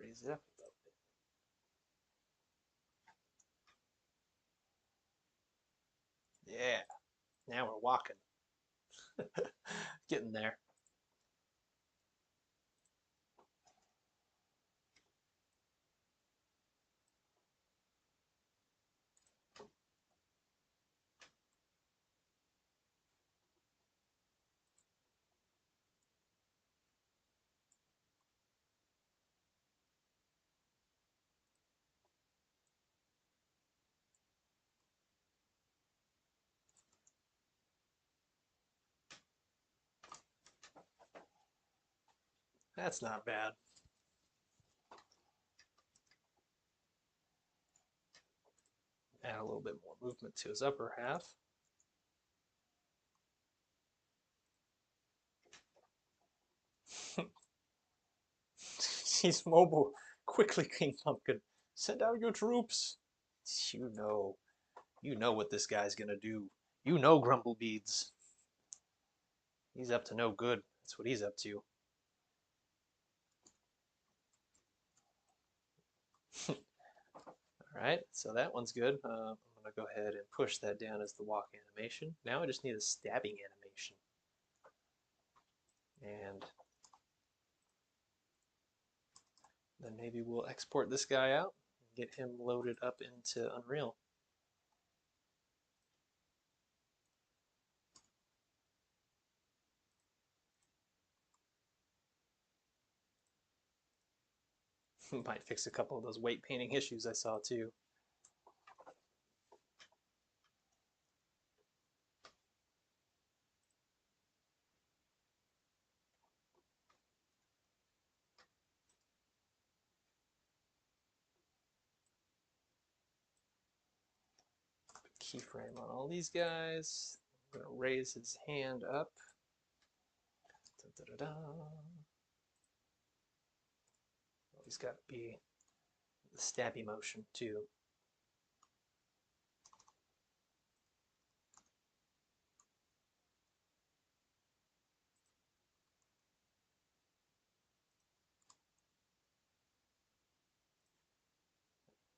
Raise it up a little bit. Yeah, now we're walking. Getting there. That's not bad. Add a little bit more movement to his upper half. He's mobile. Quickly, King Pumpkin. Send out your troops. You know. You know what this guy's gonna do. You know Grumble Beads. He's up to no good. That's what he's up to. Alright, so that one's good. I'm going to go ahead and push that down as the walk animation. Now I just need a stabbing animation. And then maybe we'll export this guy out and get him loaded up into Unreal. Might fix a couple of those weight painting issues I saw too. Keyframe on all these guys. I'm going to raise his hand up. Da, da, da, da. He's got to be the stabby motion too.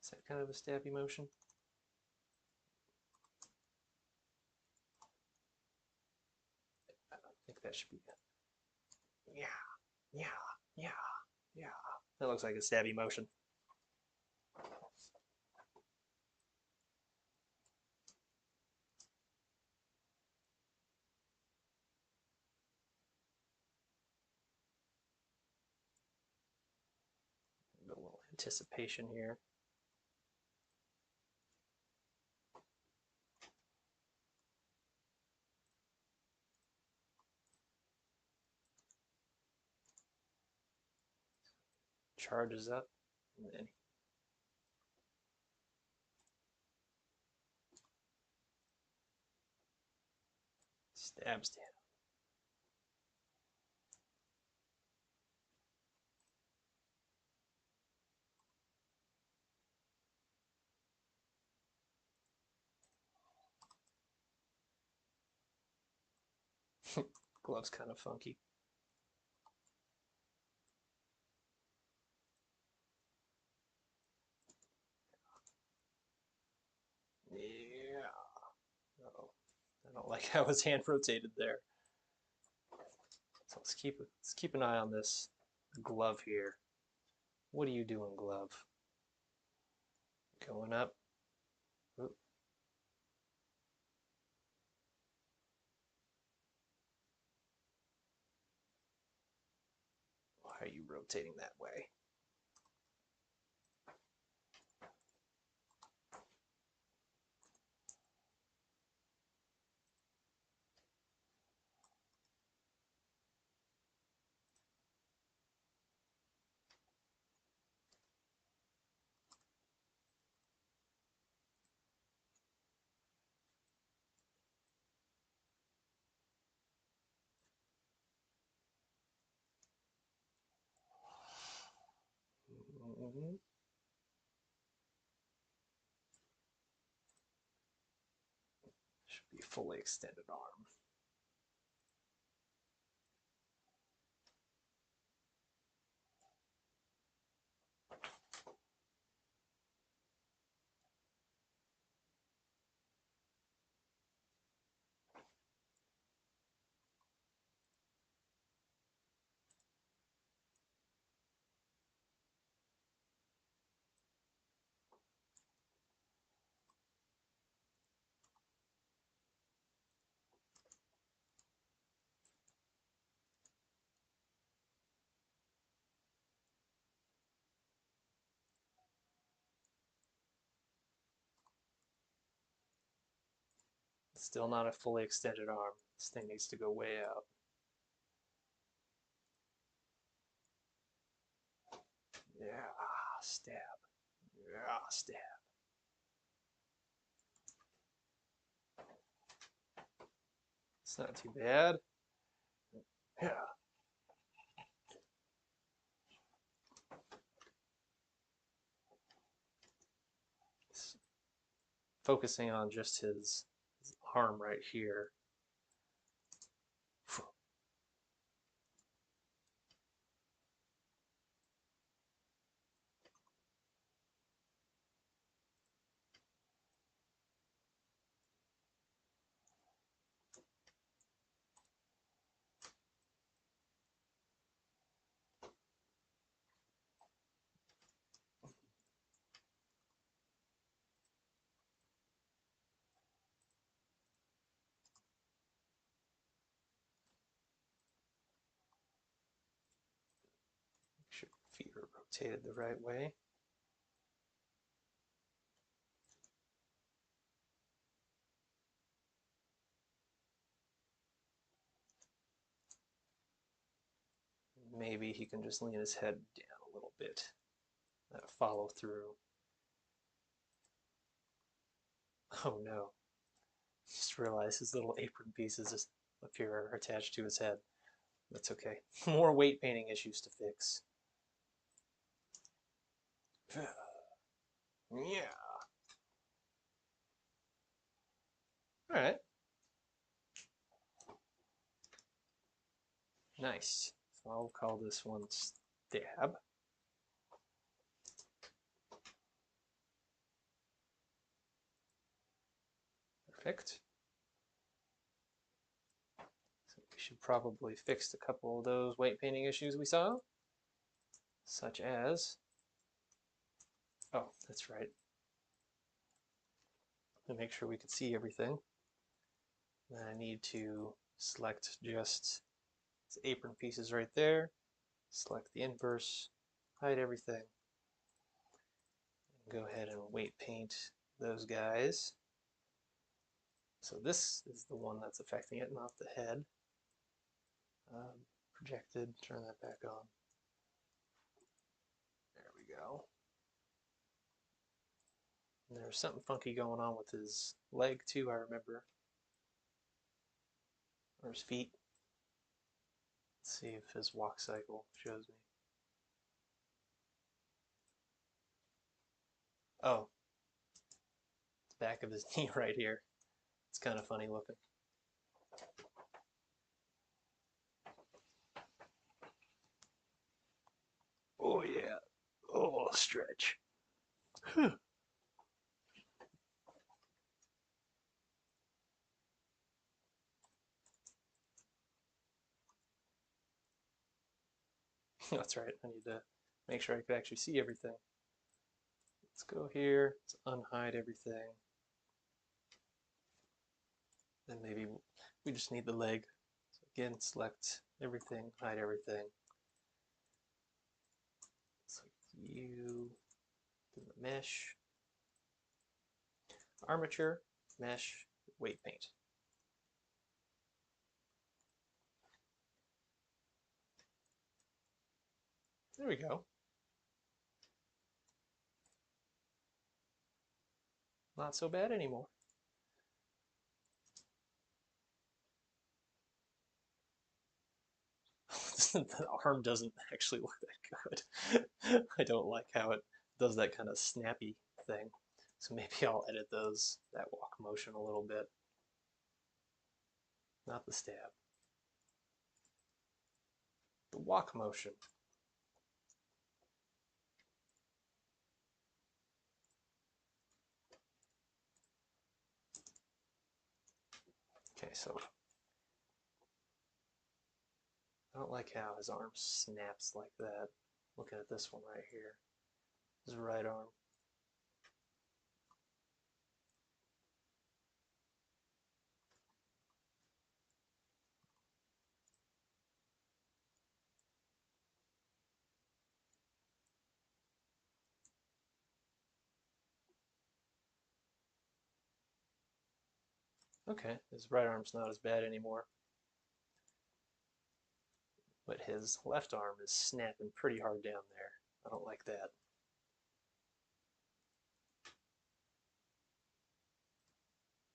Is that kind of a stabby motion? I think that should be it. Yeah, yeah, yeah. That looks like a stabby motion. A little anticipation here. Charges up, and then stabs down. Glove's kind of funky. Yeah. Uh-oh. I don't like how his hand rotated there. So let's keep an eye on this glove here. What are you doing, glove? Going up. Oop. Why are you rotating that way? Mm-hmm. Should be fully extended arm. Still not a fully extended arm. This thing needs to go way out. Yeah, stab. Yeah, stab. It's not too bad. Yeah. Focusing on just his arm right here. Make sure feet are rotated the right way. Maybe he can just lean his head down a little bit. That follow through. Oh no. Just realized his little apron pieces just up here are attached to his head. That's okay. More weight painting issues to fix. Yeah. Alright. Nice. So I'll call this one stab. Perfect. So we should probably fix a couple of those weight painting issues we saw, such as, oh, that's right. To make sure we can see everything, then I need to select just the apron pieces right there, select the inverse, hide everything, and go ahead and weight paint those guys. So this is the one that's affecting it, not the head. Projected, turn that back on. There we go. And there was something funky going on with his leg too, I remember. Or his feet. Let's see if his walk cycle shows me. Oh, the back of his knee right here. It's kind of funny looking. Oh yeah. Oh, stretch. That's right. I need to make sure I could actually see everything. Let's go here. Let's unhide everything. Then maybe we just need the leg. So again, select everything, hide everything. Select you, do the mesh, armature, mesh, weight paint. There we go. Not so bad anymore. The arm doesn't actually look that good. I don't like how it does that kind of snappy thing. So maybe I'll edit that walk motion a little bit. Not the stab. The walk motion. Okay, so I don't like how his arm snaps like that. Looking at this one right here. His right arm. Okay, his right arm's not as bad anymore, but his left arm is snapping pretty hard down there. I don't like that.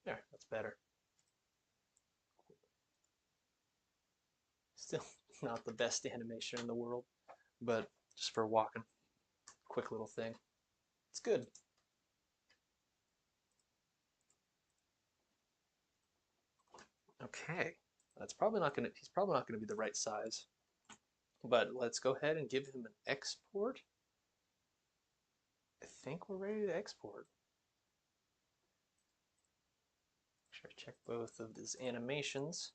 There, that's better. Still not the best animation in the world, but just for walking, quick little thing. It's good. Okay, that's probably not gonna. He's probably not gonna be the right size. But let's go ahead and give him an export. I think we're ready to export. Make sure I check both of these animations.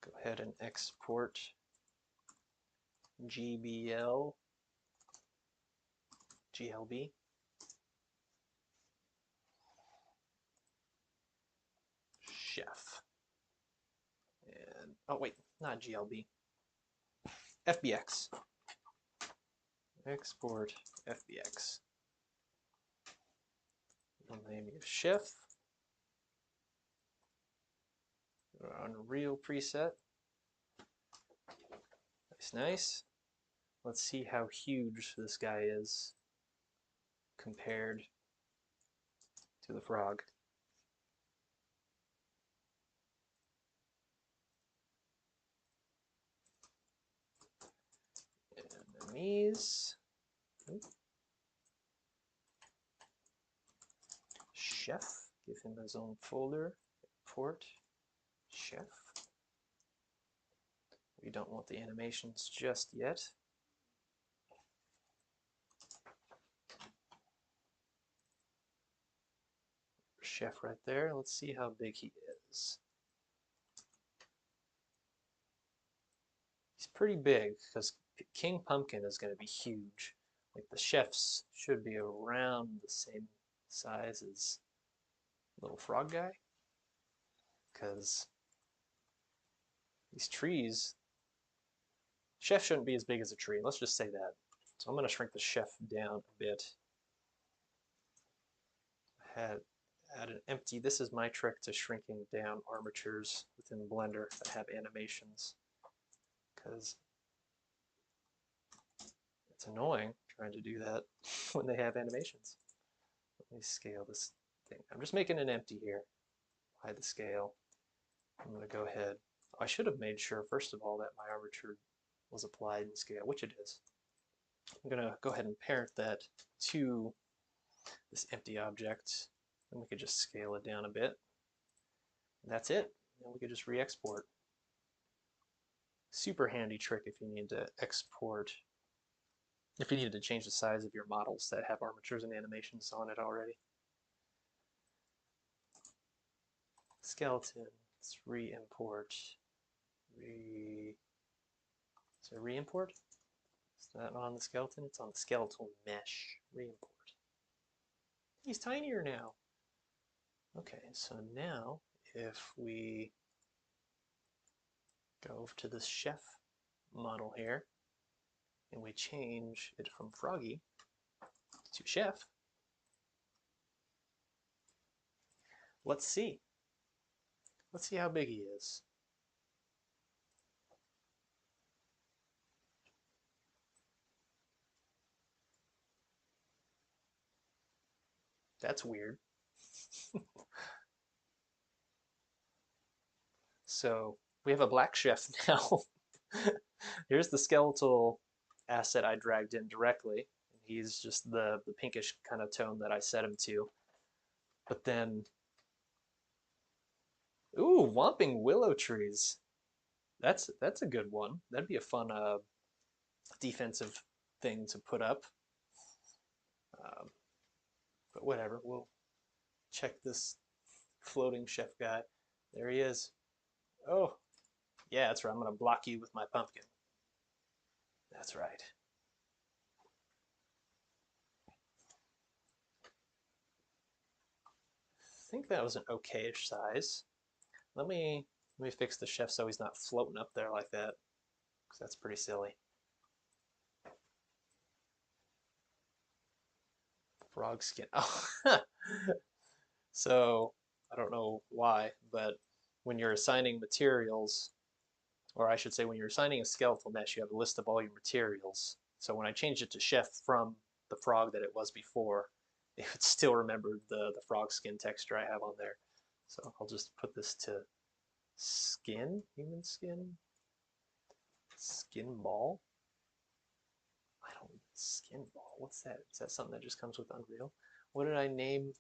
Go ahead and export GBL, GLB. Chef. And, oh wait, not GLB. FBX. Export FBX. We'll name you Chef. Unreal preset. Nice, nice. Let's see how huge this guy is compared to the frog. Enemies. Chef. Give him his own folder. Import. Chef. We don't want the animations just yet. Chef right there. Let's see how big he is. He's pretty big because King Pumpkin is going to be huge. Like the chefs should be around the same size as little frog guy. Because these trees, chef shouldn't be as big as a tree. Let's just say that. So I'm going to shrink the chef down a bit. Add an empty. This is my trick to shrinking down armatures within Blender that have animations. Because it's annoying trying to do that when they have animations. Let me scale this thing. I'm just making an empty here. Hide the scale. I'm going to go ahead. I should have made sure, first of all, that my armature was applied in scale, which it is. I'm going to go ahead and parent that to this empty object, and we could just scale it down a bit. And that's it. And we could just re-export. Super handy trick if you need to export, if you needed to change the size of your models that have armatures and animations on it already. Skeleton, let's re-import. So re-import? Is that on the skeleton? It's on the skeletal mesh. Re-import. He's tinier now. Okay, so now if we go over to this chef model here and we change it from Froggy to Chef, let's see. Let's see how big he is. That's weird. So we have a black chef now. Here's the skeletal asset I dragged in directly. He's just the pinkish kind of tone that I set him to. But then, ooh, Whomping Willow Trees. That's a good one. That'd be a fun defensive thing to put up. But whatever, we'll check this floating chef guy. There he is. Oh, yeah, that's right. I'm going to block you with my pumpkin. That's right. I think that was an okay-ish size. Let me fix the chef so he's not floating up there like that, because that's pretty silly. Frog skin. Oh, so I don't know why, but when you're assigning materials, or I should say when you're assigning a skeletal mesh, you have a list of all your materials. So when I changed it to chef from the frog that it was before, it would still remember the frog skin texture I have on there. So I'll just put this to skin, human skin, skin ball. I don't, skin ball, what's that? Is that something that just comes with Unreal? What did I name?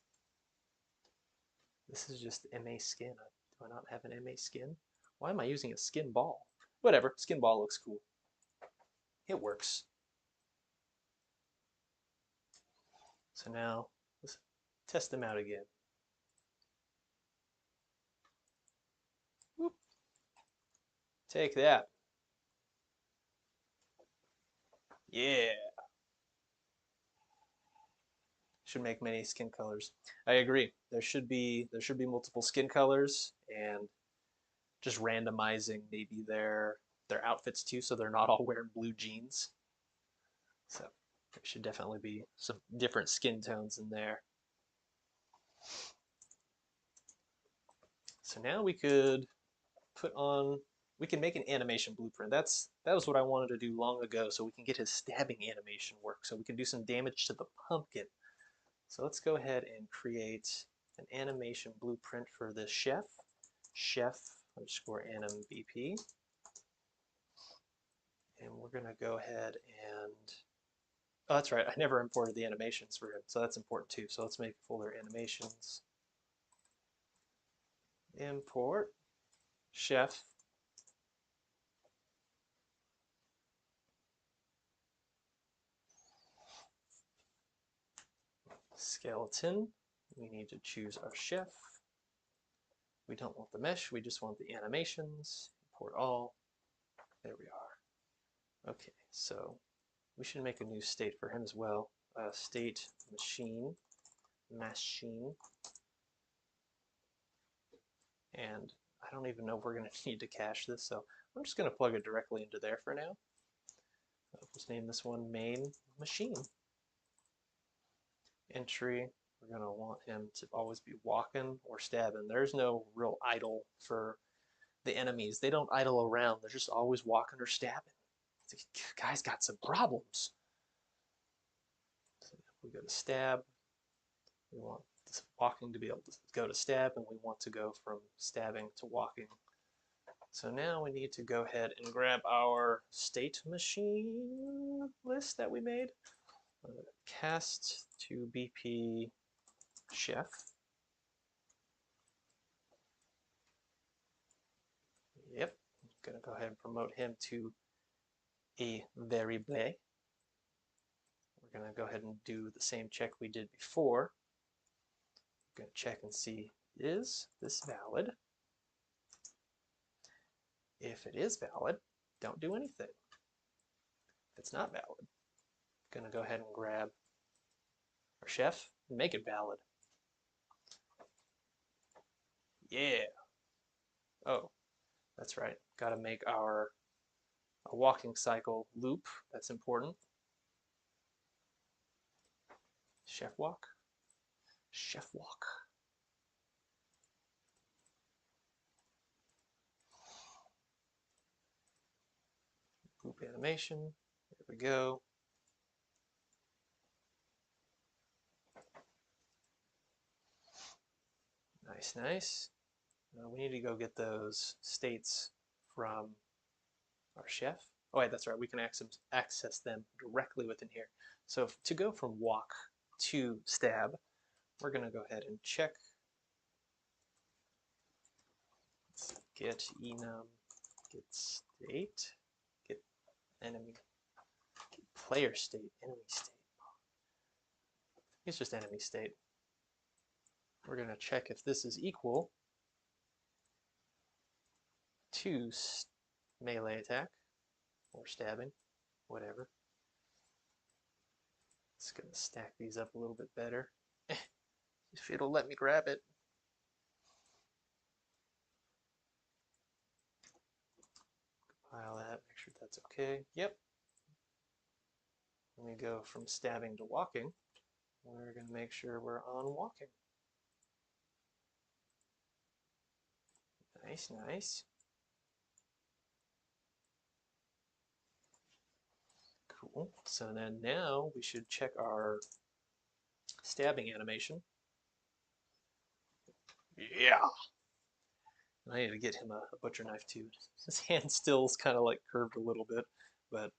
This is just MA skin. Do I not have an MA skin? Why am I using a skin ball? Whatever, skin ball looks cool. It works. So now let's test them out again. Whoop. Take that. Yeah. Should make many skin colors. I agree. There should be multiple skin colors and just randomizing maybe their outfits too, so they're not all wearing blue jeans. So there should definitely be some different skin tones in there. So now we can make an animation blueprint. That was what I wanted to do long ago, so we can get his stabbing animation work, so we can do some damage to the pumpkin. So let's go ahead and create an animation blueprint for this chef underscore anim BP. And we're gonna go ahead and, oh, that's right, I never imported the animations for him, so that's important too. So let's make a folder animations, import chef, skeleton. We need to choose our chef. We don't want the mesh, we just want the animations. Import all. There we are. Okay, so we should make a new state for him as well. State machine. And I don't even know if we're going to need to cache this, so I'm just going to plug it directly into there for now. Let's name this one main machine. Entry, we're going to want him to always be walking or stabbing. There's no real idle for the enemies. They don't idle around. They're just always walking or stabbing. The guy's got some problems. So we go to stab. We want this walking to be able to go to stab, and we want to go from stabbing to walking. So now we need to go ahead and grab our state machine list that we made. Cast to BP chef. Yep, I'm gonna go ahead and promote him to a variable. We're gonna go ahead and do the same check we did before. I'm gonna check and see, is this valid? If it is valid, don't do anything. If it's not valid, I'm gonna go ahead and grab our chef and make it valid. Yeah. Oh, that's right. Got to make our walking cycle loop. That's important. Chef walk. Chef walk. Loop animation. There we go. Nice, nice. We need to go get those states from our chef. Oh, wait, that's right. We can access them directly within here. So to go from walk to stab, we're going to go ahead and check. Let's get enum, get state, get enemy, get player state, enemy state. It's just enemy state. We're going to check if this is equal to melee attack or stabbing, whatever. It's going to stack these up a little bit better. If it'll let me grab it. Compile that, make sure that's okay. Yep. When we go from stabbing to walking, we're going to make sure we're on walking. Nice, nice. Cool. So then now we should check our stabbing animation. Yeah. I need to get him a butcher knife too. His hand still's kind of like curved a little bit, but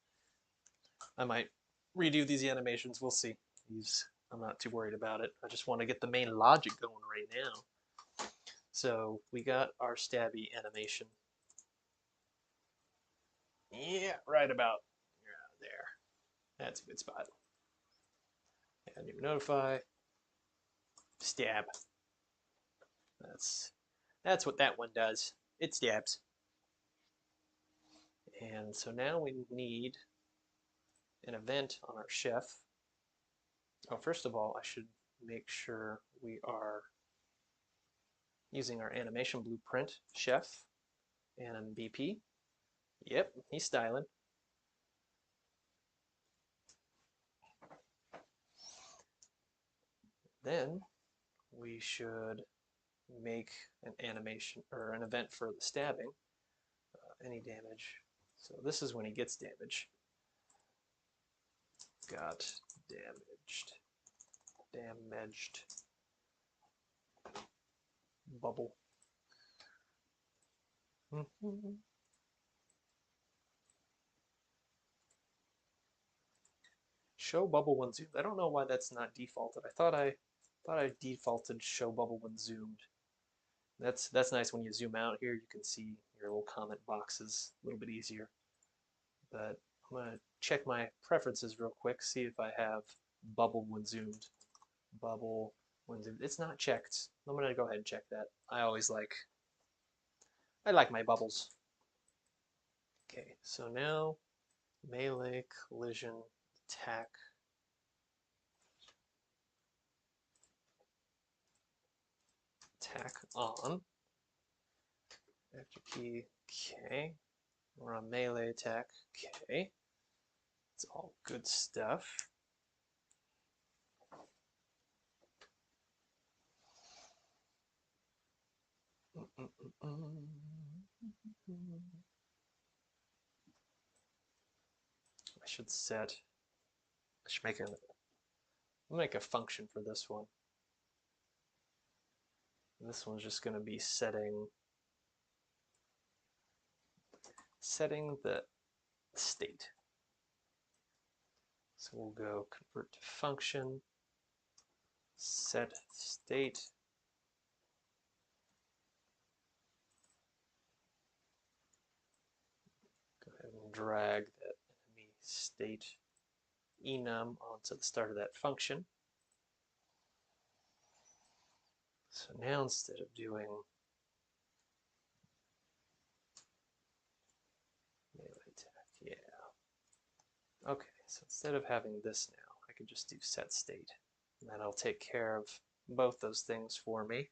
I might redo these animations. We'll see. I'm not too worried about it. I just want to get the main logic going right now. So we got our stabby animation. Yeah, right about there. That's a good spot. And new notify. Stab. That's what that one does. It stabs. And so now we need an event on our chef. Oh, first of all, I should make sure we are using our animation blueprint chef and BP. Yep, he's styling. Then we should make an animation or an event for the stabbing. Any damage. So this is when he gets damage. Got damaged. Damaged. Bubble. Show bubble when zoomed. I don't know why that's not defaulted. I thought I defaulted show bubble when zoomed. That's nice when you zoom out here. You can see your little comment boxes a little bit easier. But I'm gonna check my preferences real quick, see if I have bubble when zoomed. Bubble when zoomed. It's not checked. I'm gonna go ahead and check that. I like my bubbles. Okay, so now melee, collision, attack. Attack on. After key, okay. We're on melee attack, okay. It's all good stuff. I should make a function for this one. And this one's just going to be setting the state. So we'll go convert to function, set state. Go ahead and drag that enemy state enum onto the start of that function. So now instead of doing melee attack, yeah. Okay, so instead of having this now, I can just do set state. And that'll take care of both those things for me.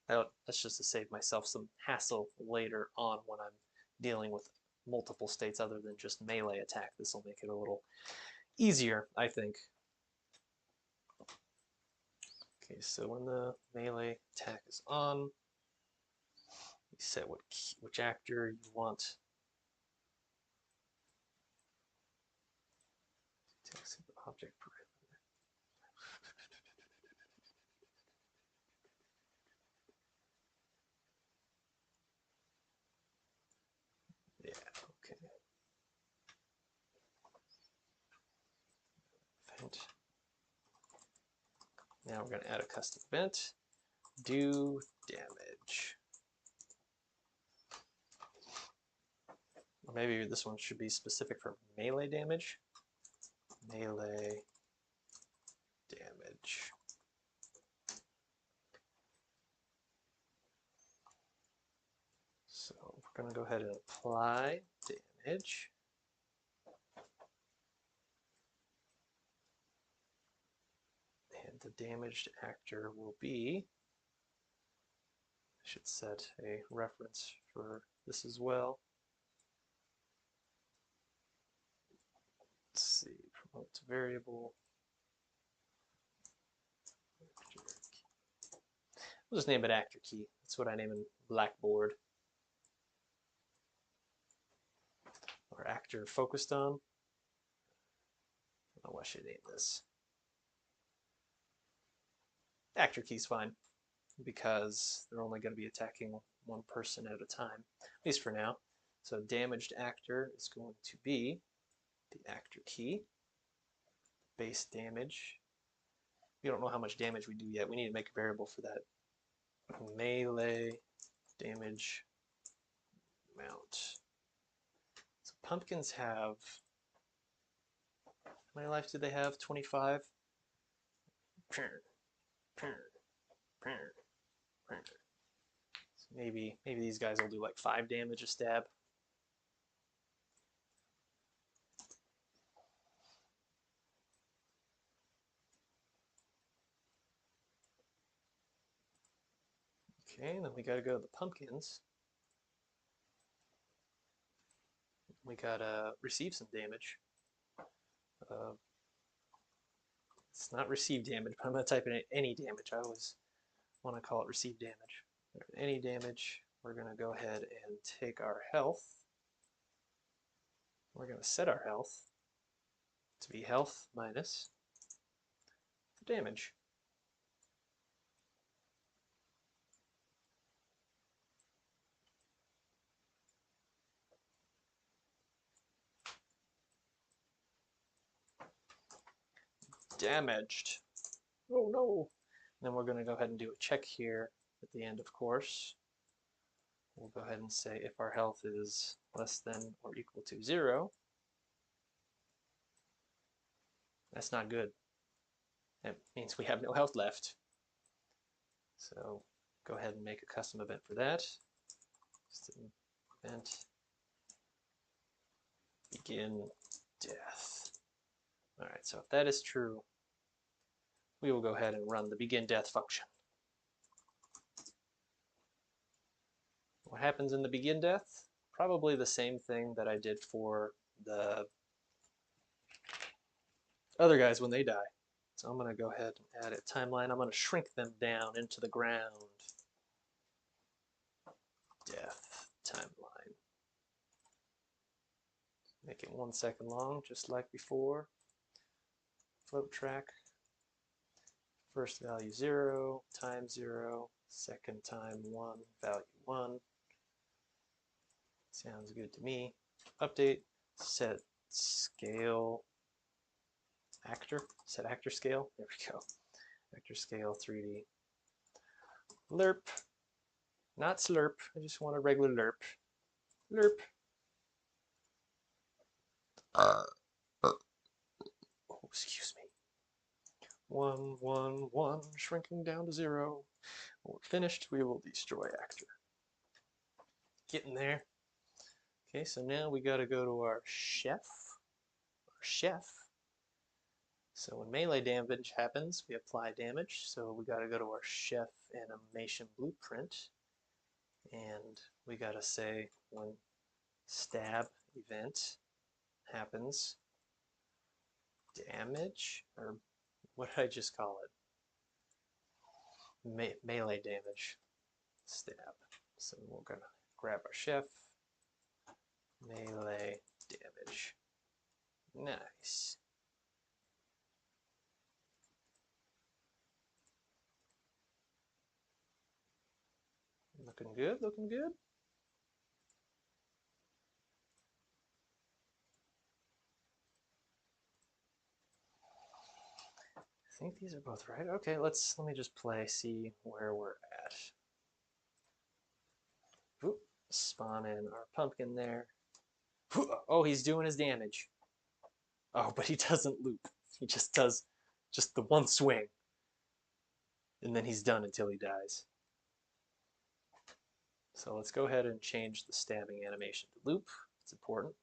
That's just to save myself some hassle later on when I'm dealing with multiple states other than just melee attack. This will make it a little easier, I think. Okay, so when the melee attack is on, you set which actor you want. Text object parameter. Yeah, okay. Event. Now we're going to add a custom event. Do damage. Or maybe this one should be specific for melee damage. Melee damage. So we're going to go ahead and apply damage. And the damaged actor will be, I should set a reference for this as well. Let's see, promote to variable. We'll just name it actor key. That's what I name in Blackboard. Or actor focused on. I don't know what I should name this. Actor key's fine, because they're only going to be attacking one person at a time, at least for now. So damaged actor is going to be the actor key. Base damage. We don't know how much damage we do yet. We need to make a variable for that. Melee damage amount. So pumpkins have, how many life do they have? 25? So maybe these guys will do like 5 damage a stab. Okay, then we gotta go to the pumpkins. We gotta receive some damage. It's not receive damage, but I'm gonna type in any damage. I always want to call it receive damage. Any damage, we're gonna go ahead and take our health. We're gonna set our health to be health minus the damage. Damaged. Oh no. And then we're going to go ahead and do a check here at the end, of course. We'll go ahead and say if our health is less than or equal to 0. That's not good. That means we have no health left. So go ahead and make a custom event for that. Just an event begin death. Alright, so if that is true, we will go ahead and run the begin death function. What happens in the begin death? Probably the same thing that I did for the other guys when they die. So I'm going to go ahead and add a timeline. I'm going to shrink them down into the ground. Death timeline. Make it 1 second long, just like before. Float track. First value 0, time 0, second time 1, value 1. Sounds good to me. Update, set scale actor, set actor scale. There we go. Actor scale 3D. Lerp, not slurp. I just want a regular lerp. Lerp. Oh, excuse me. 1, 1, 1, shrinking down to 0. When we're finished, we will destroy actor. Getting there. Okay, so now we got to go to our chef. So when melee damage happens, we apply damage. So we got to go to our chef animation blueprint, and we got to say when stab event happens, damage, or what did I just call it? Melee damage, stab. So we're gonna grab our chef, melee damage. Nice. Looking good, looking good. I think these are both right. Okay, let me just play, see where we're at. Oop, spawn in our pumpkin there. Oh, he's doing his damage. Oh, but he doesn't loop. He just does just the one swing. And then he's done until he dies. So let's go ahead and change the stabbing animation to loop. It's important.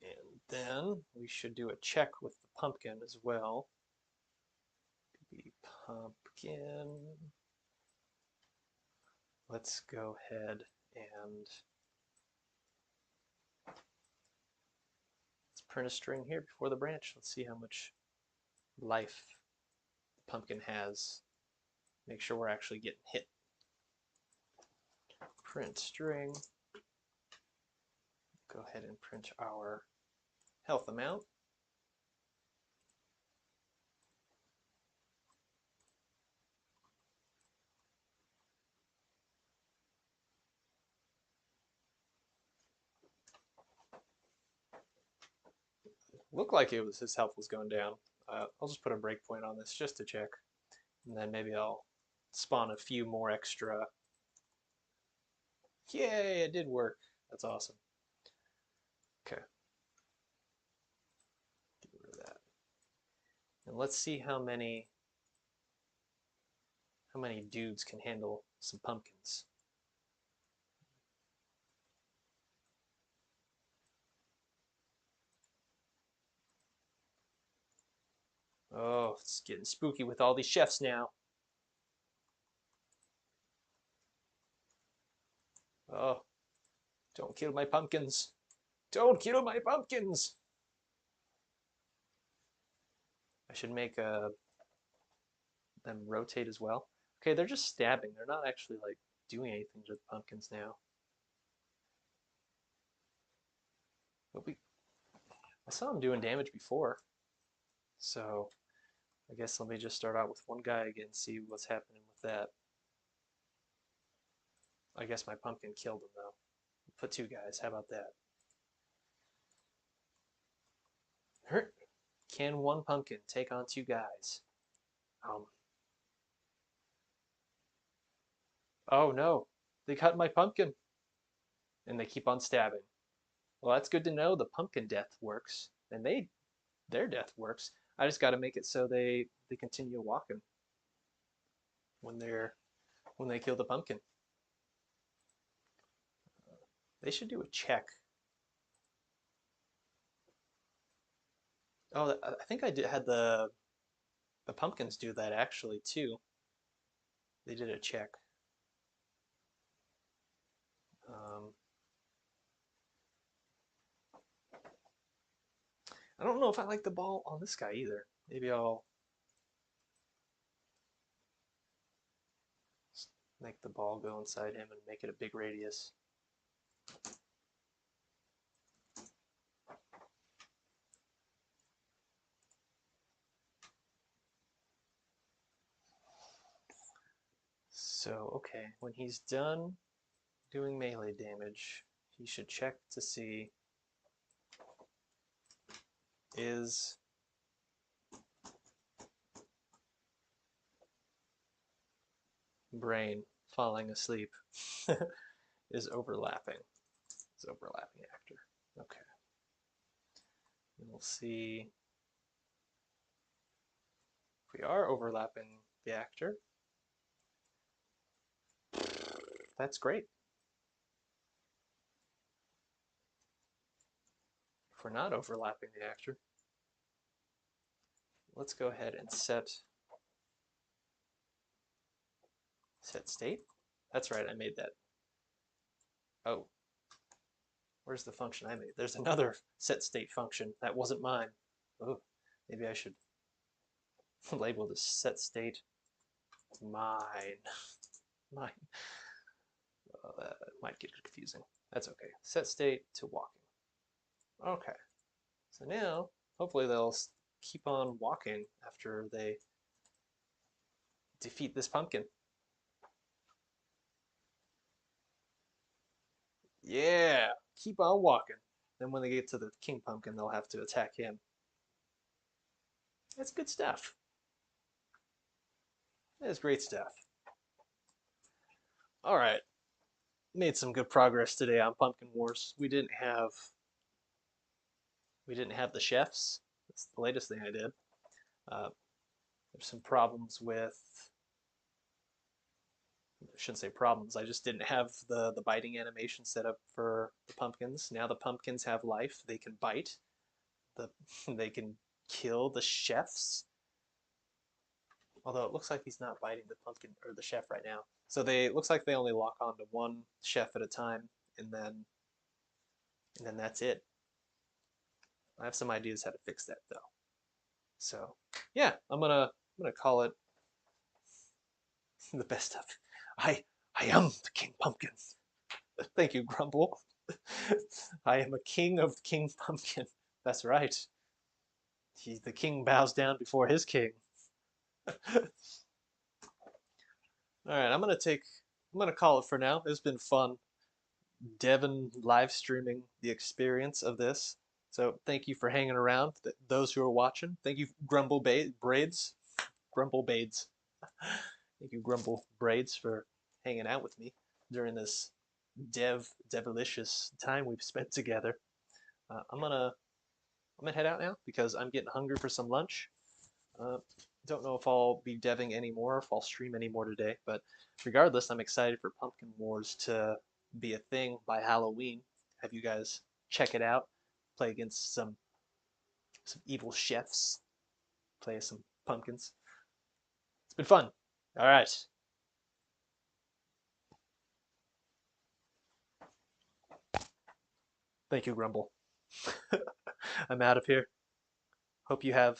And then we should do a check with the pumpkin as well. The pumpkin. Let's go ahead and print a string here before the branch. Let's see how much life the pumpkin has. Make sure we're actually getting hit. Print string. Go ahead and print our health amount. Looked like it was his health was going down. I'll just put a breakpoint on this just to check, and then maybe I'll spawn a few more extra. Yay, it did work. That's awesome. Okay, get rid of that. And let's see how many dudes can handle some pumpkins. Oh, it's getting spooky with all these chefs now. Oh, don't kill my pumpkins. Don't kill my pumpkins. I should make them rotate as well. Okay, they're just stabbing. They're not actually like doing anything to the pumpkins now. But I saw them doing damage before. So I guess let me just start out with one guy again, see what's happening with that. I guess my pumpkin killed him though. Put two guys, how about that? Hurt. Can one pumpkin take on two guys? Oh no, they cut my pumpkin. And they keep on stabbing. Well, that's good to know. The pumpkin death works, and their death works. I just got to make it so they continue walking when they kill the pumpkin. They should do a check. Oh, I think had the pumpkins do that actually too. They did a check. Um, I don't know if I like the ball on this guy either. Maybe I'll make the ball go inside him and make it a big radius. So, okay, when he's done doing melee damage, he should check to see is brain falling asleep is overlapping. Is overlapping actor. Okay. And we'll see if we are overlapping the actor. That's great. If we're not overlapping the actor, let's go ahead and set state. That's right, I made that. Oh, where's the function I made? There's another set state function. That wasn't mine. Oh, maybe I should label this set state mine. Mine. That might get confusing. That's okay. Set state to walking. Okay. So now, hopefully they'll keep on walking after they defeat this pumpkin. Yeah, keep on walking. Then when they get to the king pumpkin, they'll have to attack him. That's good stuff. That's great stuff. All right, made some good progress today on Pumpkin Wars. We didn't have the chefs. That's the latest thing I did. There's some problems with. I shouldn't say problems. I just didn't have the biting animation set up for the pumpkins. Now the pumpkins have life. They can bite. They can kill the chefs. Although it looks like he's not biting the pumpkin or the chef right now. So it looks like they only lock on to one chef at a time, and then that's it. I have some ideas how to fix that though. So yeah, I'm gonna call it the best of. I am the King Pumpkin. Thank you, Grumble. I am a king of King Pumpkin. That's right. The king bows down before his king. All right, I'm gonna call it for now. It's been fun, Devin live streaming the experience of this. So thank you for hanging around. Those who are watching, thank you, Grumble Bades. Thank you, Grumble Braids, for hanging out with me during this devilicious time we've spent together. Uh, I'm gonna I'm gonna head out now because I'm getting hungry for some lunch. Uh, don't know if I'll be deving anymore, if I'll stream anymore today, but regardless, I'm excited for Pumpkin Wars to be a thing by Halloween. Have you guys check it out? Play against some evil chefs. Play as some pumpkins. It's been fun. All right. Thank you, Grumble. I'm out of here. Hope you have